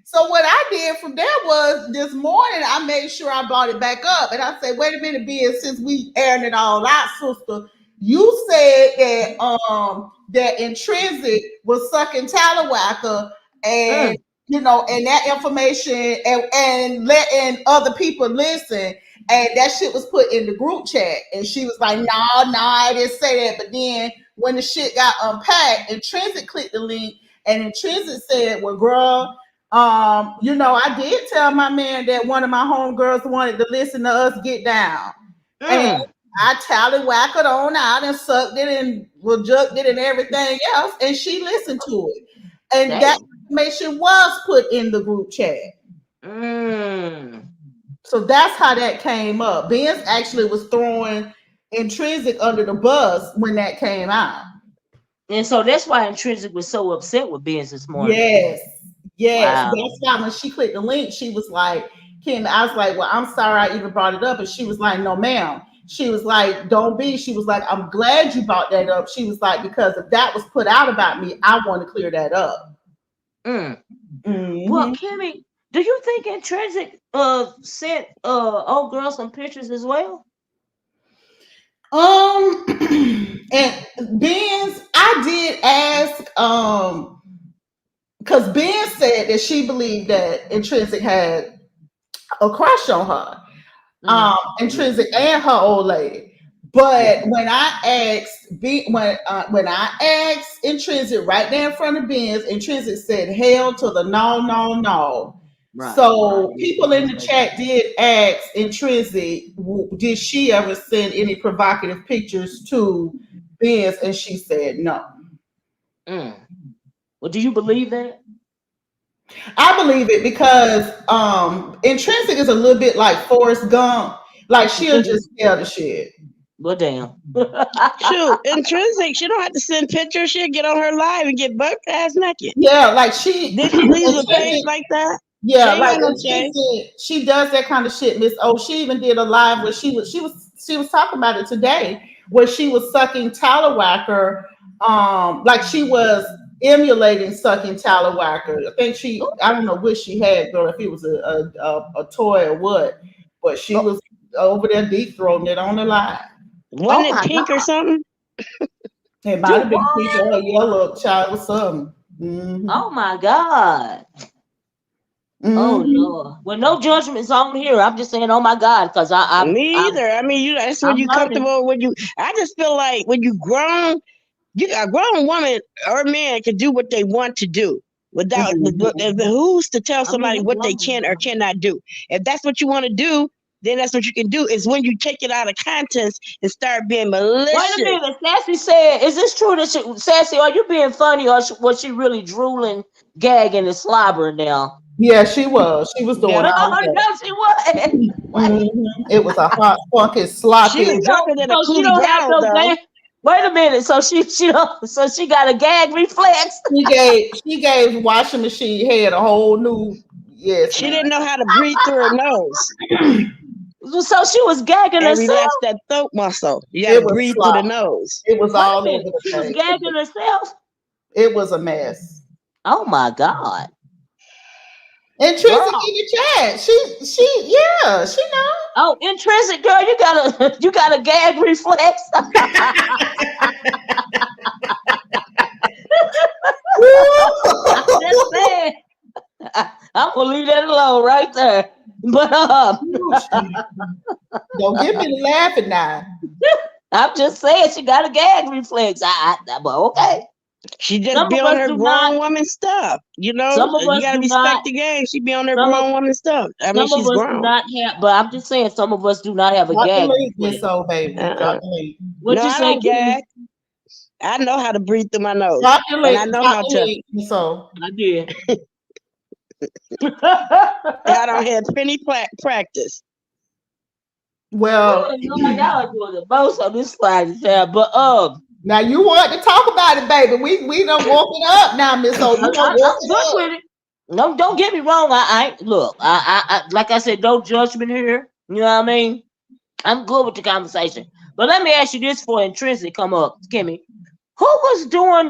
Speaker 2: so what I did from there was this morning I made sure I brought it back up, and I said, "Wait a minute, Ben, since we airing it all out, sister, you said that Intrinsic was sucking Talawhacker and." And that information and letting other people listen. And that shit was put in the group chat. And she was like, no, I didn't say that. But then when the shit got unpacked, Intrinsic clicked the link and Intrinsic said, well, girl, I did tell my man that one of my homegirls wanted to listen to us get down. And I tallywhacked on out and sucked it and rejected it and everything else. And she listened to it. And that information was put in the group chat. So that's how that came up. Benz actually was throwing Intrinsic under the bus when that came out.
Speaker 1: And so that's why Intrinsic was so upset with Benz this morning.
Speaker 2: Yes. Wow. That's why when she clicked the link, she was like, Kim, I was like, well, I'm sorry I even brought it up. And she was like, no, ma'am. She was like, don't be. She was like, I'm glad you brought that up. She was like, because if that was put out about me, I want to clear that up.
Speaker 1: Well, Kimmie, do you think Intrinsic sent old girl some pictures as well?
Speaker 2: And Ben's, I did ask, because Ben said that she believed that Intrinsic had a crush on her,
Speaker 1: Mm-hmm.
Speaker 2: Intrinsic and her old lady. But when I asked Intrinsic right there in front of Ben's, Intrinsic said hell to the no, no, no.
Speaker 1: Right, right.
Speaker 2: So
Speaker 1: Yeah, she
Speaker 2: people in
Speaker 1: did
Speaker 2: the
Speaker 1: say
Speaker 2: chat did ask Intrinsic, did she ever send any provocative pictures to Ben's, and she said no.
Speaker 1: that. Well, do you believe that?
Speaker 2: I believe it because Intrinsic is a little bit like Forrest Gump. Like she'll just tell the shit.
Speaker 1: Well, damn.
Speaker 3: Shoot, Intrinsic, she don't have to send pictures. She'll get on her live and get butt ass naked.
Speaker 2: Yeah, like she
Speaker 3: Did she leave a page
Speaker 2: Intrinsic,
Speaker 3: like that? She
Speaker 2: yeah,
Speaker 3: ain't
Speaker 2: like
Speaker 3: got no shame.
Speaker 2: Intrinsic, she does that kind of shit, Miss O. She even did a live where she was talking about it today, where she was sucking Tallowacker, like she was emulating sucking Tallowacker. I think I don't know what she had, girl, if it was a toy or what, but she
Speaker 1: Oh,
Speaker 2: was over there deep throating it on the live.
Speaker 3: Wasn't
Speaker 1: oh
Speaker 3: it
Speaker 1: my
Speaker 3: pink or
Speaker 1: God.
Speaker 3: something?
Speaker 2: It might
Speaker 1: Do
Speaker 2: have been pink
Speaker 1: what?
Speaker 2: or yellow, child, or something. Hmm.
Speaker 1: Oh my God. Oh
Speaker 2: Hmm.
Speaker 1: Lord. Well, no judgments on here. I'm just saying, oh my God, because
Speaker 3: Me either. I mean, that's when
Speaker 1: I'm
Speaker 3: you
Speaker 1: learning.
Speaker 3: comfortable. When you, I just feel like when you grown, you a grown woman or man can do what they want to do without who's to tell
Speaker 1: I mean,
Speaker 3: somebody
Speaker 1: you
Speaker 3: what they
Speaker 1: grown
Speaker 3: can or
Speaker 1: now.
Speaker 3: cannot do. If that's what you want to do, then that's what you can do. Is when you take it out of context and start being
Speaker 1: Wait a
Speaker 3: malicious.
Speaker 1: minute. Sassy said, is this true that Sassy, are you being funny or was she really drooling, gagging, and slobbering now?
Speaker 2: Yeah, she was. She was doing
Speaker 3: Yeah,
Speaker 2: all
Speaker 1: Oh,
Speaker 2: that.
Speaker 1: no, she was. Wait.
Speaker 2: It was a hot, funky,
Speaker 3: she was
Speaker 2: sloppy.
Speaker 3: drunker than a
Speaker 1: So she
Speaker 3: coolie
Speaker 1: don't have
Speaker 3: brown
Speaker 1: no
Speaker 3: though.
Speaker 1: gag. Wait a minute. So she don't. So she got a gag reflex.
Speaker 2: She gave washing machine head a whole new. Yes,
Speaker 3: She
Speaker 2: man.
Speaker 3: didn't know how to breathe through her nose
Speaker 1: So she was gagging
Speaker 3: and
Speaker 1: herself.
Speaker 3: relax that throat muscle. You got
Speaker 2: It
Speaker 3: to
Speaker 2: was
Speaker 3: breathe through the
Speaker 2: sloppy.
Speaker 3: nose.
Speaker 2: It was
Speaker 1: Wait a
Speaker 2: all over
Speaker 1: minute.
Speaker 2: the
Speaker 1: She was
Speaker 2: place.
Speaker 1: gagging herself.
Speaker 2: It was a mess.
Speaker 1: Oh my God,
Speaker 2: Intrinsic
Speaker 1: girl.
Speaker 2: in the chat. Yeah, she
Speaker 1: Oh, intrinsic girl, you got a you got a gag reflex. I'm just
Speaker 2: know.
Speaker 1: saying. I'm gonna leave that alone right there. But
Speaker 2: Don't get me to laughing now.
Speaker 1: I'm just saying she got a gag reflex. But okay.
Speaker 3: She just
Speaker 1: Some
Speaker 3: be
Speaker 1: of
Speaker 3: on
Speaker 1: us
Speaker 3: her
Speaker 1: do not.
Speaker 3: grown woman stuff. You know,
Speaker 1: Some of
Speaker 3: you
Speaker 1: us
Speaker 3: gotta
Speaker 1: do
Speaker 3: respect
Speaker 1: not.
Speaker 3: the game. She be on her
Speaker 1: Some of
Speaker 3: grown woman stuff. I mean,
Speaker 1: some of
Speaker 3: she's
Speaker 1: us do
Speaker 3: grown.
Speaker 1: not have. But I'm just saying, some of us do not have a
Speaker 2: Drop the
Speaker 1: gag
Speaker 2: link,
Speaker 1: reflex.
Speaker 2: Miss O, baby. Drop
Speaker 3: Uh-uh.
Speaker 2: the link.
Speaker 1: What
Speaker 3: No,
Speaker 1: you
Speaker 3: I
Speaker 1: say,
Speaker 3: don't
Speaker 1: Kimmy?
Speaker 3: gag. I know how to breathe through my nose,
Speaker 2: Drop the
Speaker 3: and
Speaker 2: link.
Speaker 3: I know
Speaker 2: Drop
Speaker 3: how
Speaker 2: the
Speaker 3: to.
Speaker 2: link, Miss O.
Speaker 1: I did.
Speaker 3: I don't have any practice.
Speaker 2: Well,
Speaker 1: Oh Lord, y'all are doing the most on this slide there. But
Speaker 2: now you want to talk about it, baby. We done woke it up now, Miss O. You done woke
Speaker 1: I'm
Speaker 2: it
Speaker 1: good
Speaker 2: up.
Speaker 1: with it. No, don't get me wrong. I look. I like I said, no judgment here. You know what I mean? I'm good with the conversation. But let me ask you this for intrinsic come up, Kimmy. Who was doing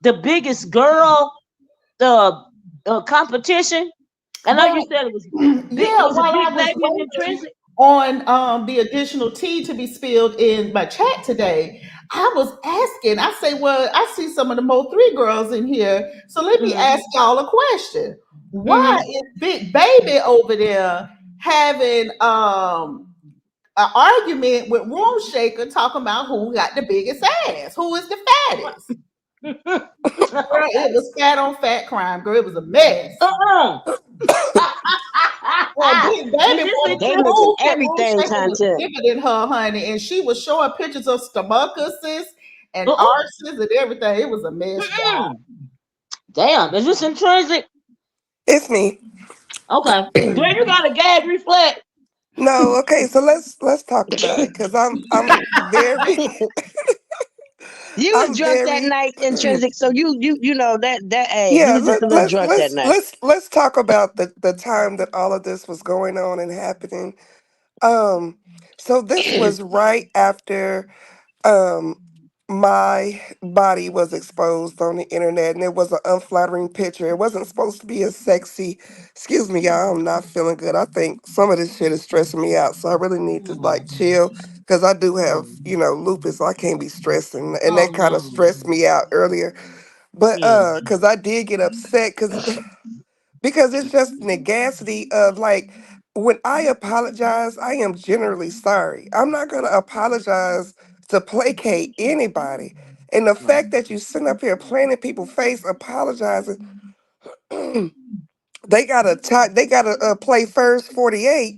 Speaker 1: the biggest girl the competition? I know you
Speaker 2: Well,
Speaker 1: said it was big.
Speaker 2: yeah,
Speaker 1: Was it
Speaker 2: while I
Speaker 1: Big
Speaker 2: was
Speaker 1: Baby and
Speaker 2: waiting
Speaker 1: intrinsic?
Speaker 2: on the additional tea to be spilled in my chat today, I was asking, I say, well, I see some of the Mo3 girls in here. So let me
Speaker 1: Mm-hmm.
Speaker 2: ask y'all a question. Why
Speaker 1: Mm-hmm.
Speaker 2: is Big Baby over there having an argument with Room Shaker talking about who got the biggest ass? Who is the fattest? Girl,
Speaker 1: Okay.
Speaker 2: it was fat on fat crime, girl. It was a mess.
Speaker 1: Uh-uh.
Speaker 2: And Big
Speaker 1: Is
Speaker 2: Baby
Speaker 1: this
Speaker 2: wanted to
Speaker 3: They missing
Speaker 1: intrinsic?
Speaker 2: prove that Room
Speaker 3: everything
Speaker 2: Shaker was
Speaker 3: content.
Speaker 2: bigger than her, honey. And she was showing pictures of stomachuses and
Speaker 1: Uh-uh.
Speaker 2: arses and everything. It was a mess, child.
Speaker 1: Mm-mm. Damn, is this intrinsic?
Speaker 5: It's me.
Speaker 1: Okay. Girl, you got a gag reflex.
Speaker 5: No, okay, so let's talk about it because I'm very
Speaker 3: You was
Speaker 5: I'm
Speaker 3: drunk that
Speaker 5: very
Speaker 3: night, intrinsic. So you know that hey, you
Speaker 5: yeah.
Speaker 3: was just a little drunk that night.
Speaker 5: Let's talk about the time that all of this was going on and happening. Um, so this was right after um my body was exposed on the internet, and it was an unflattering picture. It wasn't supposed to be a sexy, excuse me, y'all, I'm not feeling good. I think some of this shit is stressing me out, so I really need to like chill because I do have, lupus, so I can't be stressing, and
Speaker 1: Oh
Speaker 5: that kind of
Speaker 1: no.
Speaker 5: stressed me out earlier. But
Speaker 1: Yeah.
Speaker 5: because I did get upset because it's just negacity of like when I apologize, I am generally sorry. I'm not going to apologize to placate anybody. And the
Speaker 1: Right.
Speaker 5: fact that you sit up here playing in people's face apologizing, they gotta play first 48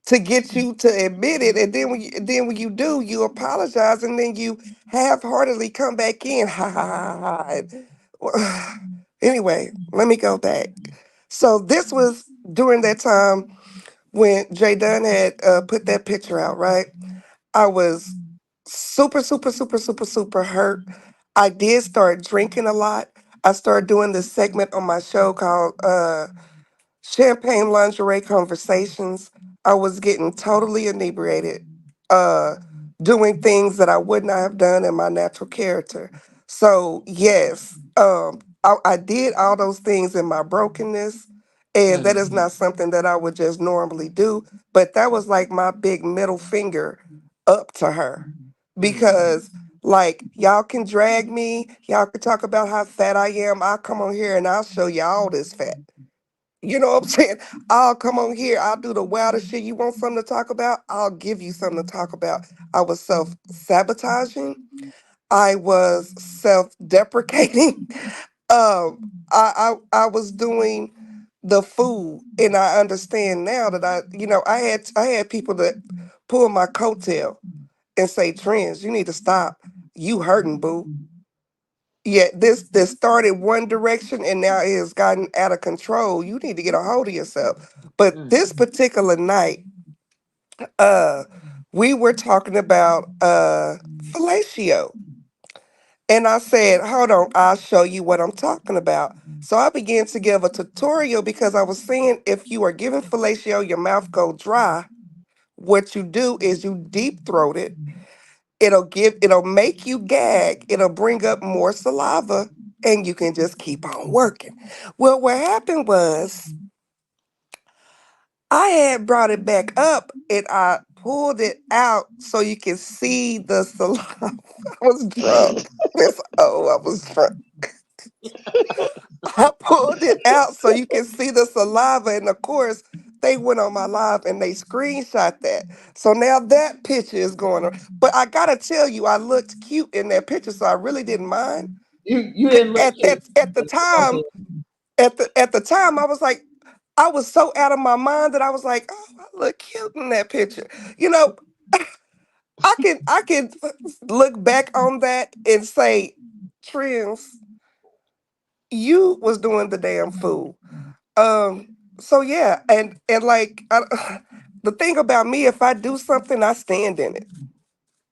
Speaker 5: to get you to admit it, and then when you do, you apologize, and then you half-heartedly come back in. Ha ha ha ha. Well, anyway, let me go back. So this was during that time when Jay Dunn had put that picture out, right? I was super, super, super, super, super hurt. I did start drinking a lot. I started doing this segment on my show called Champagne Lingerie Conversations. I was getting totally inebriated, uh, doing things that I would not have done in my natural character. So, yes, I did all those things in my brokenness, and that is
Speaker 1: Mm,
Speaker 5: not something that I would just normally do. But that was like my big middle finger up to her
Speaker 1: mm,
Speaker 5: because. Like, y'all can drag me, y'all can talk about how fat I am. I'll come on here and I'll show y'all this fat. You know what I'm saying? I'll come on here. I'll do the wildest shit. You want something to talk about? I'll give you something to talk about. I was self sabotaging. I was self deprecating. I was doing the fool, and I understand now that I had people that pull my coattail and say, "Trends, you need to stop. You hurting, boo." Yeah, this started one direction and now it has gotten out of control. You need to get a hold of yourself. But
Speaker 1: mm,
Speaker 5: this particular night, uh, we were talking about fellatio. And I said, hold on, I'll show you what I'm talking about. So I began to give a tutorial because I was saying if you are giving fellatio, your mouth go dry. What you do is you deep throat it. It'll make you gag, it'll bring up more saliva, and you can just keep on working. Well, what happened was I had brought it back up and I pulled it out so you can see the saliva. I was drunk. I was drunk. I pulled it out so you can see the saliva, and of course they went on my live and they screenshot that. So now that picture is going on. But I gotta tell you, I looked cute in that picture, so I really didn't mind.
Speaker 2: You didn't look cute.
Speaker 5: At the time, at the time, I was like, I was so out of my mind that I was like, oh, I look cute in that picture. You know, I can look back on that and say, Trends, you was doing the damn fool. Um, so yeah, and like the thing about me, if I do something, I stand in it.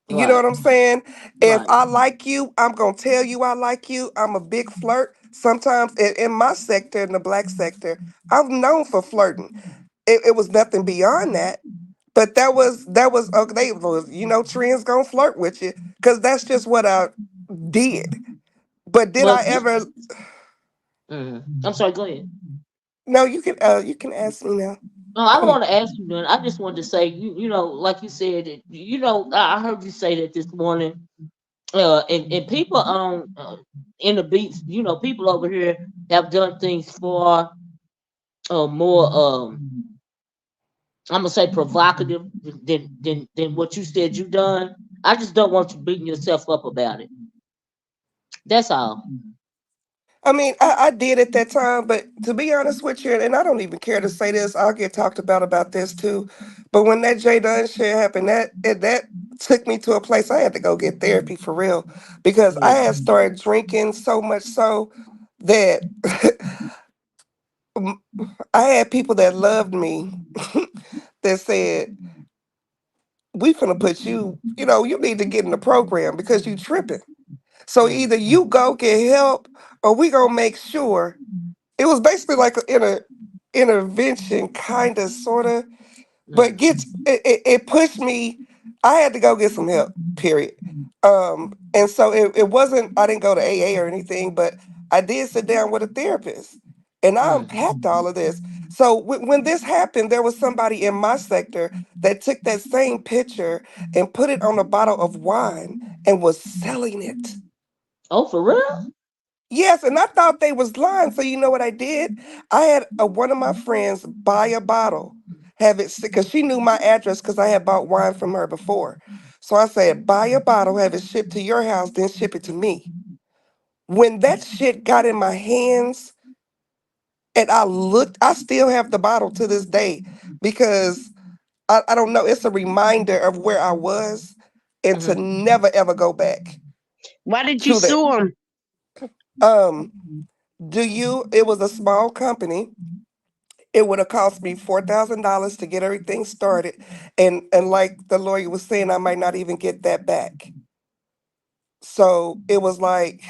Speaker 5: You know
Speaker 1: right,
Speaker 5: what I'm saying? If
Speaker 1: right.
Speaker 5: I like you, I'm gonna tell you I like you. I'm a big flirt. Sometimes in my sector, in the black sector, I'm known for flirting. It was nothing beyond that. But that was okay. Was Trends gonna flirt with you because that's just what I did. But did
Speaker 1: Well,
Speaker 5: I ever?
Speaker 1: I'm sorry. Go ahead.
Speaker 5: No, you can ask me now.
Speaker 1: No, I don't want to ask you none. I just wanted to say, like you said, I heard you say that this morning. And people in the beats, people over here have done things far more I'm gonna say provocative than what you said you done. I just don't want you beating yourself up about it. That's all.
Speaker 5: I mean, I did at that time, but to be honest with you, and I don't even care to say this, I'll get talked about this too. But when that Jay Dunn shit happened, that took me to a place I had to go get therapy for real because I
Speaker 1: Yeah.
Speaker 5: had started drinking so much so that m- I had people that loved me that said, "We finna put you, you need to get in the program because you tripping. So
Speaker 1: Mm,
Speaker 5: either you go get help, or we gonna make sure." It was basically like an intervention, kind of, sort of, but
Speaker 1: mm,
Speaker 5: it pushed me. I had to go get some help. Period. And so it wasn't. I didn't go to AA or anything, but I did sit down with a therapist, and I
Speaker 1: mm.
Speaker 5: unpacked all of this. So when this happened, there was somebody in my sector that took that same picture and put it on a bottle of wine and was selling it.
Speaker 1: Oh, for real?
Speaker 5: Yes, and I thought they was lying. So you know what I did? I had one of my friends buy a bottle have it, because she knew my address because I had bought wine from her before. So I said, buy a bottle, have it shipped to your house, then ship it to me. When that shit got in my hands and I looked, I still have the bottle to this day because I don't know, it's a reminder of where I was and to
Speaker 1: Mhm.
Speaker 5: never ever go back
Speaker 3: Why did you
Speaker 5: to that.
Speaker 3: sue him?
Speaker 5: Um, it was a small company. It would have cost me $4,000 to get everything started. And like the lawyer was saying, I might not even get that back. So it was like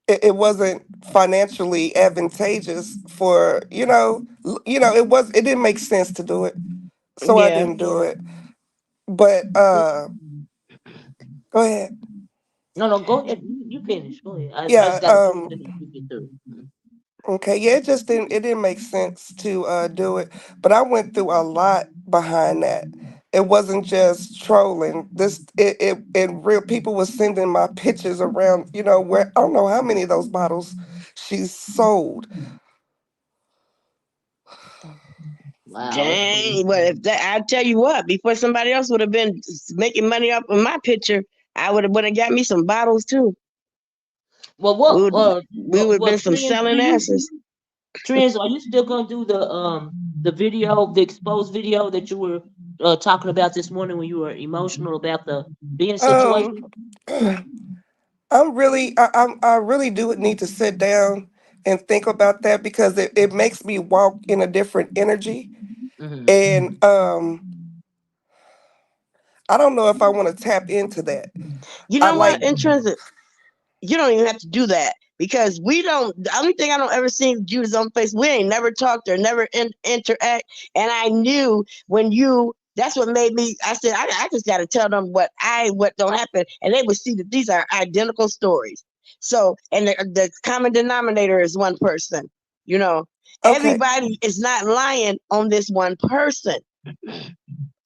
Speaker 5: it wasn't financially advantageous for, it didn't make sense to do it. So I
Speaker 3: Yeah.
Speaker 5: didn't do it. But go ahead.
Speaker 1: No, no, go ahead. You finish. Go ahead. I
Speaker 5: Yeah,
Speaker 1: just got to finish it and you get through.
Speaker 5: okay, yeah, it didn't make sense to do it. But I went through a lot behind that. It wasn't just trolling. It real people were sending my pictures around, where I don't know how many of those bottles she sold.
Speaker 1: Wow, that's
Speaker 3: Dang.
Speaker 1: crazy.
Speaker 3: Well, if that, I tell you what, before somebody else would have been making money off of my picture, I would have got me some bottles too.
Speaker 1: Well,
Speaker 3: We would we would have
Speaker 1: what
Speaker 3: been some
Speaker 1: trends do
Speaker 3: selling
Speaker 1: you
Speaker 3: asses.
Speaker 1: trends? Are you still gonna do the video, the exposed video that you were talking about this morning when you were emotional about the being
Speaker 5: Um,
Speaker 1: situation?
Speaker 5: I really do need to sit down and think about that because it makes me walk in a different energy.
Speaker 1: Hmm.
Speaker 5: And I don't know if I want to tap into that.
Speaker 3: You
Speaker 5: I
Speaker 3: know what?
Speaker 5: like,
Speaker 3: Intrinsic. You don't even have to do that because we don't. The only thing I don't ever see Judas on face, we ain't never talked or never interact. And I knew when you. That's what made me. I said I just got to tell them what don't happen, and they would see that these are identical stories. So, and the common denominator is one person. You know,
Speaker 5: okay,
Speaker 3: everybody is not lying on this one person.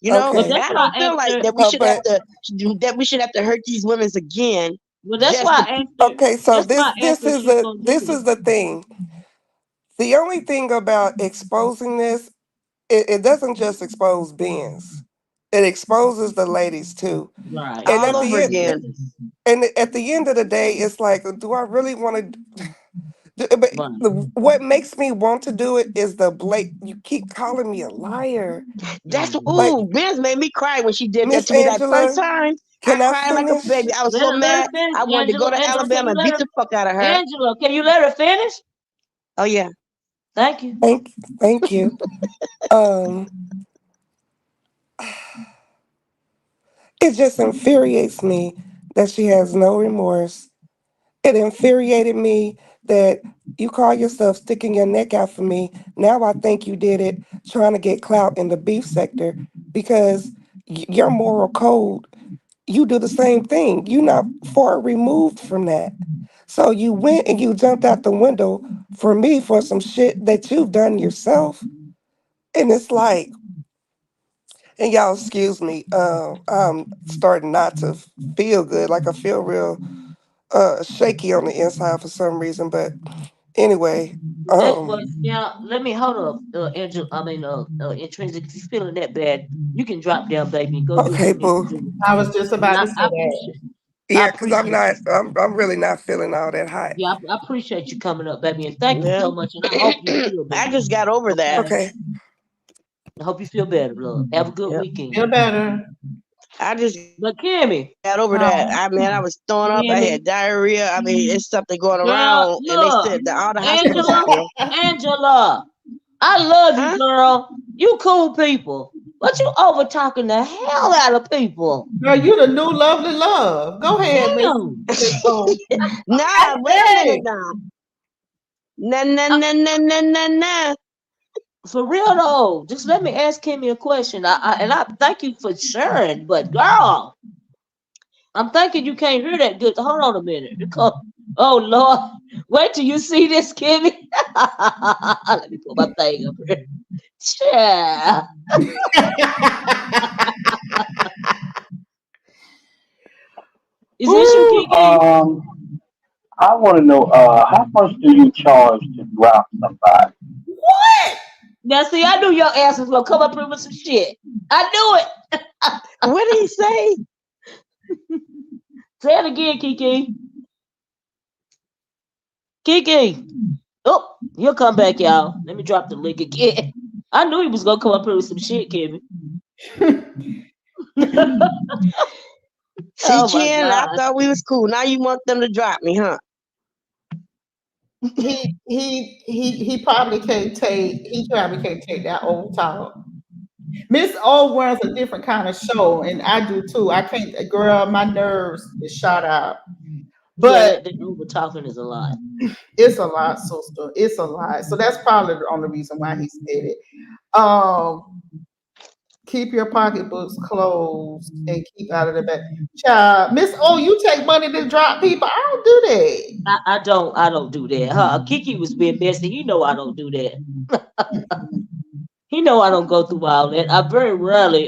Speaker 3: You know,
Speaker 1: Well,
Speaker 5: okay.
Speaker 3: and
Speaker 1: that's
Speaker 3: I
Speaker 1: why
Speaker 3: don't
Speaker 1: I
Speaker 3: feel like
Speaker 1: answered.
Speaker 3: that we should have
Speaker 5: But
Speaker 3: to hurt these women again
Speaker 1: Well, that's
Speaker 3: just
Speaker 1: why
Speaker 3: to
Speaker 1: I answered.
Speaker 5: okay, so
Speaker 1: That's why
Speaker 5: this
Speaker 1: I asked
Speaker 5: this
Speaker 1: what
Speaker 5: is
Speaker 1: she was
Speaker 5: the
Speaker 1: gonna
Speaker 5: this
Speaker 1: do.
Speaker 5: is the thing. The only thing about exposing this, it doesn't just expose Ben's. It exposes the ladies too.
Speaker 1: Right.
Speaker 5: And
Speaker 3: all
Speaker 5: at
Speaker 3: over
Speaker 5: the end
Speaker 3: again.
Speaker 5: and at the end of the day, it's like, do I really want to? But
Speaker 1: Right.
Speaker 5: what makes me want to do it is the Blake. You keep calling me a liar,
Speaker 3: That's
Speaker 1: Mm.
Speaker 5: like
Speaker 3: ooh, Ben's made me cry when she did that
Speaker 5: Miss
Speaker 3: to me that first
Speaker 5: Angela.
Speaker 3: time. I
Speaker 5: Can I
Speaker 3: cried like a
Speaker 5: finish?
Speaker 3: baby. I was so
Speaker 1: Let her
Speaker 3: mad.
Speaker 1: finish,
Speaker 3: I wanted to go
Speaker 1: Angela.
Speaker 3: to
Speaker 1: Angela, can
Speaker 3: Alabama
Speaker 1: you
Speaker 3: and
Speaker 1: let
Speaker 3: beat
Speaker 1: her?
Speaker 3: the fuck out of her.
Speaker 1: Angela, can you let her finish?
Speaker 3: Oh yeah.
Speaker 1: Thank you.
Speaker 5: Thank you. Um, it just infuriates me that she has no remorse. It infuriated me that you call yourself sticking your neck out for me. Now I think you did it trying to get clout in the beef sector because your moral code, you do the same thing. You're not far removed from that. So you went and you jumped out the window for me for some shit that you've done yourself. And it's like, and y'all excuse me, I'm starting not to feel good. Like I feel real shaky on the inside for some reason. But anyway,
Speaker 1: That was yeah. Let me hold up, Angela. Intrinsic. If you're feeling that bad, you can drop down, baby, and go do what
Speaker 5: okay,
Speaker 1: you need to
Speaker 5: boo.
Speaker 1: do.
Speaker 2: I was just
Speaker 1: And
Speaker 2: about to say
Speaker 1: I
Speaker 2: that.
Speaker 1: appreciate. I
Speaker 5: Yeah, because
Speaker 1: appreciate you.
Speaker 5: I'm really not feeling all that hot.
Speaker 1: Yeah, I appreciate you coming up, baby, and thank you
Speaker 3: Yeah.
Speaker 1: so much. And I hope you feel
Speaker 3: I
Speaker 1: better.
Speaker 3: just got over that.
Speaker 1: Okay.
Speaker 5: Okay.
Speaker 1: I hope you feel better, love. Have a good
Speaker 3: Yep.
Speaker 2: Feel
Speaker 1: weekend.
Speaker 2: better.
Speaker 3: I just got over
Speaker 1: But
Speaker 3: that.
Speaker 1: Kimmy,
Speaker 3: I mean, I was throwing up. I had
Speaker 1: you hear me?
Speaker 3: diarrhea. I mean, it's something going around,
Speaker 1: Girl,
Speaker 3: and they said
Speaker 1: look,
Speaker 3: that all the hospitals are
Speaker 1: Angela,
Speaker 3: filled.
Speaker 1: Angela, I love
Speaker 3: Huh?
Speaker 1: you, girl. You cool people, but you over talking the hell out of people.
Speaker 2: Girl, you the new lovely love. Go ahead,
Speaker 1: Damn.
Speaker 2: Miss Boom.
Speaker 3: Nah, wait a minute
Speaker 2: Hey,
Speaker 3: now. Nah, nah,
Speaker 1: Uh,
Speaker 3: nah, nah, nah, nah, nah.
Speaker 1: for real though, just let me ask Kimmy a question. I thank you for sharing, but girl, I'm thinking you can't hear that good. Hold on a minute. Oh Lord, wait till you see this, Kimmy. Let me put my thing up here. Yeah. Is this you,
Speaker 6: Ooh,
Speaker 1: Kiki?
Speaker 6: I want to know how much do you charge to drop somebody?
Speaker 2: what?
Speaker 1: Now, see, I knew your ass was gonna come up here with some shit. I knew it.
Speaker 3: What did he say?
Speaker 1: Say it again, Kiki. Kiki. Oh, he'll come back, y'all. Let me drop the link again. I knew he was gonna come up here with some shit, Kimmie.
Speaker 3: See,
Speaker 1: Oh my
Speaker 3: Ken, I
Speaker 1: god.
Speaker 3: thought we was cool. Now you want them to drop me, huh?
Speaker 2: He probably can't take that old talk. Miss O runs a different kind of show, and I do too. I can't, girl, my nerves is shot out.
Speaker 1: Yeah,
Speaker 2: But
Speaker 1: that over talking is a lot.
Speaker 2: it's a lot, sister. It's a lot. So that's probably the only reason why he said it. Um, keep your pocketbooks closed and keep out of the back. Child, Miss O, you take money to drop people. I don't do that.
Speaker 1: I don't do that. Kiki was being messy. He know I don't do that. He know I don't go through all that. I very rarely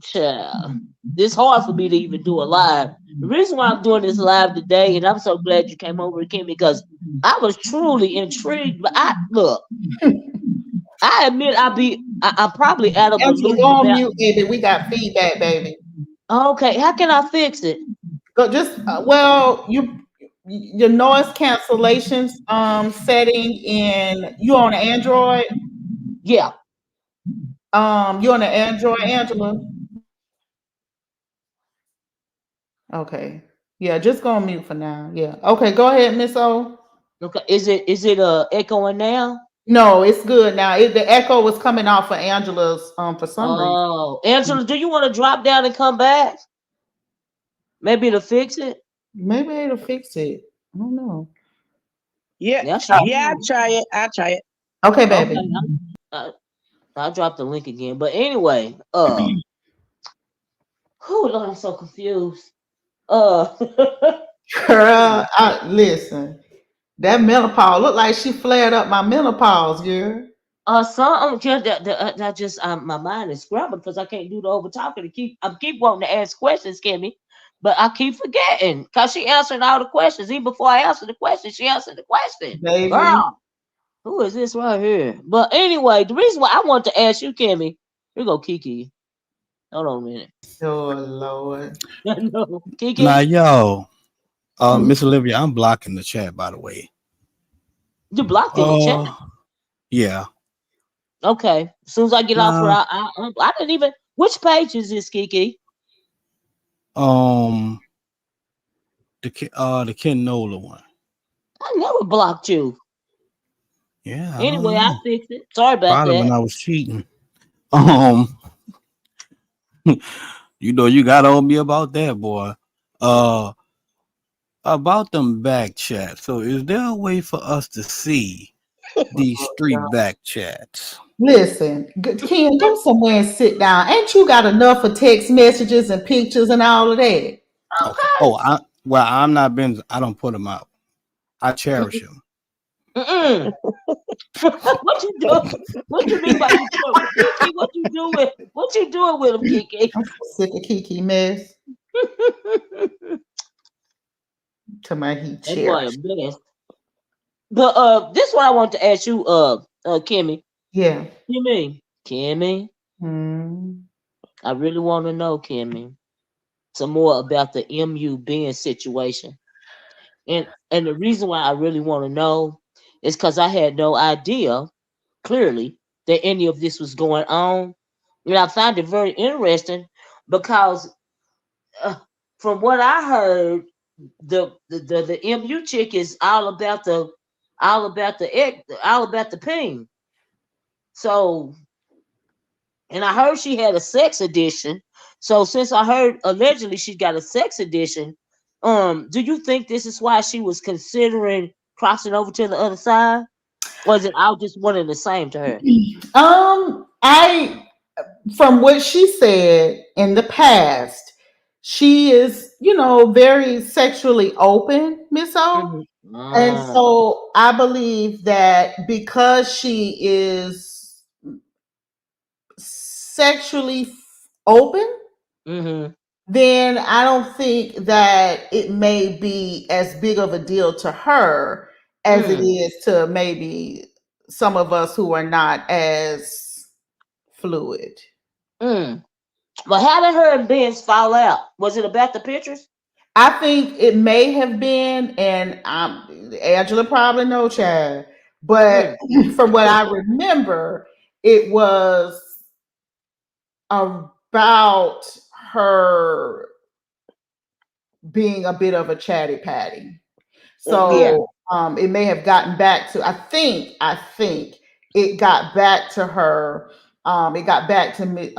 Speaker 1: child. It's hard for me to even do a live. The reason why I'm doing this live today, and I'm so glad you came over, Kim, because I was truly intrigued. But I admit I'm probably out of the
Speaker 2: Angela,
Speaker 1: loop
Speaker 2: go on
Speaker 1: about.
Speaker 2: mute, baby. We got feedback, baby.
Speaker 1: Okay, how can I fix it?
Speaker 2: Go just well, your noise cancellations setting in you on Android.
Speaker 1: Yeah.
Speaker 2: You on the Android, Angela? Okay. Yeah, just go on mute for now. Yeah. Okay, go ahead, Miss O.
Speaker 1: Okay. Is it echoing now?
Speaker 2: No, it's good now. The echo was coming off of Angela's for some reason.
Speaker 1: Oh, Angela, do you want to drop down and come back? Maybe to fix it.
Speaker 2: Maybe it'll fix it. I don't know.
Speaker 3: Yeah,
Speaker 1: Yeah, she
Speaker 3: yeah,
Speaker 1: can.
Speaker 3: I'll try it.
Speaker 2: Okay,
Speaker 1: Okay,
Speaker 2: baby.
Speaker 1: I'll drop the link again. But anyway, oh Lord, I'm so confused. Uh,
Speaker 2: Girl, listen. That menopause look like she flared up my menopause, girl.
Speaker 1: something just that just my mind is scrambled because I can't do the over talking. I keep wanting to ask questions, Kimmy, but I keep forgetting because she answered all the questions. Even before I answered the question, she answered the question.
Speaker 2: Baby.
Speaker 1: Girl, who is this right here? But anyway, the reason why I want to ask you, Kimmy, here go Kiki. Hold on a minute.
Speaker 2: Oh Lord.
Speaker 1: No,
Speaker 6: Now,
Speaker 1: Kiki,
Speaker 6: yo,
Speaker 2: Mm.
Speaker 6: Miss Olivia, I'm blocking the chat, by the way.
Speaker 1: you blocked in the chat.
Speaker 6: Uh, yeah.
Speaker 1: Okay. As soon as I get off here,
Speaker 6: Nah.
Speaker 1: I didn't even. Which page is this, Kiki?
Speaker 6: Um, the Ken Nola one.
Speaker 1: I never blocked you.
Speaker 6: Yeah, I don't
Speaker 1: Anyway, I
Speaker 6: know.
Speaker 1: fixed it. Sorry about
Speaker 6: Probably when
Speaker 1: that.
Speaker 6: I was cheating. Um, you got on me about that, boy. Uh, about them back chats. So, is there a way for us to see these three back chats?
Speaker 2: Listen, Ken, go somewhere and sit down. Ain't you got enough of text messages and pictures and all of that?
Speaker 6: Okay.
Speaker 1: Okay.
Speaker 6: Oh, I'm not been. I don't put them out. I cherish them.
Speaker 1: Mm-mm. What you do? What you mean by you doing Kiki? What you doing with him, Kiki?
Speaker 2: I'm so sick of Kiki mess. To my heat
Speaker 1: That boy a
Speaker 2: cherished.
Speaker 1: mess. But this one I want to ask you, Kimmy.
Speaker 2: Yeah.
Speaker 1: Kimmy,
Speaker 2: Mm.
Speaker 1: I really want to know, Kimmy, some more about the MU Ben situation. And the reason why I really want to know is because I had no idea clearly that any of this was going on, and I found it very interesting because uh, from what I heard, the MU chick is all about the ping. So, and I heard she had a sex addiction. So since I heard allegedly she got a sex addiction, do you think this is why she was considering crossing over to the other side? Was it all just one and the same to her?
Speaker 2: I from what she said in the past, she is, very sexually open, Miss O.
Speaker 1: Mm-hmm.
Speaker 2: And so I believe that because she is sexually open,
Speaker 1: Mm-hmm.
Speaker 2: then I don't think that it may be as big of a deal to her as it
Speaker 1: Mm.
Speaker 2: is to maybe some of us who are not as fluid.
Speaker 1: Mm. But how did her and Ben's fall out? Was it about the pictures?
Speaker 2: I think it may have been, and Angela probably no child, but
Speaker 1: Mm.
Speaker 2: from what I remember, it was about her being a bit of a chatty patty.
Speaker 3: Yeah.
Speaker 1: Mm.
Speaker 2: So it may have gotten back to. I think it got back to her. It got back to me.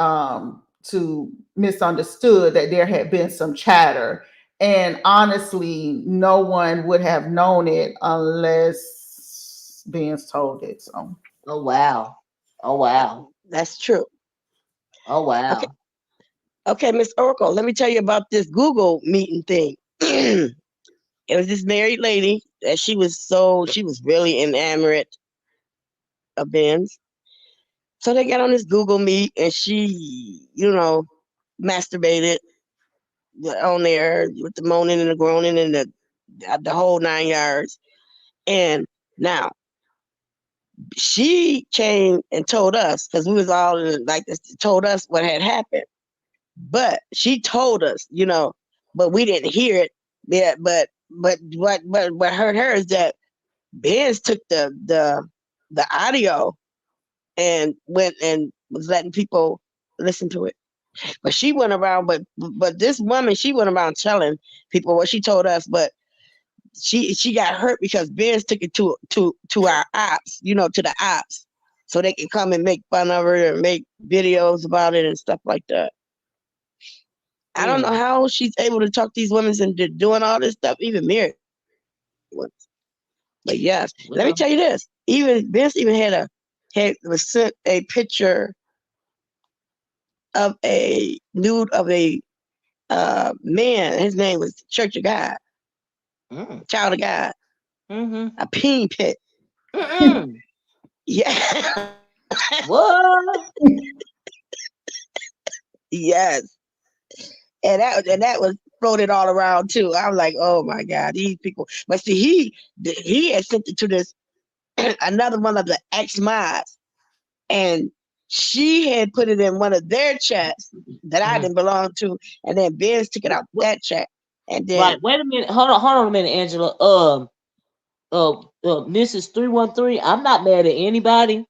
Speaker 2: To misunderstood that there had been some chatter, and honestly, no one would have known it unless Ben's told it. So
Speaker 1: Oh wow. Oh wow.
Speaker 3: That's true.
Speaker 1: Oh
Speaker 3: Okay.
Speaker 1: wow.
Speaker 3: Okay, Miss Oracle, let me tell you about this Google meeting thing. It was this married lady that she was really enamored of Ben's. So they got on this Google Meet and she, masturbated on there with the moaning and the groaning and the whole 9 yards. And now she came and told us because we was all like this, told us what had happened. But she told us, but we didn't hear it. Yeah, but what hurt her is that Benz took the audio and went and was letting people listen to it. But she went around, but this woman, she went around telling people what she told us, but she got hurt because Benz took it to our ops, to the ops, so they can come and make fun of her and make videos about it and stuff like that. I don't know
Speaker 1: Mm.
Speaker 3: how she's able to talk these women into doing all this stuff, even married ones. But yes, let me
Speaker 1: Well,
Speaker 3: tell you this. Even Vince even was sent a picture of a nude of a man. His name was Church of God,
Speaker 1: mm.
Speaker 3: Child of God,
Speaker 1: Mm-hmm.
Speaker 3: a peen pit.
Speaker 1: Mm-mm.
Speaker 3: Yeah,
Speaker 1: What?
Speaker 3: yes, and that was floated all around too. I was like, oh my God, these people. But see, he had sent it to this another one of the ex mods, and she had put it in one of their chats that I
Speaker 1: Mm.
Speaker 3: didn't belong to, and then Ben's took it out
Speaker 1: What?
Speaker 3: that chat, and then
Speaker 1: Right. Wait a minute. Hold on a minute, Angela. Mrs. 313. I'm not mad at anybody.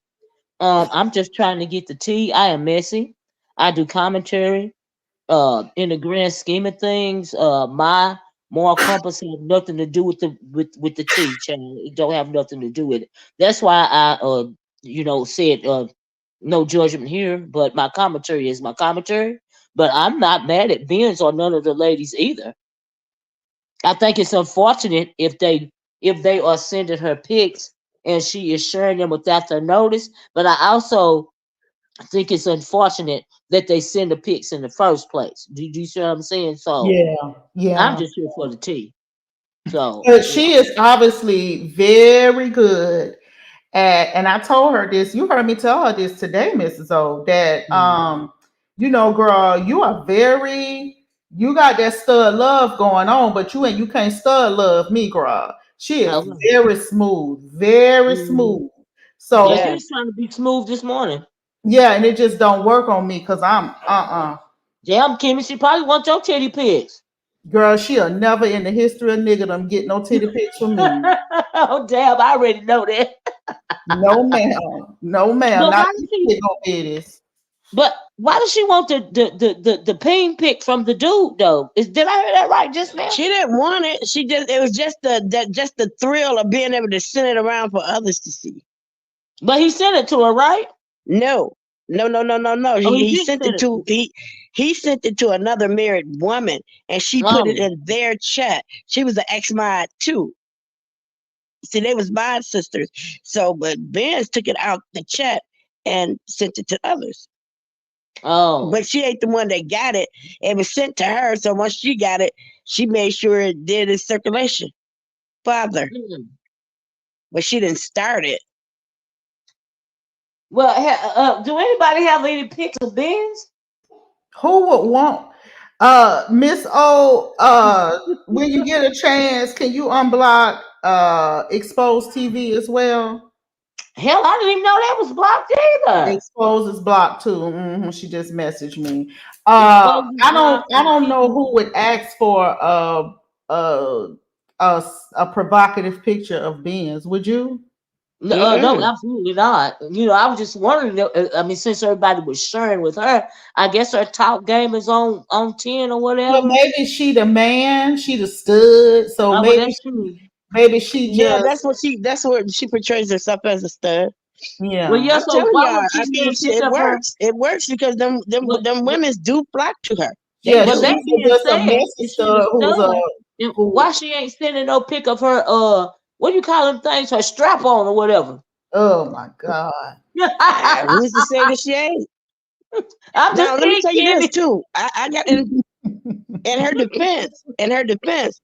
Speaker 1: I'm just trying to get the tea. I am messy. I do commentary. In the grand scheme of things, my moral compass has nothing to do with the tea, child. It don't have nothing to do with it. That's why I said no judgment here, but my commentary is my commentary. But I'm not mad at Benz or none of the ladies either. I think it's unfortunate if they are sending her pics and she is sharing them without their notice. But I also think it's unfortunate that they send the pics in the first place. Do you see what I'm saying? So
Speaker 2: yeah,
Speaker 1: I'm
Speaker 2: yeah.
Speaker 1: just here for the tea. So
Speaker 2: But
Speaker 1: yeah.
Speaker 2: she is obviously very good and I told her this. You heard me tell her this today, Mrs. O. That
Speaker 1: Mm.
Speaker 2: girl, you are very. You got that stud love going on, but you can't stud love me, girl. She is
Speaker 1: Okay.
Speaker 2: very smooth, very
Speaker 1: Mhm.
Speaker 2: smooth.
Speaker 1: Yeah, she
Speaker 2: So
Speaker 3: yeah,
Speaker 1: was trying to be smooth this morning.
Speaker 2: yeah, and it just don't work on me because I'm
Speaker 1: Damn, Kimmy, she probably wants your titty pics.
Speaker 2: girl. She'll never in the history of niggerdom get no titty pics from me.
Speaker 1: Oh damn, I already know that.
Speaker 2: No ma'am, no ma'am.
Speaker 1: But
Speaker 2: Not
Speaker 1: why does
Speaker 2: these
Speaker 1: she?
Speaker 2: big old bitties.
Speaker 1: But why does she want the ping pic from the dude though? Did I hear that right just now?
Speaker 3: she didn't want it. It was just the thrill of being able to send it around for others to see.
Speaker 1: But he sent it to her, right?
Speaker 3: No, no, no, no, no, no.
Speaker 1: Oh,
Speaker 3: He
Speaker 1: he
Speaker 3: he
Speaker 1: didn't
Speaker 3: sent
Speaker 1: send
Speaker 3: it
Speaker 1: it
Speaker 3: to
Speaker 1: to.
Speaker 3: he sent it to another married woman, and she put it
Speaker 1: Oh,
Speaker 3: in their chat. She was an ex mod too. See, they was mod sisters. So, but Benz took it out the chat and sent it to others.
Speaker 1: oh,
Speaker 3: But she ain't the one that got it. It was sent to her. So once she got it, she made sure it did its circulation. Father,
Speaker 1: mm.
Speaker 3: but she didn't start it.
Speaker 1: Well, do anybody have any pics of Ben's?
Speaker 2: Who would want Miss O when you get a chance, can you unblock exposed TV as well?
Speaker 1: Hell, I didn't even know that was blocked either.
Speaker 2: Expose is blocked too. She just messaged me.
Speaker 1: Expose is blocked.
Speaker 2: I don't know who would ask for a a provocative picture of Ben's. Would you?
Speaker 1: No, absolutely not. I was just wondering. I mean, since everybody was sharing with her, I guess her top game is on 10 or
Speaker 2: Well,
Speaker 1: whatever.
Speaker 2: maybe she the man, she the stud. So
Speaker 1: Oh, well, that's true.
Speaker 2: maybe she
Speaker 3: Yeah,
Speaker 2: just
Speaker 3: that's what she portrays herself as a stud.
Speaker 1: Well,
Speaker 2: yeah.
Speaker 1: yeah.
Speaker 3: I'm
Speaker 1: So
Speaker 3: telling
Speaker 1: why
Speaker 3: y'all,
Speaker 1: would she
Speaker 3: I
Speaker 1: use
Speaker 3: mean,
Speaker 1: a picture
Speaker 3: it
Speaker 1: of her?
Speaker 3: works. It works because
Speaker 1: But,
Speaker 3: them women do flock to her. They
Speaker 2: Yeah,
Speaker 1: but
Speaker 3: do.
Speaker 1: that
Speaker 2: she's
Speaker 1: being
Speaker 2: just a
Speaker 1: said,
Speaker 2: messy
Speaker 1: if she's a
Speaker 2: stud who's a
Speaker 1: stud, then
Speaker 2: who
Speaker 1: why she ain't sending no pic of her? What do you call them things? Her strap on or whatever.
Speaker 2: oh my god.
Speaker 3: Who's to say that she ain't?
Speaker 1: I'm
Speaker 3: Now,
Speaker 1: just
Speaker 3: let me
Speaker 1: saying,
Speaker 3: tell you this
Speaker 1: Kimmy.
Speaker 3: too. I got in her defense. In her defense,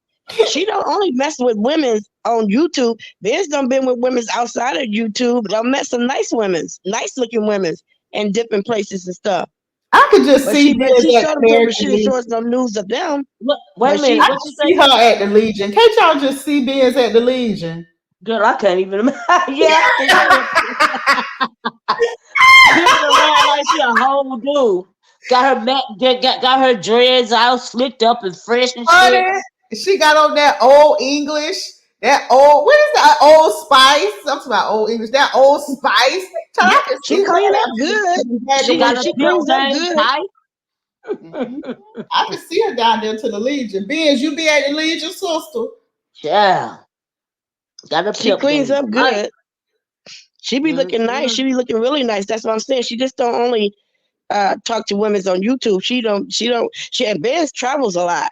Speaker 3: she don't only mess with women on YouTube. There's done been with women outside of YouTube. I've met some nice women, nice looking women in different places and stuff.
Speaker 2: I could just
Speaker 3: But
Speaker 2: see
Speaker 3: she
Speaker 2: Biz at
Speaker 3: showed
Speaker 2: the
Speaker 3: them to her, but
Speaker 2: American
Speaker 3: she didn't
Speaker 2: Legion.
Speaker 3: show us no news of them.
Speaker 1: Wait a
Speaker 3: But
Speaker 1: minute.
Speaker 2: I
Speaker 1: What
Speaker 2: could
Speaker 1: you
Speaker 2: see
Speaker 1: say,
Speaker 2: her at the Legion. Can't y'all just see Biz at the Legion?
Speaker 1: girl? I can't even. Yeah, I can see her pimping around like she a whole dude. Got her got her dreads all slicked up and fresh and shit.
Speaker 2: Honey, she got on that old English, that old, what is that? Old Spice. I'm talking about old English, that Old Spice. Child,
Speaker 3: yeah,
Speaker 2: I can
Speaker 3: she
Speaker 2: see her
Speaker 3: clean up
Speaker 2: down
Speaker 3: good.
Speaker 2: there.
Speaker 1: She got her
Speaker 3: She
Speaker 1: pimp
Speaker 3: cleans up
Speaker 1: game
Speaker 3: good.
Speaker 1: tight.
Speaker 2: Mhm. I can see her down there to the Legion. Benz, you be at the Legion, sister.
Speaker 1: Yeah, got her
Speaker 3: She
Speaker 1: pimp
Speaker 3: cleans
Speaker 1: game
Speaker 3: up
Speaker 1: tight.
Speaker 3: good. She be looking nice.
Speaker 1: Mm-hmm.
Speaker 3: She be looking really nice. That's what I'm saying. She just don't only talk to women on YouTube. She and Ben travels a lot.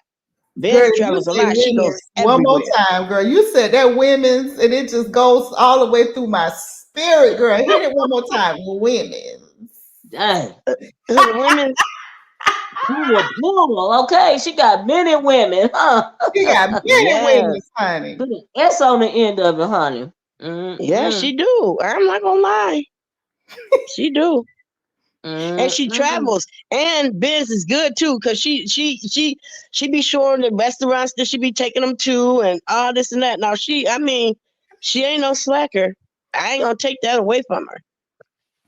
Speaker 2: Girl,
Speaker 3: Ben
Speaker 2: you
Speaker 3: travels a
Speaker 2: say
Speaker 3: lot. She goes
Speaker 2: women's one more
Speaker 3: everywhere.
Speaker 2: time, girl. You said that women's, and it just goes all the way through my spirit, girl. Hit it one more time. Women's.
Speaker 1: Dang.
Speaker 3: Women,
Speaker 1: Plural. Okay, she got many women, huh?
Speaker 2: You got many
Speaker 3: yeah.
Speaker 2: women's, honey.
Speaker 1: Put an S on the end of it, honey.
Speaker 3: Yeah,
Speaker 1: Mm-mm.
Speaker 3: she do. I'm not gonna lie. She do. And she
Speaker 1: Mm-mm.
Speaker 3: travels. And Biz is good too, because she be showing the restaurants that she be taking them to and all this and that. Now she ain't no slacker. I ain't gonna take that away from her.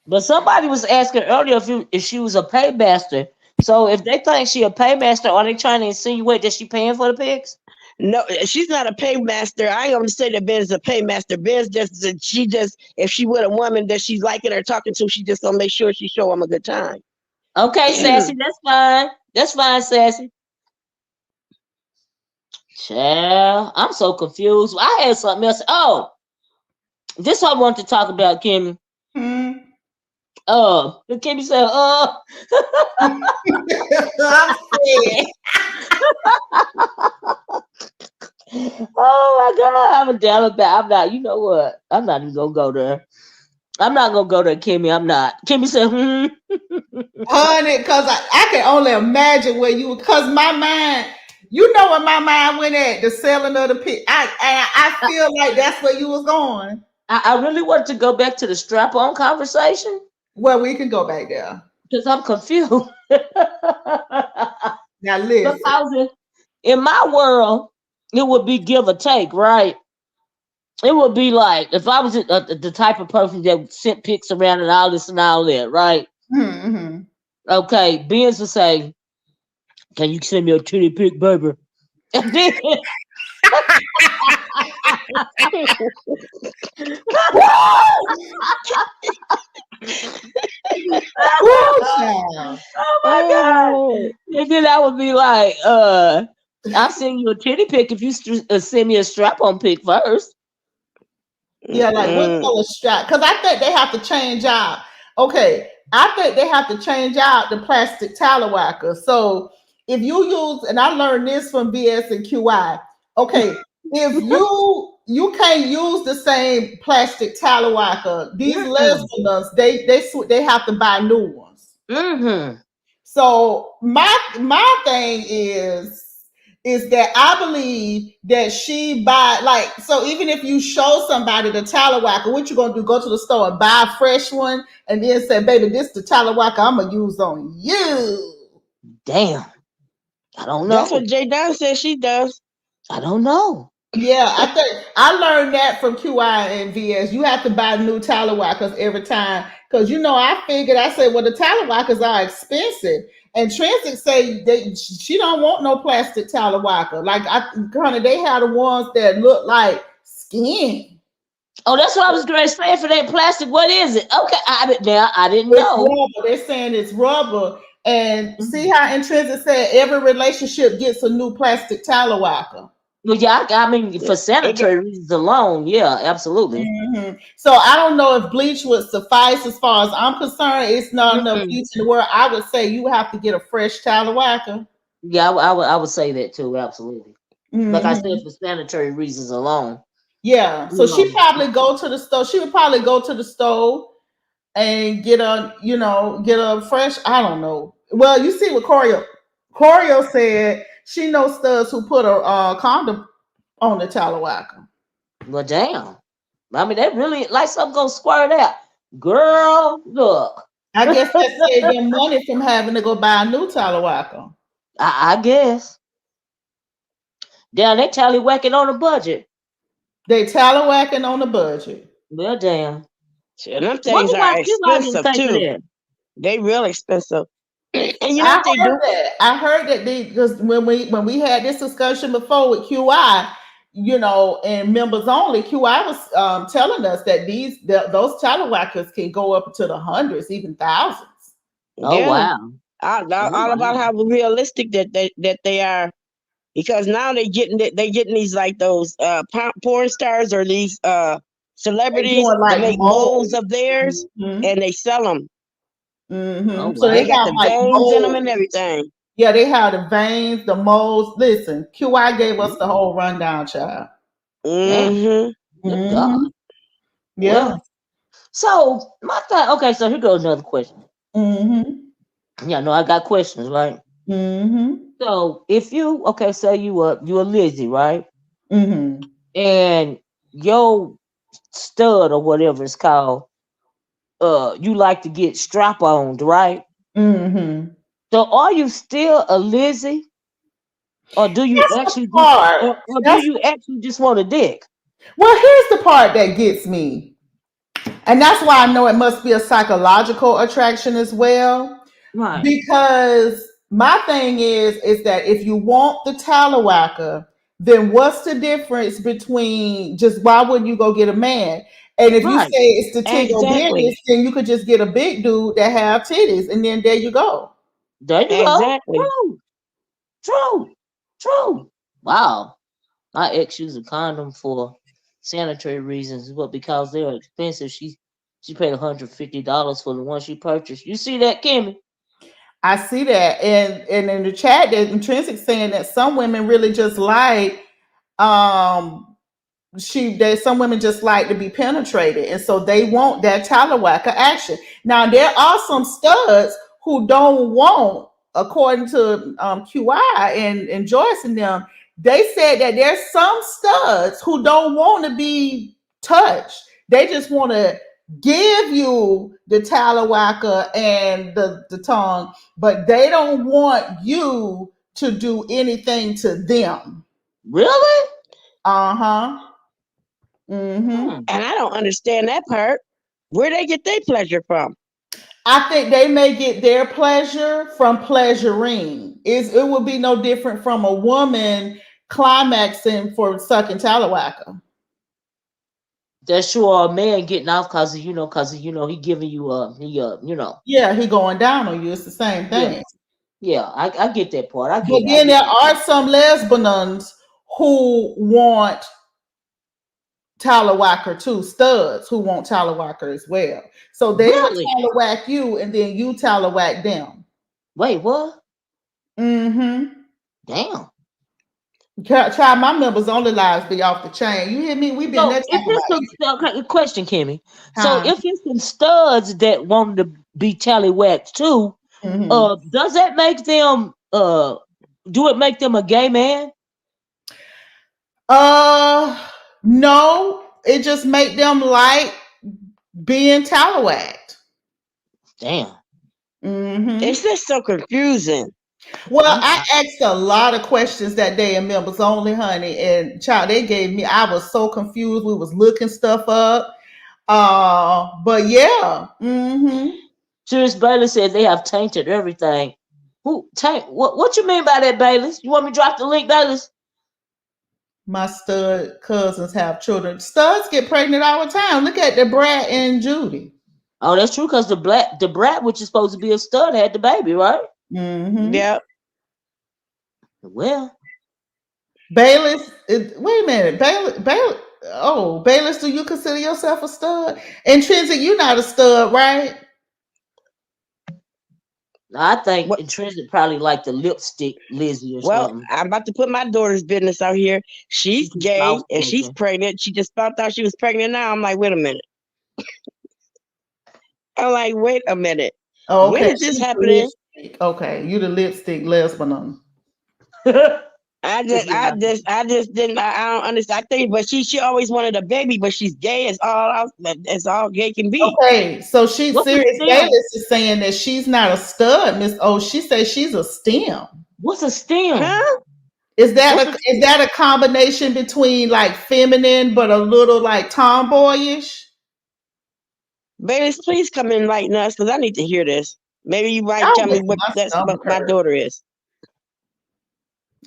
Speaker 1: But somebody was asking earlier if she was a paymaster. So if they think she a paymaster, are they trying to insinuate that she paying for the pics?
Speaker 3: No, she's not a paymaster. I ain't gonna say that Ben's a paymaster. Ben's she just if she with a woman that she's liking or talking to, she just gonna make sure she show them a good time.
Speaker 1: Okay, Sassy, that's fine. That's fine, Sassy. Child, I'm so confused. I had something else. Oh, this I want to talk about, Kimmy.
Speaker 2: Hmm.
Speaker 1: Kimmy said,
Speaker 2: I'm scared.
Speaker 1: oh my God, I'm down about. I'm not. You know what? I'm not even gonna go there. I'm not gonna go there, Kimmy. I'm not. Kimmy said,
Speaker 2: Honey, because I can only imagine where you, because my mind, you know where my mind went at, the selling of the pit. I feel like that's where you was going.
Speaker 1: I really wanted to go back to the strap-on conversation
Speaker 2: Well, we can go back there.
Speaker 1: because I'm confused.
Speaker 2: Now listen.
Speaker 1: Because in my world, it would be give or take, right? It would be like if I was the type of person that sent pics around and all this and all that, right?
Speaker 2: Mm-hmm.
Speaker 1: Okay, Benz would say, "Can you send me a titty pic, baby?" And then,
Speaker 2: Woo, child.
Speaker 1: oh my
Speaker 3: Oh,
Speaker 1: God! And then I would be like, I'll send you a titty pic if you send me a strap-on pic first."
Speaker 2: Yeah, like what
Speaker 3: mm-mm.
Speaker 2: color strap? Because I think they have to change out. Okay, I think they have to change out the plastic tallowacker. So if you use, and I learned this from BS and QI. Okay, if you can't use the same plastic tallowacker, these
Speaker 1: Mm-mm.
Speaker 2: lesbians they have to buy new ones.
Speaker 1: Mm-hmm.
Speaker 2: So my thing is that I believe that she buy, like, so even if you show somebody the tallowacker, what you gonna do? Go to the store and buy a fresh one and then say, baby, this the tallowacker I'm gonna use on you.
Speaker 1: Damn, I don't
Speaker 3: That's
Speaker 1: know.
Speaker 3: what Jay Dunn says she does.
Speaker 1: I don't know.
Speaker 2: Yeah, I think I learned that from QI and VS. You have to buy new talawakers every time because I figured I said, well, the talawakers are expensive. And Intrinsic say she don't want no plastic talawaka. Like honey, they have the ones that look like skin.
Speaker 1: Oh, that's what I was going to say for that plastic. What is it? Okay, I didn't
Speaker 2: It's
Speaker 1: know.
Speaker 2: rubber. They're saying it's rubber. And see
Speaker 1: Mhm.
Speaker 2: how Intrinsic said every relationship gets a new plastic talawaka.
Speaker 1: Well, yeah, I mean, for
Speaker 3: It got,
Speaker 1: sanitary reasons alone, yeah, absolutely.
Speaker 2: So I don't know if bleach would suffice as far as I'm concerned. It's not enough
Speaker 1: Mm-mm.
Speaker 2: bleach in the world. I would say you have to get a fresh talawaka.
Speaker 1: Yeah, I would say that too, absolutely. Like I said,
Speaker 2: hmm
Speaker 1: for sanitary reasons alone,
Speaker 2: Yeah.
Speaker 1: you
Speaker 2: So she
Speaker 1: know.
Speaker 2: probably go to the store. She would probably go to the store and get a fresh. I don't know. Well, you see what Corio said. She knows studs who put a condom on the talawaka.
Speaker 1: Well, damn. I mean, they really like something gonna squirt out. Girl, look.
Speaker 2: I guess that saved them money from having to go buy a new talawaka.
Speaker 1: I guess. Damn, they tallywhacking on a budget.
Speaker 2: They talawacking on the budget.
Speaker 1: Well, damn.
Speaker 3: and them
Speaker 1: Wonder
Speaker 3: things
Speaker 1: why
Speaker 3: are
Speaker 1: Kimmie didn't
Speaker 3: expensive
Speaker 1: think of
Speaker 3: too.
Speaker 1: that.
Speaker 3: They real expensive. And you know
Speaker 2: I
Speaker 3: what they
Speaker 2: heard
Speaker 3: do?
Speaker 2: that. I heard that because when we had this discussion before with QI, and members only, QI was telling us that those talawhackers can go up to the hundreds, even thousands.
Speaker 1: Oh
Speaker 3: Yeah.
Speaker 1: wow. Oh
Speaker 3: All about
Speaker 1: wow.
Speaker 3: how realistic that they are. Because now they getting these like those porn stars or these
Speaker 2: They
Speaker 3: celebrities
Speaker 2: doing
Speaker 3: to
Speaker 2: like
Speaker 3: make molds
Speaker 2: molds.
Speaker 3: of theirs
Speaker 2: hmm
Speaker 3: and they sell them.
Speaker 1: Oh
Speaker 2: So they
Speaker 3: They
Speaker 1: wow.
Speaker 3: got
Speaker 2: have
Speaker 3: the
Speaker 2: like
Speaker 3: veins in them and
Speaker 2: molds.
Speaker 3: everything.
Speaker 2: Yeah, they have the veins, the molds. Listen, QI gave us the whole rundown, child.
Speaker 1: Damn.
Speaker 3: Mm-hmm.
Speaker 1: Good God.
Speaker 2: hmm Yeah.
Speaker 1: Well, so my thought. Okay, so here goes another question.
Speaker 2: hmm
Speaker 1: Yeah, no, I got questions, right?
Speaker 2: hmm
Speaker 1: So if you say you a Lizzie, right?
Speaker 2: hmm
Speaker 1: And your stud or whatever it's called, you like to get strap on, right?
Speaker 2: hmm
Speaker 1: So are you still a Lizzie, or do you
Speaker 2: That's the
Speaker 1: actually just,
Speaker 2: part.
Speaker 1: or do
Speaker 2: That's
Speaker 1: you actually just want a dick?
Speaker 2: Well, here's the part that gets me, and that's why I know it must be a psychological attraction as well.
Speaker 1: Right,
Speaker 2: Because my thing is that if you want the talawaka, then what's the difference between just why wouldn't you go get a man? And if you say
Speaker 1: right.
Speaker 2: it's the tickle
Speaker 3: Exactly.
Speaker 2: business, then you could just get a big dude that have titties, and then there you go.
Speaker 1: There you go.
Speaker 3: Exactly.
Speaker 1: True, true, true. Wow. My ex used a condom for sanitary reasons, but because they were expensive, she paid $150 for the one she purchased. You see that, Kimmy?
Speaker 2: I see that, and in the chat, there's intrinsic saying that some women really just like um some women just like to be penetrated, and so they want that talawaka action. Now there are some studs who don't want, according to QI and Joyce and them, they said that there's some studs who don't want to be touched. They just want to give you the talawaka and the tongue, but they don't want you to do anything to them.
Speaker 1: Really?
Speaker 2: Uh-huh. Mm-hmm.
Speaker 1: Hmm.
Speaker 3: And I don't understand that part. Where they get their pleasure from?
Speaker 2: I think they may get their pleasure from pleasuring. It would be no different from a woman climaxing for sucking talawaka.
Speaker 1: That's sure a man getting off he giving you
Speaker 2: Yeah, he going down on you. It's the same
Speaker 1: yeah,
Speaker 2: thing.
Speaker 1: yeah. I get that part. I
Speaker 2: But
Speaker 1: get it. I
Speaker 2: then
Speaker 1: get
Speaker 2: there
Speaker 1: that
Speaker 2: are
Speaker 1: part.
Speaker 2: some lesbians who want talawhacker too, studs who want talawhacker as well. So they would
Speaker 1: Really?
Speaker 2: talawhack you and then you talawhack them.
Speaker 1: Wait, what?
Speaker 2: Mm-hmm.
Speaker 1: Damn.
Speaker 2: Child, my members only lives be off the chain. You hear me? We been there
Speaker 1: So if
Speaker 2: talking
Speaker 1: it's
Speaker 2: about you.
Speaker 1: okay, question, Kimmy. So
Speaker 2: Huh?
Speaker 1: if it's some studs that want to be tallywhacked too,
Speaker 2: Mm-hmm.
Speaker 1: does that make them do it make them a gay man?
Speaker 2: Uh, no, it just make them like being talawhacked.
Speaker 1: Damn.
Speaker 3: It's
Speaker 2: Mm-hmm.
Speaker 3: just so confusing.
Speaker 2: Well, I asked a lot of questions that day in members only, honey, and child, they gave me. I was so confused. We was looking stuff up. But yeah,
Speaker 1: Juris Bailey said they have tainted everything. Who taint? What you mean by that, Bayless? You want me to drop the link, Bayless?
Speaker 2: my stud cousins have children. Studs get pregnant all the time. Look at the Brad and Judy.
Speaker 1: Oh, that's true, because the brat, which is supposed to be a stud, had the baby, right?
Speaker 3: Yeah.
Speaker 1: Well,
Speaker 2: Bayless, wait a minute. Bayless, oh, Bayless, do you consider yourself a stud? Intrinsic, you're not a stud, right?
Speaker 1: I think
Speaker 3: What?
Speaker 1: Intrinsic probably like the lipstick Lizzie or
Speaker 3: Well,
Speaker 1: something.
Speaker 3: I'm about to put my daughter's business out here. She's
Speaker 1: She's
Speaker 3: gay
Speaker 1: mouth
Speaker 3: and she's
Speaker 1: broken.
Speaker 3: pregnant. She just found out she was pregnant now. I'm like, wait a minute. I'm like, wait a minute.
Speaker 2: Oh,
Speaker 3: When
Speaker 2: okay.
Speaker 3: is this
Speaker 2: She's the
Speaker 3: happening?
Speaker 2: lipstick. Okay, you the lipstick lesbian.
Speaker 3: I just didn't. I don't understand. I think, but she always wanted a baby, but she's gay. It's all out. It's all gay can be.
Speaker 2: Okay, so she's
Speaker 1: What's a
Speaker 2: serious.
Speaker 1: stem?
Speaker 2: Bayless is saying that she's not a stud, Miss O. She says she's a stem.
Speaker 1: What's a stem?
Speaker 3: Huh?
Speaker 2: Is that
Speaker 1: What's
Speaker 2: is that a combination between like feminine but a little like tomboyish?
Speaker 3: Babies, please come and enlighten us because I need to hear this. Maybe you might
Speaker 2: Y'all
Speaker 3: tell me
Speaker 2: making
Speaker 3: what
Speaker 2: my
Speaker 3: that's
Speaker 2: stomach
Speaker 3: what my
Speaker 2: hurt.
Speaker 3: daughter is.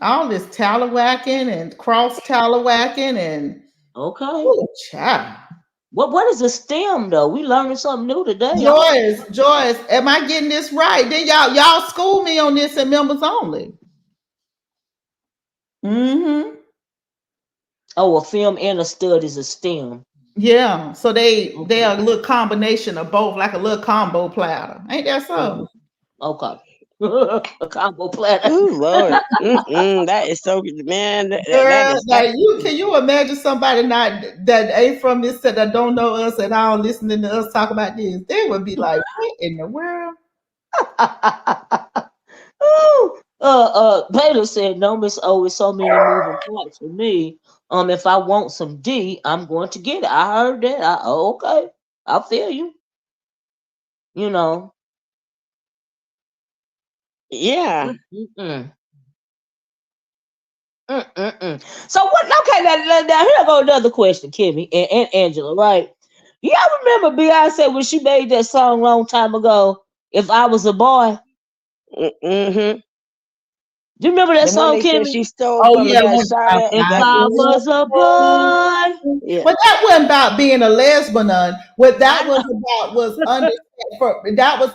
Speaker 2: All this talawacking and cross talawacking and
Speaker 1: Okay.
Speaker 2: oh, child.
Speaker 1: What is a stem though? We learning something new today.
Speaker 2: Joyce, am I getting this right? Then y'all school me on this in members only. Mm-hmm.
Speaker 1: Oh, a film and a stud is a stem.
Speaker 2: Yeah. So they
Speaker 1: Okay.
Speaker 2: are a little combination of both, like a little combo platter. Ain't that so?
Speaker 1: Okay. A combo platter.
Speaker 3: Oh Lord, that is so good, man. That
Speaker 2: Girl,
Speaker 3: is
Speaker 2: like can you imagine somebody not that ain't from this set that don't know us at all listening to us talk about this? They would be like, what in the world?
Speaker 1: Ooh. Baylor said, no, Miss O, it's so many moving parts for me. If I want some D, I'm going to get it. I heard that. Okay. I feel you. You know.
Speaker 3: yeah.
Speaker 1: Mm-mm. Mm-mm. So what? Okay, now here go another question, Kimmie and Angela. Right? Y'all remember Beyonce when she made that song a long time ago? If I was a boy,
Speaker 3: Mm-hmm.
Speaker 1: do you remember that
Speaker 3: The one
Speaker 1: song,
Speaker 3: they said
Speaker 1: Kimmie?
Speaker 3: she stole
Speaker 2: Oh
Speaker 3: from
Speaker 2: yeah,
Speaker 3: the
Speaker 2: one
Speaker 3: shot at
Speaker 1: If
Speaker 2: I
Speaker 3: the
Speaker 1: I
Speaker 2: was
Speaker 1: was a
Speaker 2: born.
Speaker 1: boy.
Speaker 3: yeah.
Speaker 2: But that wasn't about being a lesbian. What that
Speaker 1: I
Speaker 2: was
Speaker 1: know.
Speaker 2: about was that was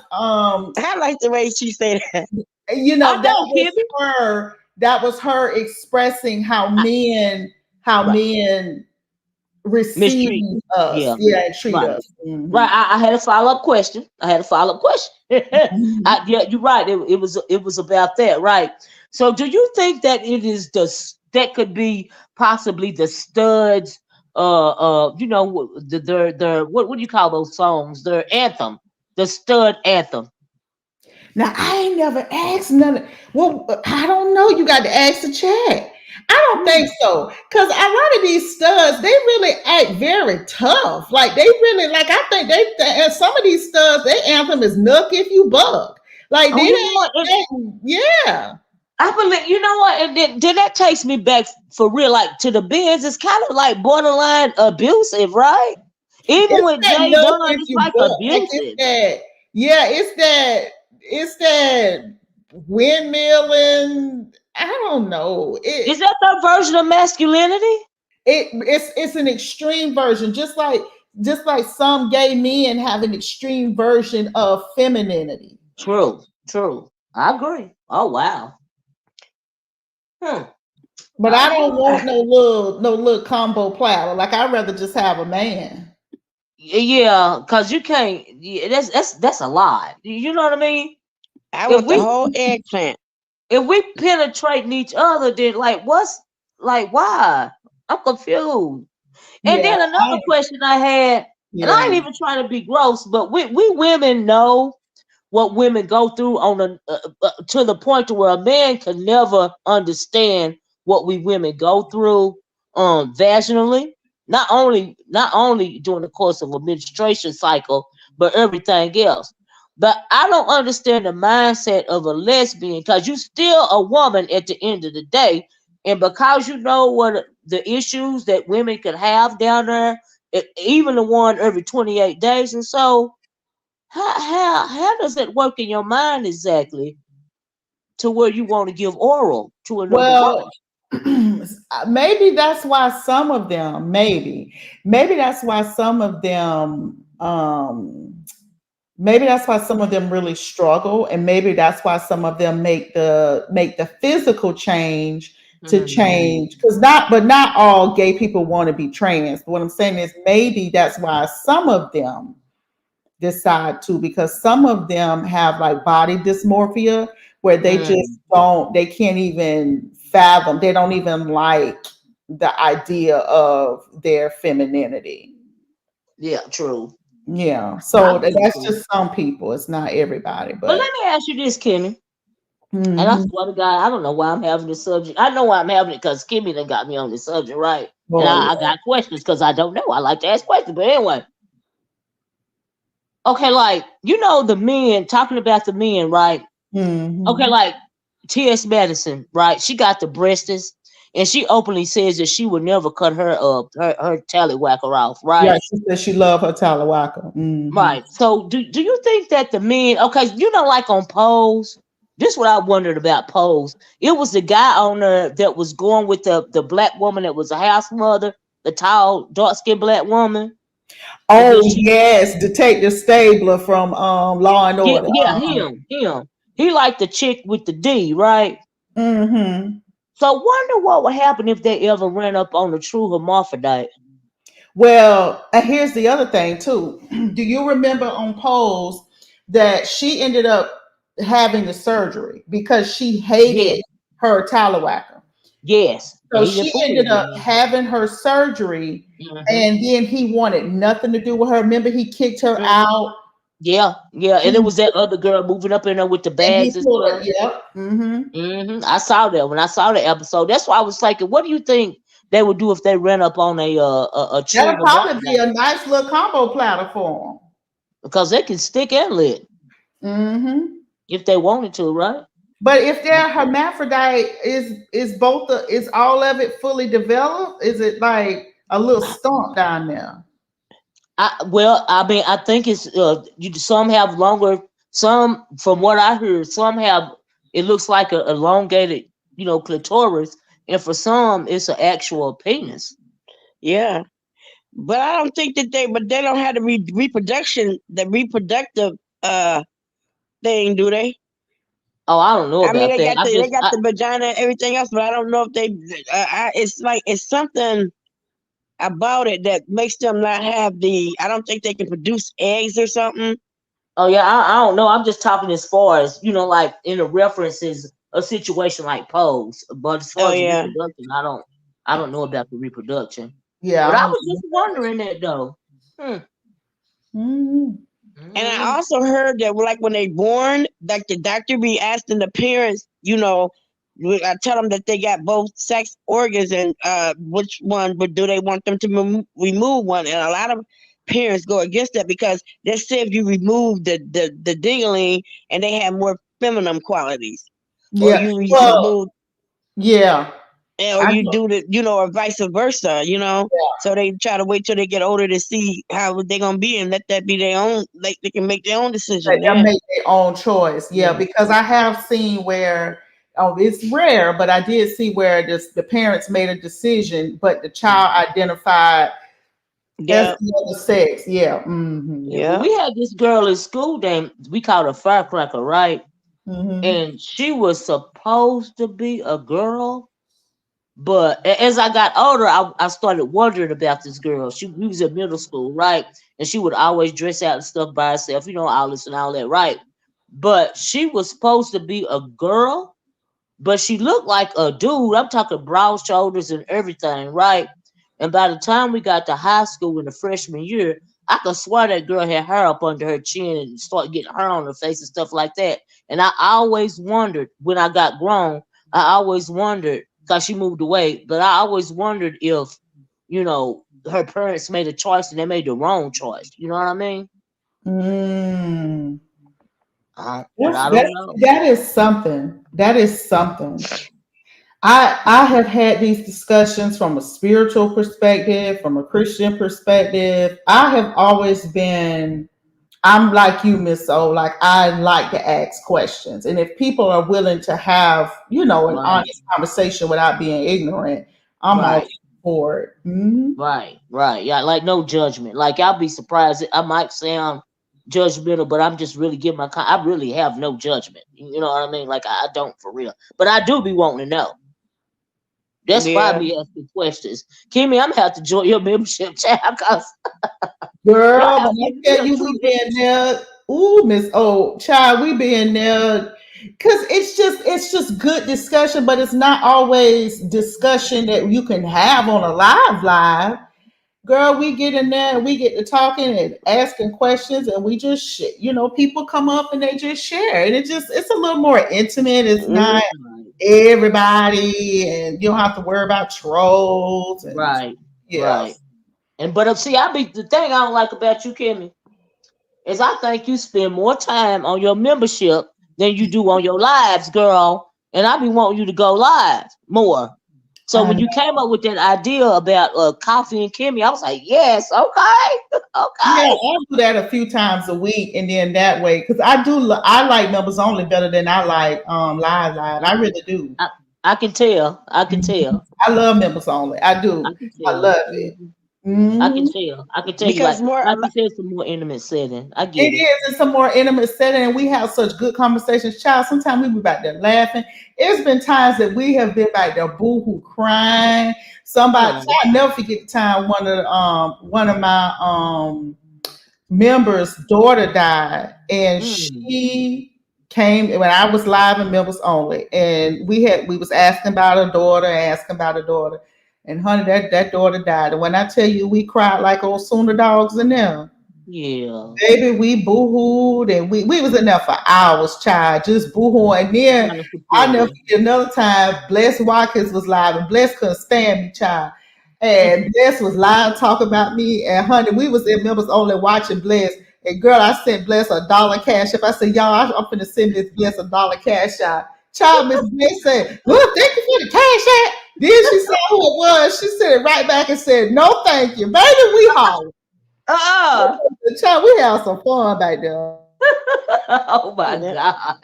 Speaker 3: I like the way she said that.
Speaker 1: I
Speaker 2: that
Speaker 1: know,
Speaker 2: was
Speaker 1: Kimmie.
Speaker 2: her expressing how
Speaker 1: Right.
Speaker 2: men receive
Speaker 1: Mistreat.
Speaker 2: us,
Speaker 1: Yeah.
Speaker 2: yeah, and treat
Speaker 1: Right.
Speaker 2: us.
Speaker 1: Right. I had a follow-up question.
Speaker 2: Mhm.
Speaker 1: Yeah, you're right. It was about that, right? So do you think that it is that could be possibly the studs their what do you call those songs? Their anthem, the stud anthem.
Speaker 2: Now I ain't never asked none. Well, I don't know. You got to ask the chat. I don't think so, because a lot of these studs they really act very tough. Like they really like. I think and some of these studs, their anthem is "Nuck if you buck." Like
Speaker 1: Oh,
Speaker 2: they
Speaker 1: you know what?
Speaker 2: yeah.
Speaker 1: I believe you know what, and then that takes me back for real, like to the biz. It's kind of like borderline abusive, right? Even
Speaker 2: It's
Speaker 1: with
Speaker 2: that
Speaker 1: Jay
Speaker 2: "Nuck
Speaker 1: Dunn,
Speaker 2: if
Speaker 1: it's
Speaker 2: you
Speaker 1: like
Speaker 2: buck." Like it's
Speaker 1: abusive.
Speaker 2: that. Yeah, it's that windmill and I don't know.
Speaker 1: Is that their version of masculinity?
Speaker 2: It's an extreme version, just like some gay men have an extreme version of femininity.
Speaker 1: True. I agree. Oh wow. Hmm.
Speaker 2: But I
Speaker 1: I
Speaker 2: don't
Speaker 1: agree.
Speaker 2: want no little combo platter. Like I'd rather just have a man.
Speaker 1: Yeah, cause you can't. Yeah, that's a lot. You know what I mean?
Speaker 3: I
Speaker 1: If
Speaker 3: want the
Speaker 1: we
Speaker 3: whole eggplant.
Speaker 1: if we penetrating each other, then like what's like why? I'm confused. And
Speaker 2: Yeah,
Speaker 1: then another question I had, and I ain't
Speaker 2: yeah,
Speaker 1: even trying to be gross, but we women know what women go through on to the point to where a man can never understand what we women go through vaginally. Not only during the course of a menstruation cycle, but everything else. But I don't understand the mindset of a lesbian because you still a woman at the end of the day. And because you know what the issues that women could have down there, even the one every 28 days and so, how does it work in your mind exactly to where you want to give oral to another woman?
Speaker 2: Well, maybe that's why some of them, maybe that's why some of them, maybe that's why some of them really struggle, and maybe that's why some of them make the physical change to
Speaker 1: Mhm.
Speaker 2: change. Because not all gay people want to be trans. But what I'm saying is maybe that's why some of them decide to, because some of them have like body dysmorphia where they just
Speaker 1: Mm,
Speaker 2: they can't even fathom, they don't even like the idea of their femininity.
Speaker 1: yeah, true.
Speaker 2: Yeah,
Speaker 1: I
Speaker 2: so
Speaker 1: get it,
Speaker 2: that's
Speaker 1: too.
Speaker 2: just some people, it's not everybody,
Speaker 1: But
Speaker 2: but
Speaker 1: let me ask you this, Kimmy. And I
Speaker 2: mhm.
Speaker 1: swear to God, I don't know why I'm having this subject. I know why I'm having it because Kimmy done got me on this subject, right? And
Speaker 2: Oh
Speaker 1: I
Speaker 2: yeah.
Speaker 1: got questions because I don't know. I like to ask questions. But anyway, okay, like, the men, talking about the men, right? Okay,
Speaker 2: Hmm.
Speaker 1: like T.S. Madison, right? She got the breasts, and she openly says that she would never cut her tallywhacker off,
Speaker 2: Yeah,
Speaker 1: right?
Speaker 2: she said she loved her Talawaka. Hmm.
Speaker 1: Right. So do you think that the men, okay, like on Pose, this is what I wondered about Pose. It was the guy on there that was going with the black woman that was a house mother, the tall, dark skinned black woman. And then
Speaker 2: Oh
Speaker 1: she,
Speaker 2: yes, Detective Stabler from Law and
Speaker 1: yeah,
Speaker 2: Order.
Speaker 1: yeah, him. He liked the chick with the D, right?
Speaker 2: Hmm.
Speaker 1: So wonder what would happen if they ever ran up on the true hermaphrodite.
Speaker 2: Well, and here's the other thing too. Do you remember on Pose that she ended up having the surgery because she
Speaker 1: Yes,
Speaker 2: hated her Talawaka?
Speaker 1: yes. And
Speaker 2: So
Speaker 1: he didn't
Speaker 2: she
Speaker 1: fool
Speaker 2: ended
Speaker 1: with
Speaker 2: up
Speaker 1: me.
Speaker 2: having her surgery,
Speaker 1: Mm-hmm.
Speaker 2: and then he wanted nothing to do with her. Remember, he kicked her out,
Speaker 1: Yeah, yeah, and it
Speaker 2: and
Speaker 1: was that other girl moving up in there with the
Speaker 2: he
Speaker 1: bags and
Speaker 2: pulled
Speaker 1: stuff.
Speaker 2: it. Yep. Hmm.
Speaker 1: I saw that when I saw the episode. That's why I was thinking, what do you think they would do if they ran up on a true
Speaker 2: That'll probably be
Speaker 1: hermaphrodite?
Speaker 2: a nice little combo platter for
Speaker 1: Because they can stick and lit
Speaker 2: him. Hmm.
Speaker 1: if they wanted to, right?
Speaker 2: But if their hermaphrodite is both is all of it fully developed, is it like a little stump down there?
Speaker 1: I mean, I think it's some have longer. Some, from what I heard, some have. It looks like a elongated, clitoris, and for some, it's an actual penis.
Speaker 3: Yeah. But I don't think that they don't have the reproductive uh thing, do they?
Speaker 1: Oh, I don't know
Speaker 3: I mean,
Speaker 1: about that. I
Speaker 3: they
Speaker 1: just,
Speaker 3: got the vagina and everything else, but I don't know if they. It's like it's something about it that makes them not have the. I don't think they can produce eggs or something.
Speaker 1: oh yeah, I don't know. I'm just talking as far as like in the references a situation like Pose, but as far
Speaker 3: Oh
Speaker 1: as the
Speaker 3: yeah,
Speaker 1: reproduction, I don't know about the reproduction.
Speaker 2: Yeah,
Speaker 1: But
Speaker 2: I
Speaker 1: I
Speaker 2: don't
Speaker 1: was just wondering that though. Hmm.
Speaker 2: know.
Speaker 3: and I
Speaker 1: Mm,
Speaker 3: also heard that like when they born, like the doctor be asking the parents, I tell them that they got both sex organs and which one, but do they want them to remove one? And a lot of parents go against that because they say if you remove the dingling and they have more feminine qualities, or
Speaker 2: Yeah.
Speaker 3: you
Speaker 2: Well,
Speaker 3: remove,
Speaker 2: yeah.
Speaker 3: or
Speaker 2: I
Speaker 3: you
Speaker 2: know.
Speaker 3: do the, or vice versa. So they try to wait till they get older to see how they're gonna be and let that be their own, like they can make their own decision
Speaker 2: They'll
Speaker 3: then.
Speaker 2: make their own choice. Yeah,
Speaker 1: yeah.
Speaker 2: because I have seen where, oh, it's rare, but I did see where the parents made a decision, but the child identified as
Speaker 3: Yeah,
Speaker 2: the other sex. Yeah. Hmm.
Speaker 1: Yeah, but
Speaker 3: yeah.
Speaker 1: we had this girl in school named, we called her Firecracker, right?
Speaker 2: Hmm.
Speaker 1: And she was supposed to be a girl, but as I got older, I started wondering about this girl. We was in middle school, right? And she would always dress out and stuff by herself, all this and all that, right? But she was supposed to be a girl, but she looked like a dude. I'm talking broad shoulders and everything, right? And by the time we got to high school in the freshman year, I could swear that girl had hair up under her chin and start getting hair on her face and stuff like that. And I always wondered when I got grown, I always wondered because she moved away, but I always wondered if, her parents made a choice and they made the wrong choice. You know what I mean?
Speaker 2: Mm.
Speaker 1: But I don't know.
Speaker 2: That is something. That is something. I have had these discussions from a spiritual perspective, from a Christian perspective. I have always been, I'm like you, Miss O. Like I like to ask questions, and if people are willing to have, an
Speaker 1: Right,
Speaker 2: honest conversation without being ignorant, I'm all
Speaker 1: right,
Speaker 2: for it. Mhm.
Speaker 1: right. Yeah, like no judgment. Like I'll be surprised. I might sound judgmental, but I'm just really giving I really have no judgment. You know what I mean? Like I don't for real. But I do be wanting to know. That's why I
Speaker 3: Yeah.
Speaker 1: be asking questions. Kimmy, I'm gonna have to join your membership chat because y'all
Speaker 2: Girl,
Speaker 1: have
Speaker 2: when I
Speaker 1: some
Speaker 2: tell
Speaker 1: real
Speaker 2: you we
Speaker 1: true
Speaker 2: been
Speaker 1: issues.
Speaker 2: there, ooh, Miss O, child, we been there. Cause it's just good discussion, but it's not always discussion that you can have on a live. Girl, we get in there and we get to talking and asking questions, and we just people come up and they just share, and it's a little more intimate. It's not
Speaker 1: Right,
Speaker 2: everybody, and you don't have to worry about trolls and
Speaker 1: right,
Speaker 2: yeah.
Speaker 1: right. And but see, I be the thing I don't like about you, Kimmy, is I think you spend more time on your membership than you do on your lives, girl. And I be wanting you to go live more. So when
Speaker 2: And
Speaker 1: you came up with that idea about coffee and Kimmy, I was like, yes, okay,
Speaker 2: yeah,
Speaker 1: okay.
Speaker 2: I do that a few times a week, and then that way, because I like members only better than I like live. I really do.
Speaker 1: I, I can tell. I can
Speaker 2: Mhm.
Speaker 1: tell.
Speaker 2: I love members only. I
Speaker 1: I
Speaker 2: do.
Speaker 1: can
Speaker 2: I
Speaker 1: tell.
Speaker 2: love it.
Speaker 1: I can
Speaker 2: Hmm.
Speaker 1: tell. I can tell you
Speaker 3: Because more
Speaker 1: like you said, it's a more intimate setting. I
Speaker 2: It
Speaker 1: get it.
Speaker 2: is. It's a more intimate setting, and we have such good conversations. Child, sometimes we be back there laughing. It's been times that we have been back there boo-hoo crying. Somebody,
Speaker 1: Oh,
Speaker 2: I'll never forget the time one of my member's daughter died, and
Speaker 1: mm,
Speaker 2: she came when I was live in members only, and we was asking about her daughter, and honey, that daughter died. And when I tell you, we cried like old Sooner dogs in there.
Speaker 1: yeah.
Speaker 2: Baby, we boo-hooed, and we was in there for hours, child, just boo-hooing. And then
Speaker 1: Trying to
Speaker 2: I
Speaker 1: support
Speaker 2: never
Speaker 1: her.
Speaker 2: forget another time, Bless Watkins was live, and Bless couldn't stand me, child. And Bless was live talking about me, and honey, we was in members only watching Bless. And girl, I sent Bless $1 cash up. I said, y'all, I'm finna send this Bless $1 cash out. Child, Miss Bless said, well, thank you for the cash out. Then she saw who it was. She said it right back and said, no, thank you. Baby, we hollered.
Speaker 1: Uh-uh.
Speaker 2: Child, we had some fun back there.
Speaker 1: Oh my
Speaker 3: yeah.
Speaker 1: God.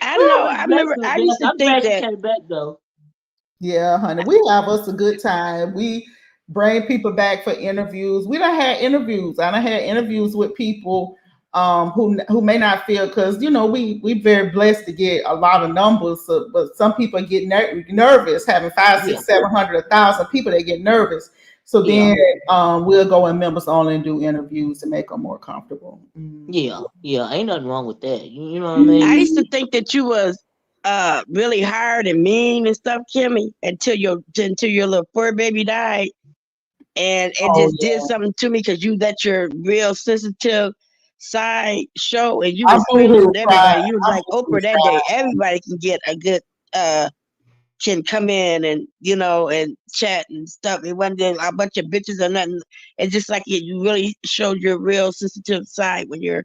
Speaker 3: I
Speaker 1: Oh,
Speaker 3: know.
Speaker 1: but
Speaker 3: I
Speaker 1: bless
Speaker 3: remember
Speaker 1: her,
Speaker 3: I
Speaker 1: bless.
Speaker 3: used to
Speaker 1: I'm
Speaker 3: think
Speaker 1: glad she
Speaker 3: that
Speaker 1: came back though.
Speaker 2: Yeah, honey, we have us a good time. We bring people back for interviews. We don't have interviews. I don't had interviews with people who may not feel, because we very blessed to get a lot of numbers, but some people get nervous having five,
Speaker 1: Yeah,
Speaker 2: six, 700, 1,000 people. They get nervous. So
Speaker 1: yeah,
Speaker 2: then we'll go in members only and do interviews to make them more comfortable.
Speaker 1: yeah, yeah. Ain't nothing wrong with that. You know what I mean?
Speaker 3: I used to
Speaker 2: Mhm.
Speaker 3: think that you was really hard and mean and stuff, Kimmy, until your little fur baby died, and it
Speaker 2: Oh
Speaker 3: just did
Speaker 2: yeah,
Speaker 3: something to me because you let your real sensitive side show, and you
Speaker 2: I
Speaker 3: was friendly
Speaker 2: boohoo
Speaker 3: with
Speaker 2: cried.
Speaker 3: everybody. You was
Speaker 2: I
Speaker 3: like
Speaker 2: boohoo
Speaker 3: Oprah that day.
Speaker 2: cried.
Speaker 3: Everybody can get a good can come in and and chat and stuff. It wasn't just a bunch of bitches or nothing. It's just like you really showed your real sensitive side when your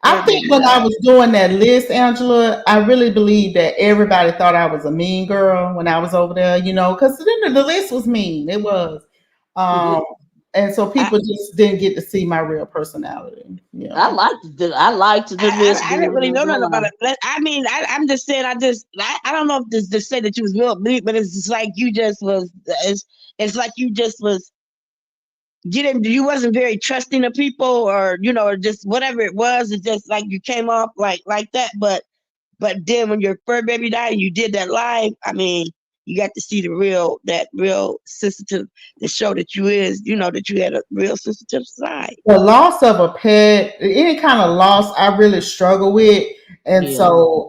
Speaker 2: I
Speaker 3: fur
Speaker 2: think
Speaker 3: baby
Speaker 2: when I
Speaker 3: died.
Speaker 2: was doing that list, Angela, I really believe that everybody thought I was a mean girl when I was over there, because the list was mean. It was. Um, and so
Speaker 3: I,
Speaker 2: people just didn't get to see my real personality. Yeah.
Speaker 1: I liked the list
Speaker 3: I didn't
Speaker 1: being
Speaker 3: really
Speaker 1: there.
Speaker 3: know
Speaker 1: No
Speaker 3: nothing about
Speaker 1: lie.
Speaker 3: it. I mean, I'm just saying. I don't know if this to say that you was real bleak, but it's just like you just was. It's like you just was getting. You wasn't very trusting of people, or or just whatever it was. It's just like you came off like that. But then when your fur baby died, and you did that live. I mean, you got to see that real sensitive, the show that you is. That you had a real sensitive side.
Speaker 2: The loss of a pet, any kind of loss, I really struggle with. And
Speaker 1: Yeah,
Speaker 2: so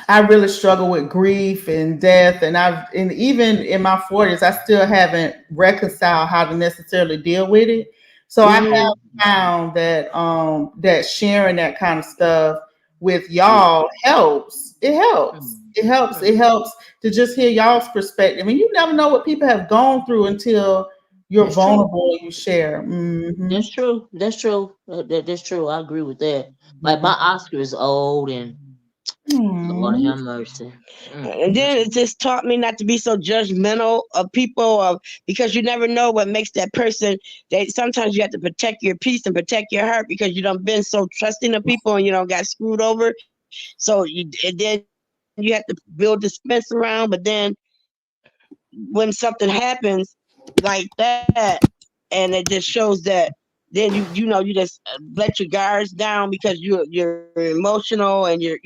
Speaker 2: I really struggle with grief and death, and even in my 40s, I still haven't reconciled how to necessarily deal with it. So I have
Speaker 3: Hmm.
Speaker 2: found that sharing that kind of stuff with
Speaker 1: yeah.
Speaker 2: y'all helps. It helps.
Speaker 1: Mm,
Speaker 2: It helps. It
Speaker 1: mm.
Speaker 2: helps to just hear y'all's perspective. And you never know what people have gone through until you're
Speaker 1: That's true.
Speaker 2: vulnerable and you share.
Speaker 1: That's true. That's true. That's true. I agree with that. Like my Oscar is old, and Lord
Speaker 2: Hmm.
Speaker 1: have mercy.
Speaker 3: And then it just taught me not to be so judgmental of people, because you never know what makes that person. They sometimes you have to protect your peace and protect your heart because you don't been so trusting of people and you don't got screwed over. So and then you have to build this fence around. But then when something happens like that, and it just shows that then you just let your guards down because you're emotional and and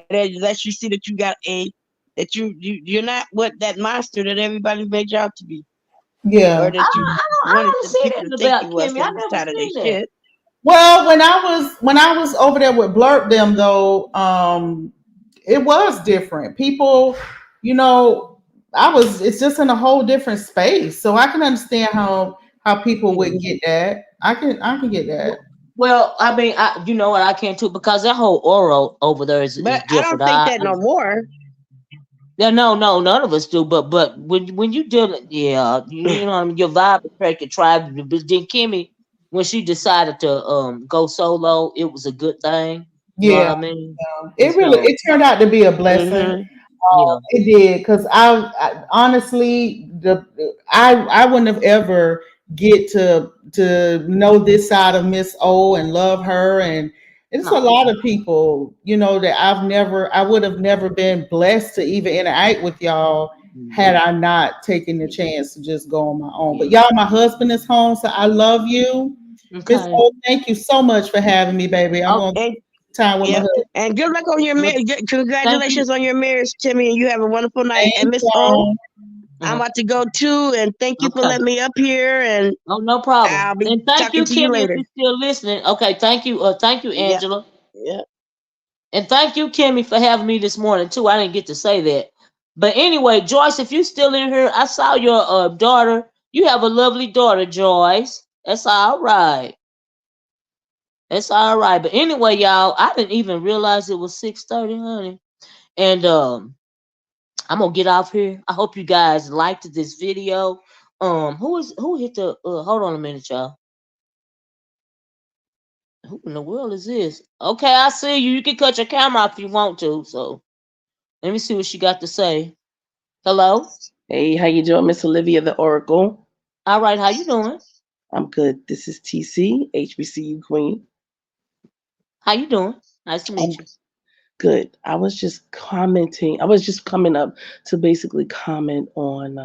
Speaker 3: then it lets you see that you got you're not what that monster that everybody made you out to be, or
Speaker 2: Yeah.
Speaker 3: that you
Speaker 1: I
Speaker 3: wanted
Speaker 1: don't
Speaker 3: the
Speaker 1: see
Speaker 3: people to
Speaker 1: that
Speaker 3: think
Speaker 1: about
Speaker 3: you was
Speaker 1: Kimmy.
Speaker 3: because
Speaker 1: I
Speaker 3: you was
Speaker 1: never
Speaker 3: tired of their
Speaker 1: seen that.
Speaker 3: shit.
Speaker 2: Well, when I was over there with Blurp them though, it was different. People, you know, I was it's just in a whole different space. So I can understand how people
Speaker 1: Yeah.
Speaker 2: wouldn't get that. I can get that.
Speaker 1: Well, I mean, you know what, I can't too because that whole oral over there is
Speaker 3: But I
Speaker 1: different.
Speaker 3: don't think that no more.
Speaker 1: Yeah, no, none of us do. But when you deal, yeah, you know what I mean. Your vibe attract your tribe. But then Kimmy, when she decided to go solo, it was a good thing. You know what
Speaker 2: Yeah,
Speaker 1: I mean? And so,
Speaker 2: it turned out to be a blessing.
Speaker 3: Hmm.
Speaker 1: yeah,
Speaker 2: It did because I honestly I wouldn't have ever get to know this side of Miss O and love her, and it's a
Speaker 1: no,
Speaker 2: lot of people that I would have never been blessed to even interact with y'all
Speaker 1: mm,
Speaker 2: had I not taken the chance to just go on my own. But
Speaker 1: yeah,
Speaker 2: y'all, my husband is home, so I love you, Miss
Speaker 1: okay,
Speaker 2: O. Thank you so much for having me, baby. I'm
Speaker 1: oh,
Speaker 2: gonna
Speaker 3: And
Speaker 2: spend time with my
Speaker 3: yep.
Speaker 2: husband.
Speaker 3: And good luck on your
Speaker 1: well, thank you.
Speaker 3: congratulations on your marriage, Timmy, and you have a wonderful night. And
Speaker 2: Thank
Speaker 3: Miss O,
Speaker 2: you.
Speaker 3: I'm
Speaker 1: Uh-huh.
Speaker 3: about to go too. And thank you for
Speaker 1: Okay.
Speaker 3: letting me up here. And
Speaker 1: Oh, no problem.
Speaker 3: I'll be
Speaker 1: And thank
Speaker 3: talking
Speaker 1: you,
Speaker 3: to you
Speaker 1: Kimmy, if
Speaker 3: later.
Speaker 1: you're still listening. Okay, thank you,
Speaker 3: Yep.
Speaker 1: Angela.
Speaker 3: Yep.
Speaker 1: And thank you, Kimmy, for having me this morning too. I didn't get to say that. But anyway, Joyce, if you still in here, I saw your daughter. You have a lovely daughter, Joyce. That's all right. That's all right. But anyway, y'all, I didn't even realize it was 6:30, honey. And I'm gonna get off here. I hope you guys liked this video. Who hit the hold on a minute, y'all. Who in the world is this? Okay, I see you. You can cut your camera off if you want to. So let me see what she got to say. Hello.
Speaker 7: Hey, how you doing, Miss Olivia, the Oracle?
Speaker 1: All right. How you doing?
Speaker 7: I'm good. This is TC, HBCU Queen.
Speaker 1: How you doing? Nice to
Speaker 7: I'm
Speaker 1: meet you.
Speaker 7: good. I was just commenting. I was just coming up to basically comment on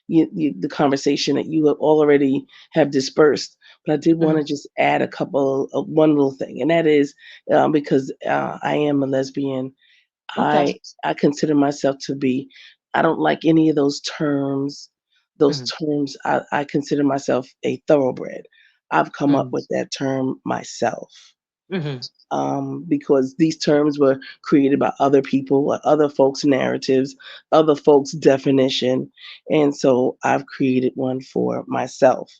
Speaker 7: the conversation that you have already have dispersed. But I did want
Speaker 1: Hmm.
Speaker 7: to just add a couple of one little thing, and that is because I am a lesbian.
Speaker 1: Okay.
Speaker 7: I consider myself to be. I don't like any of those terms. Those
Speaker 1: Hmm.
Speaker 7: terms, I consider myself a thoroughbred. I've come up
Speaker 1: Hmm.
Speaker 7: with that term myself
Speaker 1: Hmm.
Speaker 7: because these terms were created by other people, other folks' narratives, other folks' definition, and so I've created one for myself.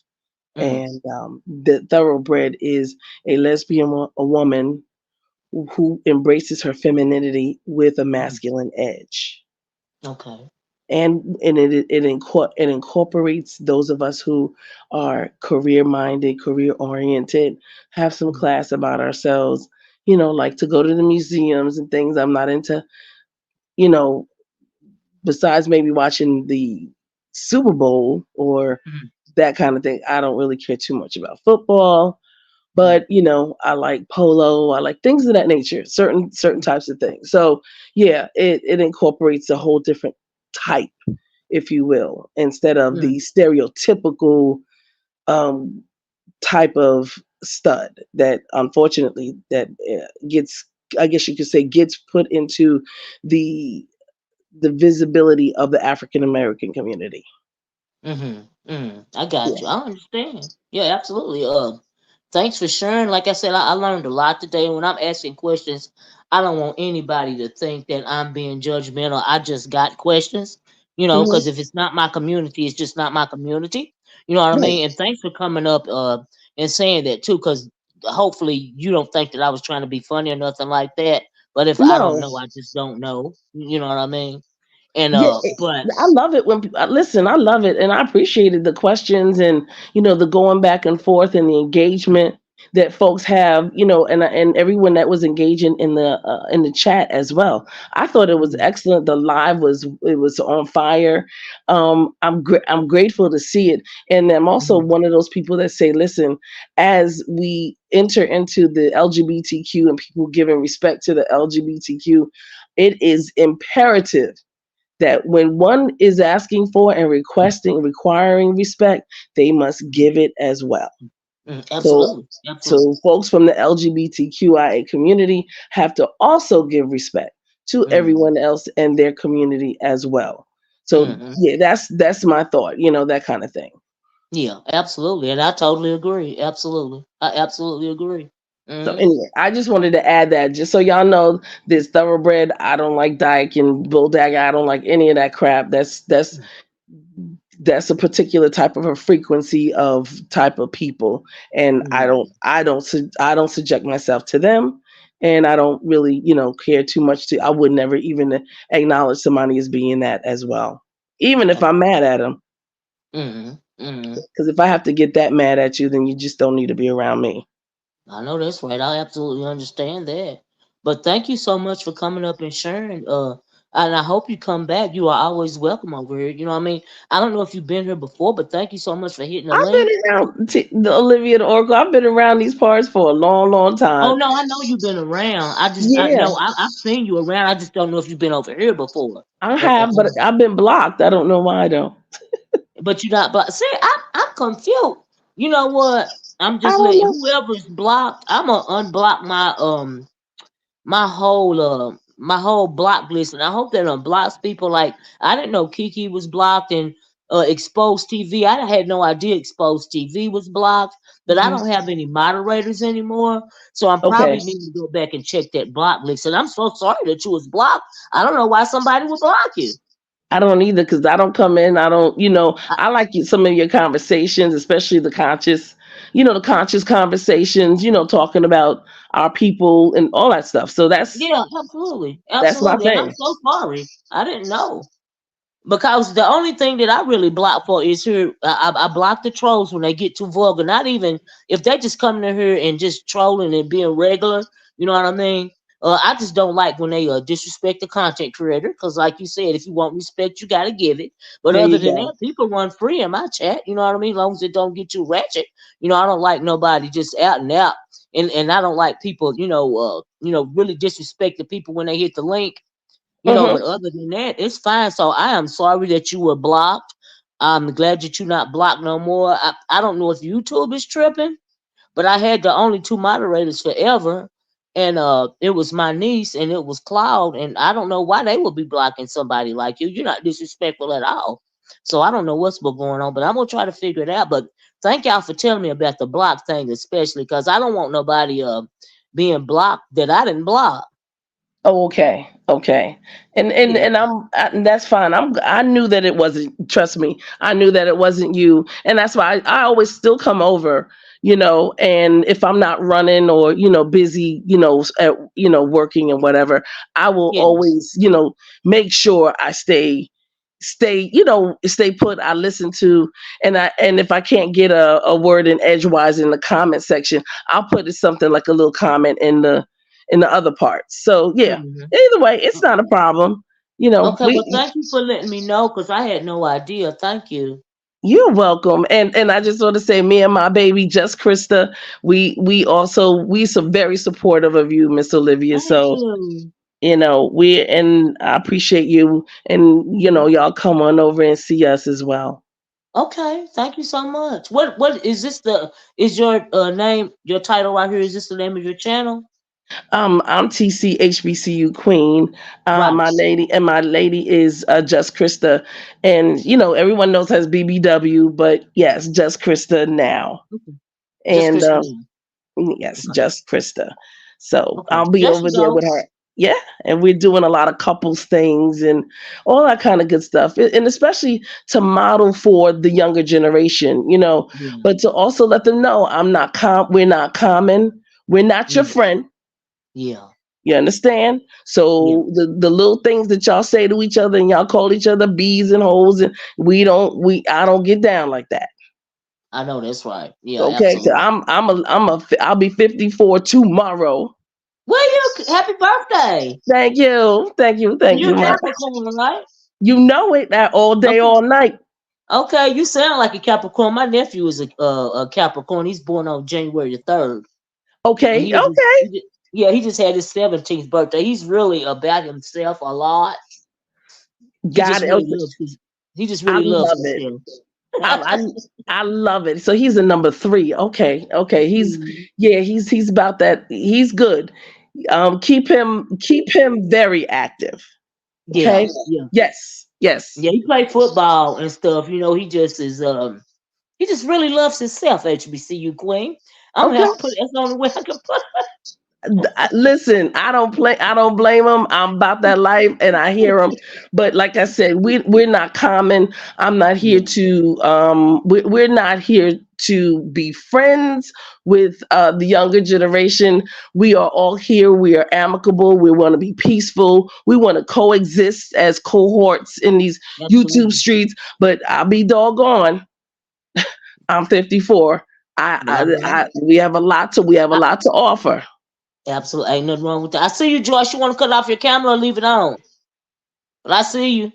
Speaker 1: Hmm.
Speaker 7: And the thoroughbred is a lesbian, a woman who embraces her femininity with a
Speaker 1: Hmm.
Speaker 7: masculine edge.
Speaker 1: Okay.
Speaker 7: And it incorporates those of us who are career minded, career oriented, have some
Speaker 1: Hmm.
Speaker 7: class about ourselves, like to go to the museums and things. I'm not into, you know, besides maybe watching the Super Bowl or
Speaker 1: Hmm.
Speaker 7: that kind of thing. I don't really care too much about football.
Speaker 1: Hmm.
Speaker 7: But I like polo, I like things of that nature, certain types of things. So yeah, it incorporates a whole different type, if you will, instead of
Speaker 1: Hmm.
Speaker 7: the stereotypical um, type of stud that unfortunately that gets, I guess you could say, gets put into the the visibility of the African American community.
Speaker 1: Hmm. Hmm. I got
Speaker 7: Yeah.
Speaker 1: you. I understand. Yeah, absolutely. Thanks for sharing. Like I said, I learned a lot today. When I'm asking questions, I don't want anybody to think that I'm being judgmental. I just got questions,
Speaker 7: Hmm.
Speaker 1: because if it's not my community, it's just not my community. You know what I
Speaker 7: Right.
Speaker 1: mean? And thanks for coming up and saying that too, because hopefully you don't think that I was trying to be funny or nothing like that. But if I don't
Speaker 7: No.
Speaker 1: know, I just don't know. You know what I mean? And
Speaker 7: Yeah,
Speaker 1: but
Speaker 7: I love it when listen. I love it, and I appreciated the questions and the going back and forth and the engagement that folks have. And everyone that was engaging in the chat as well. I thought it was
Speaker 1: mm,
Speaker 7: excellent. The live was on fire. I'm grateful to see it, and I'm also
Speaker 1: mm,
Speaker 7: one of those people that say, listen, as we enter into the LGBTQ and people giving respect to the LGBTQ, it is imperative that when one is asking for and requiring respect, they must give it as well. So,
Speaker 1: absolutely, absolutely.
Speaker 7: so folks from the LGBTQIA community have to also give respect to
Speaker 1: Mm,
Speaker 7: everyone else and their community as well. So,
Speaker 1: mm,
Speaker 7: yeah, that's my thought. That kind of thing.
Speaker 1: yeah, absolutely, and I totally agree. Absolutely, I absolutely agree.
Speaker 7: So
Speaker 1: Hmm.
Speaker 7: anyway, I just wanted to add that just so y'all know this thoroughbred. I don't like dyke and bulldagger. I don't like any of that crap. That's a particular type of a frequency of type of people, and
Speaker 1: Mm,
Speaker 7: I don't subject myself to them, and I don't really care too much to. I would never even acknowledge somebody as being that as well, even if I'm mad at them,
Speaker 1: mm, mm.
Speaker 7: because if I have to get that mad at you, then you just don't need to be around me.
Speaker 1: I know that's right. I absolutely understand that. But thank you so much for coming up and sharing. And I hope you come back. You are always welcome over here. You know what I mean? I don't know if you've been here before, but thank you so much for hitting the
Speaker 7: I've been
Speaker 1: link.
Speaker 7: around the Olivia, the Oracle. I've been around these parts for a long, long
Speaker 1: Oh
Speaker 7: time.
Speaker 1: no, I know you've been around. I
Speaker 7: Yeah,
Speaker 1: know I've seen you around. I just don't know if you've been over here before.
Speaker 7: I
Speaker 1: Uh, uh,
Speaker 7: have, but
Speaker 1: uh,
Speaker 7: I've been blocked. I don't know why though.
Speaker 1: but you're not. But see, I'm confused. You know what? I'm
Speaker 7: I
Speaker 1: just
Speaker 7: don't
Speaker 1: letting
Speaker 7: know.
Speaker 1: whoever's blocked. I'm gonna unblock my whole block list, and I hope that unblocks people. Like I didn't know Kiki was blocked and Exposed TV. I had no idea Exposed TV was blocked, but I
Speaker 7: Mhm.
Speaker 1: don't have any moderators anymore, so I'm
Speaker 7: Okay.
Speaker 1: probably need to go back and check that block list. And I'm so sorry that you was blocked. I don't know why somebody would block you.
Speaker 7: I don't either because I don't come in. I don't,
Speaker 1: I,
Speaker 7: I like some of your conversations, especially the conscious conversations, talking about our people and all that stuff. So
Speaker 1: yeah, absolutely,
Speaker 7: that's my
Speaker 1: absolutely, and I'm
Speaker 7: thing.
Speaker 1: so sorry. I didn't know. Because the only thing that I really block for is here. I block the trolls when they get too vulgar. Not even if they just come in here and just trolling and being regular. You know what I mean? I just don't like when they disrespect the content creator. Because, like you said, if you want respect, you gotta give it. But
Speaker 7: There
Speaker 1: other
Speaker 7: you
Speaker 1: than
Speaker 7: go.
Speaker 1: that, people run free in my chat. You know what I mean? As long as it don't get too ratchet. I don't like nobody just out and out. And I don't like people. Really disrespect the people when they hit the link. But
Speaker 7: Hmm.
Speaker 1: other than that, it's fine. So I am sorry that you were blocked. I'm glad that you're not blocked no more. I don't know if YouTube is tripping, but I had the only two moderators forever, and it was my niece and it was Cloud, and I don't know why they would be blocking somebody like you. You're not disrespectful at all. So I don't know what's been going on, but I'm gonna try to figure it out. But thank y'all for telling me about the block thing, especially because I don't want nobody being blocked that I didn't block.
Speaker 7: Oh, okay, okay,
Speaker 1: Yeah,
Speaker 7: and that's fine. I knew that it wasn't. Trust me, I knew that it wasn't you, and that's why I always still come over. And if I'm not running or busy, working and whatever, I will
Speaker 1: yes.
Speaker 7: always make sure I stay put. I listen to, and if I can't get a word in edgewise in the comment section, I'll put it something like a little comment in the other parts. So yeah,
Speaker 1: Mhm.
Speaker 7: either way, it's not a problem.
Speaker 1: Okay, well,
Speaker 7: We
Speaker 1: thank you for letting me know because I had no idea. Thank you.
Speaker 7: You're welcome. And I just want to say, me and my baby, just Krista, we so very supportive of you, Miss Olivia.
Speaker 1: Thank
Speaker 7: So
Speaker 1: you.
Speaker 7: and I appreciate you, and y'all come on over and see us as well.
Speaker 1: Okay, thank you so much. What is this is your name, your title right here? Is this the name of your channel?
Speaker 7: I'm TC HBCU Queen.
Speaker 1: Right.
Speaker 7: My lady is just Krista, and everyone knows her as BBW, but yes, just Krista now,
Speaker 1: Okay. Just
Speaker 7: and
Speaker 1: Kristen Lee.
Speaker 7: yes,
Speaker 1: Okay.
Speaker 7: just Krista. So
Speaker 1: Okay.
Speaker 7: I'll be
Speaker 1: There
Speaker 7: over
Speaker 1: she
Speaker 7: there with
Speaker 1: go.
Speaker 7: her. Yeah, and we're doing a lot of couples things and all that kind of good stuff, and especially to model for the younger generation,
Speaker 1: Yeah.
Speaker 7: but to also let them know we're not common, we're not your
Speaker 1: Yeah.
Speaker 7: friend.
Speaker 1: Yeah.
Speaker 7: You understand?
Speaker 1: Yeah,
Speaker 7: So the little things that y'all say to each other and y'all call each other bees and hoes, and I don't get down like that.
Speaker 1: I know that's right. Yeah,
Speaker 7: Okay, so
Speaker 1: absolutely.
Speaker 7: I'll be 54 tomorrow.
Speaker 1: Well, you happy birthday.
Speaker 7: Thank you, thank you,
Speaker 1: And
Speaker 7: thank
Speaker 1: you're
Speaker 7: you.
Speaker 1: a Capricorn, right?
Speaker 7: You know it that all day,
Speaker 1: Okay.
Speaker 7: all night.
Speaker 1: Okay, you sound like a Capricorn. My nephew is a Capricorn. He's born on January 3rd, and
Speaker 7: Okay,
Speaker 1: he
Speaker 7: okay,
Speaker 1: just yeah, he just had his 17th birthday. He's really about himself a lot. He
Speaker 7: got
Speaker 1: just
Speaker 7: it.
Speaker 1: really
Speaker 7: Okay.
Speaker 1: loves his, he just
Speaker 7: I
Speaker 1: really loves
Speaker 7: love it.
Speaker 1: himself.
Speaker 7: I, I love it. So he's a number 3. Okay, okay.
Speaker 1: Mhm.
Speaker 7: He's about that. He's good. Keep him very active.
Speaker 1: Yeah,
Speaker 7: Okay.
Speaker 1: yeah,
Speaker 7: Yes, yes.
Speaker 1: yeah. He played football and stuff. He just is he just really loves himself. HBCU Queen. I'm gonna
Speaker 7: Okay.
Speaker 1: have to put it. That's the only way I can put
Speaker 7: Listen, I don't blame him. I'm about that life, and I hear him. But like I said, we're not common. I'm not here
Speaker 1: it.
Speaker 7: to we're not here to be friends with the younger generation. We are all here. We are amicable. We want to be peaceful. We want to coexist as cohorts in these
Speaker 1: Yeah,
Speaker 7: YouTube
Speaker 1: absolutely.
Speaker 7: streets. But I'll be doggone. I'm 54.
Speaker 1: Yeah, well,
Speaker 7: We have a lot to offer.
Speaker 1: absolutely ain't nothing wrong with that. I see you, Joyce. You want to cut off your camera or leave it on? But I see you.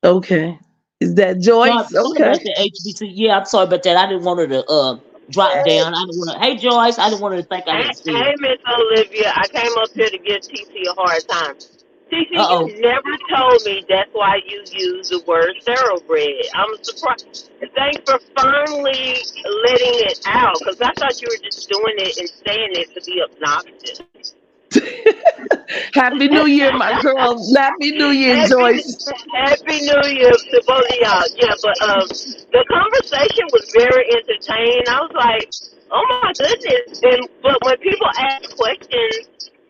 Speaker 7: Okay. Is that
Speaker 1: Sorry,
Speaker 7: Joyce?
Speaker 1: sorry
Speaker 7: Okay.
Speaker 1: about that, HBC. Yeah, I'm sorry about that. I didn't want her to drop
Speaker 8: Hey,
Speaker 1: down. I didn't want to. Hey, Joyce, I didn't want her to think I
Speaker 8: hey,
Speaker 1: didn't see her.
Speaker 8: hey, Miss Olivia. I came up here to give TC a hard time. TC,
Speaker 1: Uh
Speaker 8: you
Speaker 1: oh.
Speaker 8: never told me that's why you use the word thoroughbred. I'm surprised. Thanks for finally letting it out, because I thought you were just doing it and saying it to be obnoxious.
Speaker 7: Happy New Year, my girl. Happy New Year,
Speaker 8: happy
Speaker 7: Joyce.
Speaker 8: Happy New Year to both of y'all. Yeah, but the conversation was very entertaining. I was like, oh my goodness. And but when people ask questions,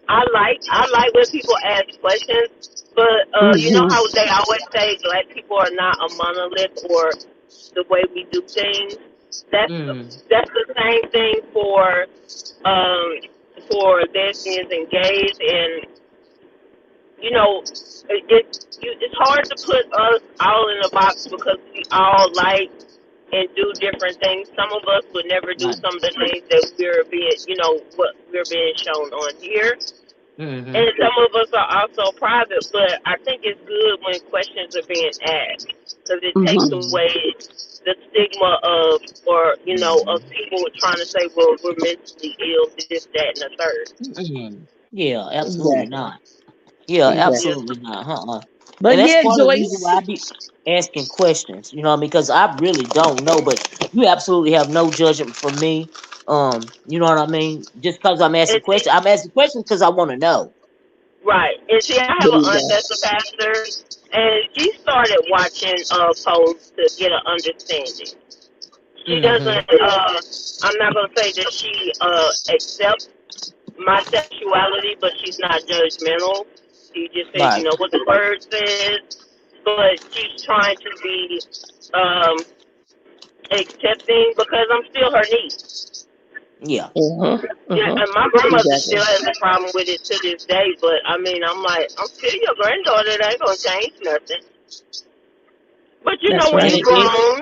Speaker 8: I like when people ask questions. But you know
Speaker 7: Hmm.
Speaker 8: how they always say black people are not a monolith, or the way we do things. That's
Speaker 1: Mm.
Speaker 8: that's the same thing um for lesbians and gays, and you know, it's hard to put us all in a box because we all like and do different things. Some of us would never do
Speaker 1: Right.
Speaker 8: some of the things that we're being, what we're being shown on here.
Speaker 1: Mm-hmm.
Speaker 8: And some of us are also private, but I think it's good when questions are being asked because it takes
Speaker 7: Hmm.
Speaker 1: Mm-hmm.
Speaker 8: away the stigma of people trying to say, well, we're mentally ill, this, that, and the third.
Speaker 1: Mm-hmm. Yeah, absolutely
Speaker 7: Exactly.
Speaker 1: not. Yeah,
Speaker 7: Exactly.
Speaker 1: absolutely not. And
Speaker 7: But
Speaker 1: that's
Speaker 7: yeah,
Speaker 1: part of the reason why I
Speaker 7: Joyce.
Speaker 1: be asking questions. Because I really don't know, but you absolutely have no judgment for me. You know what I mean? Just because
Speaker 8: And see,
Speaker 1: I'm asking questions because I want to know.
Speaker 8: right. And see, I have
Speaker 7: There
Speaker 8: an
Speaker 7: you
Speaker 8: aunt
Speaker 7: go.
Speaker 8: that's a pastor, and she started watching polls to get an understanding. She
Speaker 1: Mm-hmm.
Speaker 8: doesn't. I'm not gonna say that she accepts my sexuality, but she's not judgmental. She just says,
Speaker 1: Right.
Speaker 8: what the word says, but she's trying to be um, accepting because I'm still her niece.
Speaker 1: Yeah.
Speaker 8: Yeah,
Speaker 7: Hmm.
Speaker 8: and my grandmother
Speaker 7: Exactly.
Speaker 8: still has a problem with it to this day. But I mean, I'm like, I'm still your granddaughter. That ain't gonna change nothing. But
Speaker 7: That's
Speaker 8: when
Speaker 1: And
Speaker 8: you
Speaker 7: right.
Speaker 8: grown,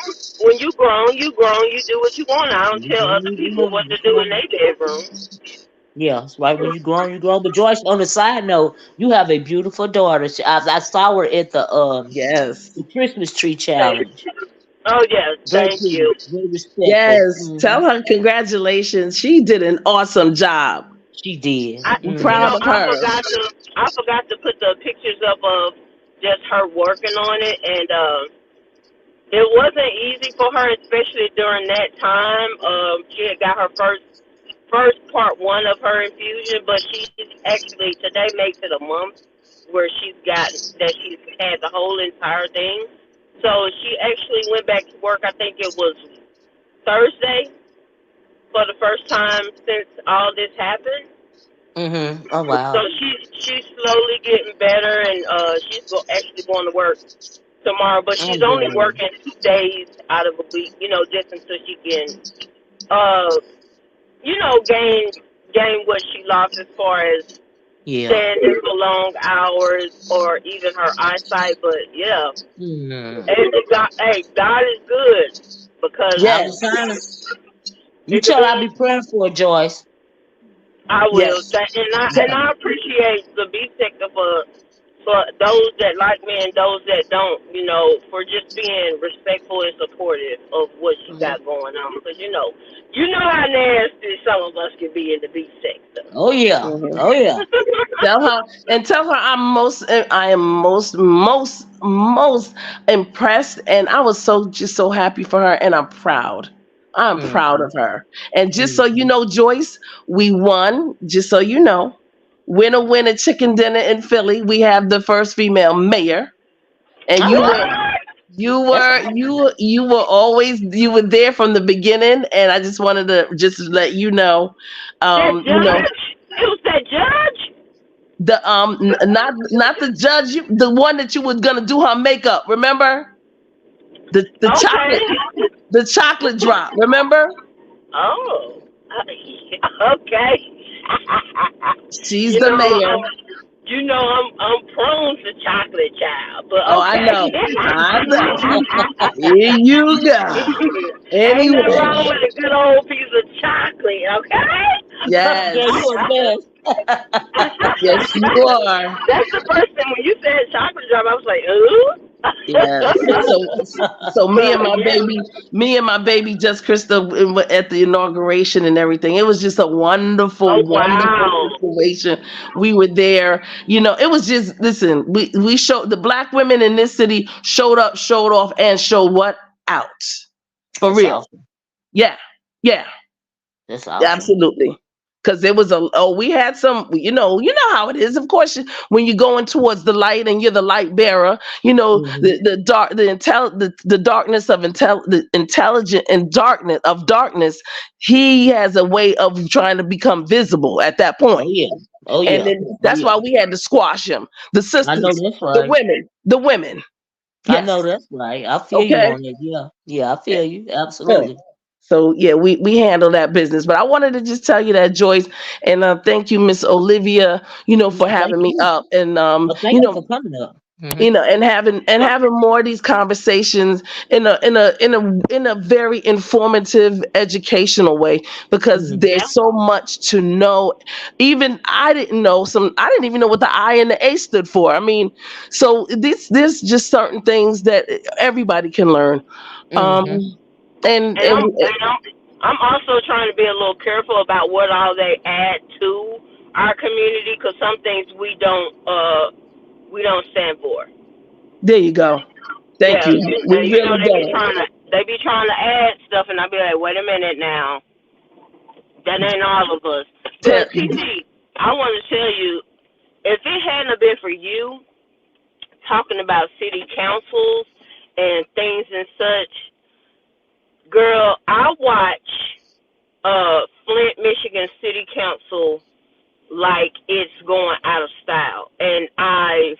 Speaker 8: you grown. You do what you want. I don't tell other people what to do in
Speaker 1: you
Speaker 8: their bedroom.
Speaker 1: yeah, it's right. When you grow, you grow. But Joyce, on the side note, you have a beautiful daughter. I saw her at
Speaker 7: Yes.
Speaker 1: the Christmas tree
Speaker 8: Thank.
Speaker 1: challenge.
Speaker 8: Oh yes,
Speaker 1: Very
Speaker 8: thank
Speaker 1: pretty,
Speaker 8: you.
Speaker 1: very respectful.
Speaker 7: Yes. Tell her congratulations. She did an awesome job.
Speaker 1: She did.
Speaker 7: I'm proud of her.
Speaker 8: I forgot to put the pictures up of just her working on it, and it wasn't easy for her, especially during that time. She had got her first part 1 of her infusion, but she's actually today makes it a month where she's had the whole entire thing. So she actually went back to work. I think it was Thursday for the first time since all this happened.
Speaker 1: Oh
Speaker 8: So
Speaker 1: wow.
Speaker 8: she's slowly getting better, and she's actually going to work tomorrow. But
Speaker 1: Oh
Speaker 8: she's only
Speaker 1: good.
Speaker 8: working 2 days out of a week, just until she can, uh, gain what she lost as far as
Speaker 1: Yeah.
Speaker 8: standing for long hours or even her eyesight. But yeah,
Speaker 1: Mm.
Speaker 8: and God, hey, God is good because
Speaker 1: I was
Speaker 4: Yes.
Speaker 1: trying to. You
Speaker 8: it could
Speaker 1: tell I
Speaker 8: be.
Speaker 1: be praying for her, Joyce.
Speaker 8: I will.
Speaker 4: Yes.
Speaker 8: And I appreciate the B sector for those that like me and those that don't, for just being respectful and supportive of what she
Speaker 1: Mhm.
Speaker 8: got going on. Because you know how nasty some of us can be in the B sector.
Speaker 1: Oh yeah.
Speaker 4: Mhm.
Speaker 1: Oh yeah. Tell her I am most impressed, and I was just so happy for her, and I'm proud. I'm proud of
Speaker 8: Mhm.
Speaker 1: her. And just so you
Speaker 8: Mhm.
Speaker 1: know, Joyce, we won. Just so you know, winner chicken dinner in Philly. We have the first female mayor, and
Speaker 2: All right. That's
Speaker 1: you were always you were there from the beginning, and I just wanted to just let you know,
Speaker 8: That
Speaker 1: you know
Speaker 8: judge? It was that judge?
Speaker 1: the not the judge, the one that you was gonna do her makeup. Remember the chocolate
Speaker 8: Okay.
Speaker 1: the chocolate drop. Remember,
Speaker 8: Oh. Okay.
Speaker 1: she's
Speaker 8: you
Speaker 1: the
Speaker 8: know,
Speaker 1: mayor.
Speaker 8: I'm, I'm prone to chocolate child, but
Speaker 1: Oh, I
Speaker 8: okay.
Speaker 1: know. I know. Here you go.
Speaker 8: Ain't nothing
Speaker 1: Anyway,
Speaker 8: wrong with a good old piece of chocolate, okay?
Speaker 1: yes,
Speaker 8: Girl, you a mess.
Speaker 1: yes, you are.
Speaker 8: That's the first thing when you said chocolate drop. I was like, ooh.
Speaker 1: Yes. So
Speaker 8: But yeah.
Speaker 1: me and my baby just Krista at the inauguration and everything. It was just a
Speaker 8: Oh
Speaker 1: wonderful
Speaker 8: wow.
Speaker 1: situation. We were there. It was just listen, we showed the black women in this city showed up, showed off, and showed what out. For
Speaker 2: that's
Speaker 1: real.
Speaker 2: awesome.
Speaker 1: Yeah. Yeah.
Speaker 7: That's awesome.
Speaker 1: Absolutely. Because there was we had some, how it is. Of course, when you're going towards the light and you're the light bearer,
Speaker 7: Hmm.
Speaker 1: the dark, the darkness of the intelligent and darkness. He has a way of trying to become visible at that
Speaker 7: Oh
Speaker 1: point,
Speaker 7: yeah. Oh
Speaker 1: and
Speaker 7: yeah.
Speaker 1: then
Speaker 7: Oh
Speaker 1: that's
Speaker 7: yeah.
Speaker 1: why we had to squash him. The
Speaker 7: I know
Speaker 1: sisters,
Speaker 7: that's right.
Speaker 1: the women.
Speaker 7: I
Speaker 1: Yes.
Speaker 7: know that's right. I feel you
Speaker 1: Okay.
Speaker 7: on it. Yeah. Yeah, I feel you.
Speaker 1: Good.
Speaker 7: Absolutely.
Speaker 1: So yeah, we handle that business. But I wanted to just tell you that, Joyce, and thank you, Miss Olivia, for
Speaker 7: Thank
Speaker 1: having me
Speaker 7: you.
Speaker 1: up, and
Speaker 7: Well, thank you for coming up. Hmm.
Speaker 1: and having more of these conversations in a very informative, educational way, because
Speaker 7: Hmm.
Speaker 8: Yeah.
Speaker 1: there's so much to know. Even I didn't even know what the I and the A stood for. I mean, so there's just certain things that everybody can learn. Um,
Speaker 7: Hmm.
Speaker 1: and
Speaker 8: And
Speaker 1: and
Speaker 8: I'm also trying to be a little careful about what all they add to our community because some things we don't stand for.
Speaker 1: there you go. Thank
Speaker 8: Yeah,
Speaker 1: you. We
Speaker 8: and
Speaker 1: really don't.
Speaker 8: they be trying to add stuff, and I be like, wait a minute now, that ain't all of us.
Speaker 1: Tell,
Speaker 8: But TT, I want to tell you, if it hadn't have been for you talking about city councils and things and such, girl, I watch Flint, Michigan City Council like it's going out of style, and I've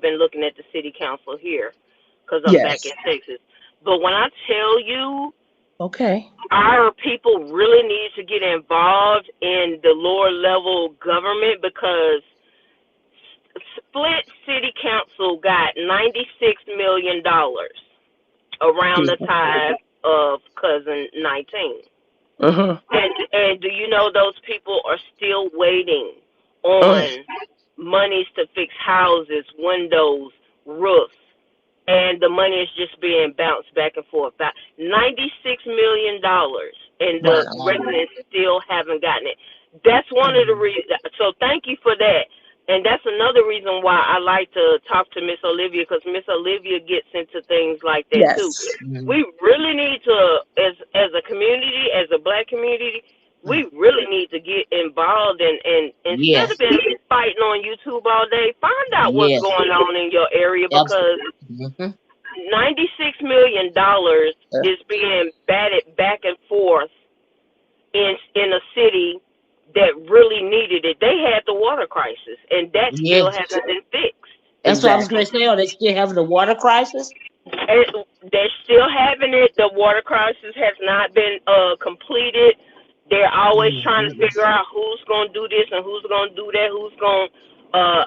Speaker 8: been looking at the city council here because I'm back in
Speaker 1: yes.
Speaker 8: Texas. But when I tell you,
Speaker 1: Okay.
Speaker 8: our people really need to get involved in the lower level government because Split City Council got $96 million around the time of cousin 19.
Speaker 1: Uh-huh.
Speaker 8: And do you know those people are still waiting
Speaker 1: Uh,
Speaker 8: on monies to fix houses, windows, roofs, and the money is just being bounced back and forth. About $96 million, and the
Speaker 1: wow.
Speaker 8: residents still haven't gotten it. That's one of the reasons. So thank you for that. And that's another reason why I like to talk to Miss Olivia because Miss Olivia gets into things like that too.
Speaker 1: Yes.
Speaker 7: Hmm.
Speaker 8: We really need to, as a community, as a black community, we really need to get involved and instead of
Speaker 7: Yes.
Speaker 8: being fighting on YouTube all day, find out what's
Speaker 7: Yes.
Speaker 8: going on in your area because
Speaker 7: Absolutely. Hmm.
Speaker 8: $96 million is being batted back and forth in a city that really needed it. They had the water crisis, and that still
Speaker 7: Yes.
Speaker 8: hasn't been fixed.
Speaker 7: That's what I was going
Speaker 1: Exactly.
Speaker 7: to say. Are they still having the water crisis?
Speaker 8: And they're still having it. The water crisis has not been completed. They're always
Speaker 1: Oh,
Speaker 8: trying to figure
Speaker 1: goodness.
Speaker 8: out who's gonna do this and who's gonna do that, who's gonna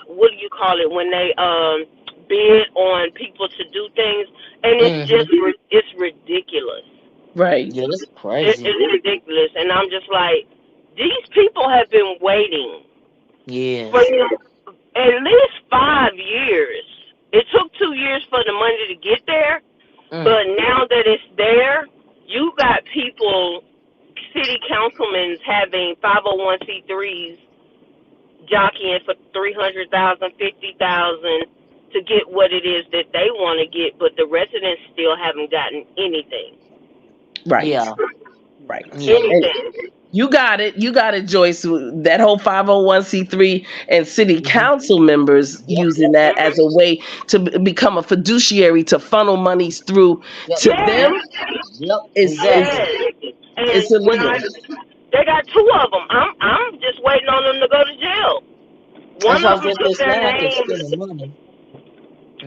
Speaker 8: what do you call it when they bid on people to do things, and it's
Speaker 1: Mm-hmm.
Speaker 8: just it's ridiculous.
Speaker 7: Right.
Speaker 1: Yeah, that's
Speaker 8: It's
Speaker 1: crazy.
Speaker 8: ridiculous, and I'm just like, these people have been waiting for
Speaker 1: Yes.
Speaker 8: at least 5 years. It took 2 years for the money to get there,
Speaker 1: Mm.
Speaker 8: but now that it's there, you got people, city councilmen having 501c3s jockeying for 300,000, 50,000 to get what it is that they want to get, but the residents still haven't gotten anything.
Speaker 7: Right.
Speaker 1: Yeah.
Speaker 7: Right.
Speaker 1: Yeah.
Speaker 7: And
Speaker 8: Anything.
Speaker 7: you got it. You got it, Joyce. That whole 501c3 and city
Speaker 1: Mm-hmm.
Speaker 7: council members
Speaker 1: Yep.
Speaker 7: using that as a way to become a fiduciary to funnel monies through
Speaker 1: Yep.
Speaker 7: to
Speaker 8: Yes,
Speaker 7: them
Speaker 1: Yep. Yep.
Speaker 7: is
Speaker 1: Exactly.
Speaker 8: yes.
Speaker 7: it's
Speaker 8: And when
Speaker 7: illegal.
Speaker 8: they got two of them, I'm just waiting on them to go to jail.
Speaker 1: That's
Speaker 8: One
Speaker 1: why I
Speaker 8: of
Speaker 1: was
Speaker 8: them
Speaker 1: just
Speaker 8: took
Speaker 1: saying
Speaker 8: their
Speaker 1: I can
Speaker 8: name.
Speaker 1: spend the money.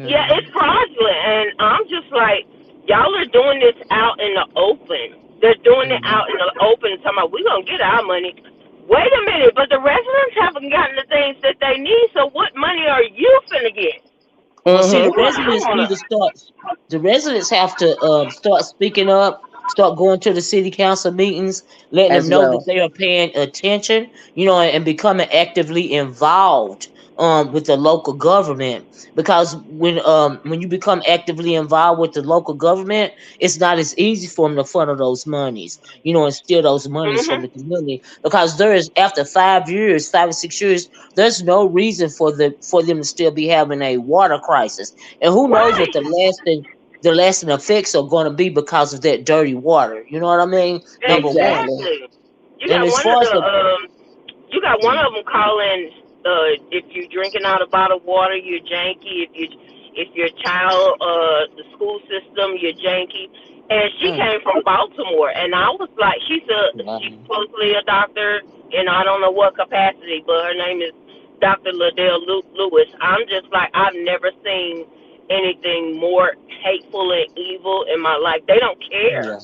Speaker 8: Yeah,
Speaker 1: Mm-hmm.
Speaker 8: it's fraudulent, and I'm just like, y'all are doing this out in the open. They're doing it
Speaker 1: Mm-hmm.
Speaker 8: out in the open, talking about we're gonna get our money. Wait a minute, but the residents haven't gotten the things that they need. So what money are you finna get?
Speaker 1: Well, see,
Speaker 7: Hmm.
Speaker 1: the
Speaker 8: You want? I
Speaker 1: residents need
Speaker 8: wanna.
Speaker 1: to start. The residents have to start speaking up, start going to the city council meetings, letting them
Speaker 7: As
Speaker 1: know that
Speaker 7: well.
Speaker 1: they are paying attention, and becoming actively involved with the local government. Because when you become actively involved with the local government, it's not as easy for them to funnel those monies, and steal those monies from
Speaker 8: Mhm.
Speaker 1: the community. Because there is after 5 years, 5 or 6 years, there's no reason for them to still be having a water crisis, and who knows what
Speaker 8: Right.
Speaker 1: the lasting effects are going to be because of that dirty water. You know what I mean? Number one,
Speaker 7: Exactly.
Speaker 8: Exactly. You
Speaker 1: and
Speaker 8: got
Speaker 1: as
Speaker 8: one of
Speaker 1: far as
Speaker 8: the
Speaker 1: the
Speaker 8: you got one of them calling if you're drinking out of bottled water, you're janky. If your child the school system, you're janky. And she
Speaker 1: mm,
Speaker 8: came from Baltimore, and I was like, she's
Speaker 1: wow.
Speaker 8: supposedly a doctor, and I don't know what capacity, but her name is Dr. Liddell Lewis. I'm just like, I've never seen anything more hateful and evil in my life. They don't care.
Speaker 1: Yeah,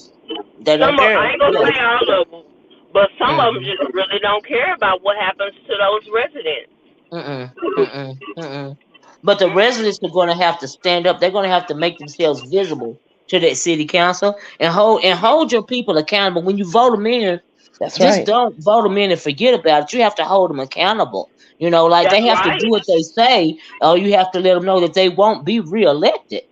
Speaker 1: they don't
Speaker 8: Some of,
Speaker 1: care.
Speaker 8: I ain't gonna
Speaker 1: Yeah.
Speaker 8: say all of them, but some of them
Speaker 1: Mm-hmm.
Speaker 8: just really don't care about what happens to those residents.
Speaker 1: Mm-mm. Mm-mm. Mm-mm. But the residents are going to have to stand up. They're going to have to make themselves visible to that city council and hold your people accountable when you vote them in.
Speaker 7: That's
Speaker 1: Just
Speaker 7: right.
Speaker 1: don't vote them in and forget about it. You have to hold them accountable. Like they
Speaker 8: That's
Speaker 1: have to
Speaker 8: right.
Speaker 1: do what they say, or you have to let them know that they won't be reelected.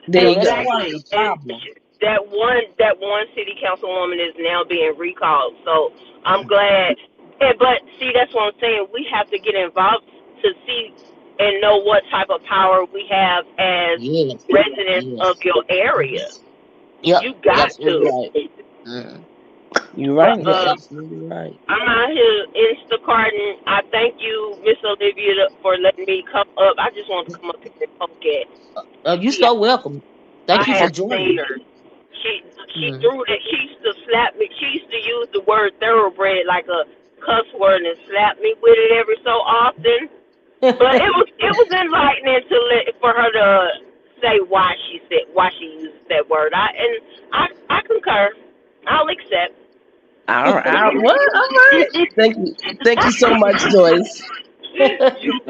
Speaker 7: There you
Speaker 1: That's
Speaker 7: go.
Speaker 1: part of
Speaker 8: Exactly.
Speaker 1: the
Speaker 8: And
Speaker 1: problem.
Speaker 8: that one city councilwoman is now being recalled. So I'm glad. But see, that's what I'm saying. We have to get involved to see and know what type of power we have as
Speaker 1: Yes,
Speaker 8: residents of
Speaker 1: yes,
Speaker 8: your area.
Speaker 1: yep,
Speaker 8: You
Speaker 1: you're
Speaker 8: got
Speaker 1: absolutely right.
Speaker 8: to.
Speaker 1: Mm.
Speaker 7: You're
Speaker 8: But
Speaker 7: right.
Speaker 1: You're absolutely right.
Speaker 8: I'm out here Instacarting. I thank you, Miss Olivia, for letting me come up. I just want to come up here and poke at.
Speaker 1: You're
Speaker 8: See,
Speaker 1: so welcome.
Speaker 8: I
Speaker 1: Thank you for
Speaker 8: had seen
Speaker 1: joining.
Speaker 8: her. She
Speaker 1: Mm.
Speaker 8: threw that. She used to slap me. She used to use the word thoroughbred like a cuss word and slap me with it every so often. But it was enlightening to for her to say why she uses that word. I concur. I'll accept.
Speaker 7: All right. What? All right. Thank you. Thank you so much, Joyce.
Speaker 8: you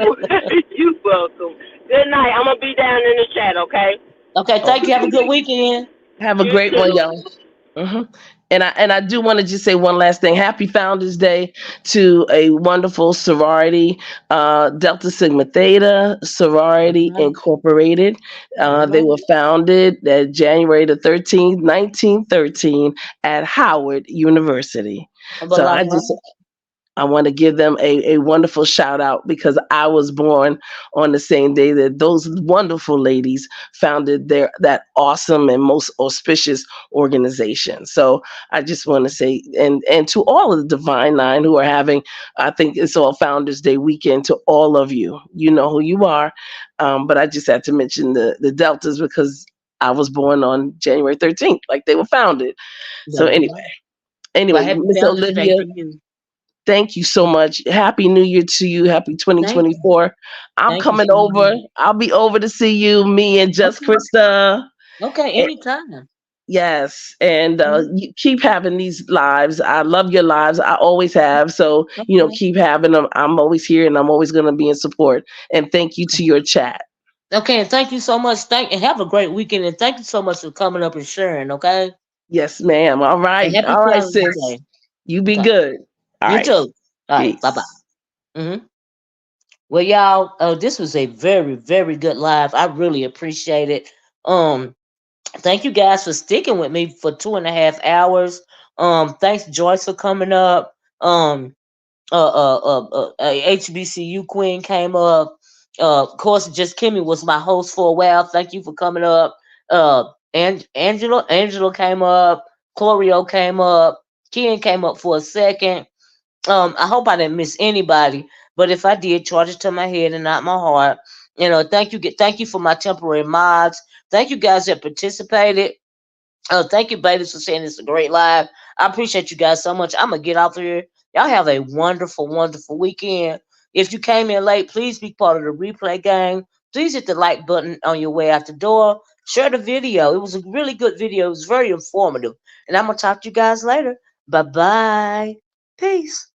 Speaker 8: you welcome. Good night. I'm gonna be down in the chat. Okay.
Speaker 1: Okay, thank you. Have a good weekend.
Speaker 7: Have a
Speaker 8: You
Speaker 7: great one,
Speaker 8: too.
Speaker 7: y'all. hmm And I do want to just say one last thing. Happy Founders Day to a wonderful sorority, Delta Sigma Theta
Speaker 1: All
Speaker 7: Sorority
Speaker 1: right.
Speaker 7: Incorporated.
Speaker 1: All
Speaker 7: They were
Speaker 1: right.
Speaker 7: founded January the 13th, 1913 at Howard University.
Speaker 1: But
Speaker 7: So
Speaker 1: all right.
Speaker 7: I want to give them a wonderful shout out because I was born on the same day that those wonderful ladies founded that awesome and most auspicious organization. So I just want to say and to all of the Divine Nine who are having, I think it's all Founders Day weekend, to all of you. You know who you are, but I just had to mention the Deltas because I was born on January 13th, like they were founded. So
Speaker 1: That's
Speaker 7: anyway,
Speaker 1: right. Well,
Speaker 7: anyway,
Speaker 1: happy
Speaker 7: Miss
Speaker 1: Founders Day
Speaker 7: Olivia,
Speaker 1: to you.
Speaker 7: thank you so much. Happy New Year to you. Happy
Speaker 1: Thank you.
Speaker 7: 2024. I'm
Speaker 1: Thank you
Speaker 7: coming
Speaker 1: so
Speaker 7: over.
Speaker 1: much.
Speaker 7: I'll be over to see you, me and Just
Speaker 1: Okay.
Speaker 7: Krista.
Speaker 1: Okay,
Speaker 7: And
Speaker 1: anytime.
Speaker 7: Yes, and
Speaker 1: Mhm.
Speaker 7: you keep having these lives. I love your lives. I always have. So,
Speaker 1: Okay.
Speaker 7: keep having them. I'm always here and I'm always going to be in support. And thank you to your chat.
Speaker 1: Okay, and thank you so much. Thank and have a great weekend. And thank you so much for coming up and sharing. Okay,
Speaker 7: Yes, ma'am. All
Speaker 1: and
Speaker 7: right.
Speaker 1: happy
Speaker 7: All right,
Speaker 1: Father's
Speaker 7: sis.
Speaker 1: Day.
Speaker 7: You be
Speaker 1: Okay,
Speaker 7: good. All
Speaker 1: you
Speaker 7: right.
Speaker 1: too. All right, bye bye.
Speaker 7: Peace.
Speaker 1: Well, y'all, this was a very, very good live. I really appreciate it. Um, Thank you guys for sticking with me for 2.5 hours. Thanks Joyce for coming up. HBCU Queen came up. Of course, just Kimmie was my host for a while. Thank you for coming up. Angela came up. Chlorio came up. Ken came up for a second. I hope I didn't miss anybody, but if I did, charge it to my head and not my heart. Thank you for my temporary mods. Thank you guys that participated. Thank you, Bailey, for saying it's a great live. I appreciate you guys so much. I'm gonna get off here. Y'all have a wonderful, wonderful weekend. If you came in late, please be part of the replay game. Please hit the like button on your way out the door. Share the video. It was a really good video. It was very informative. And I'm gonna talk to you guys later. Bye bye. Peace.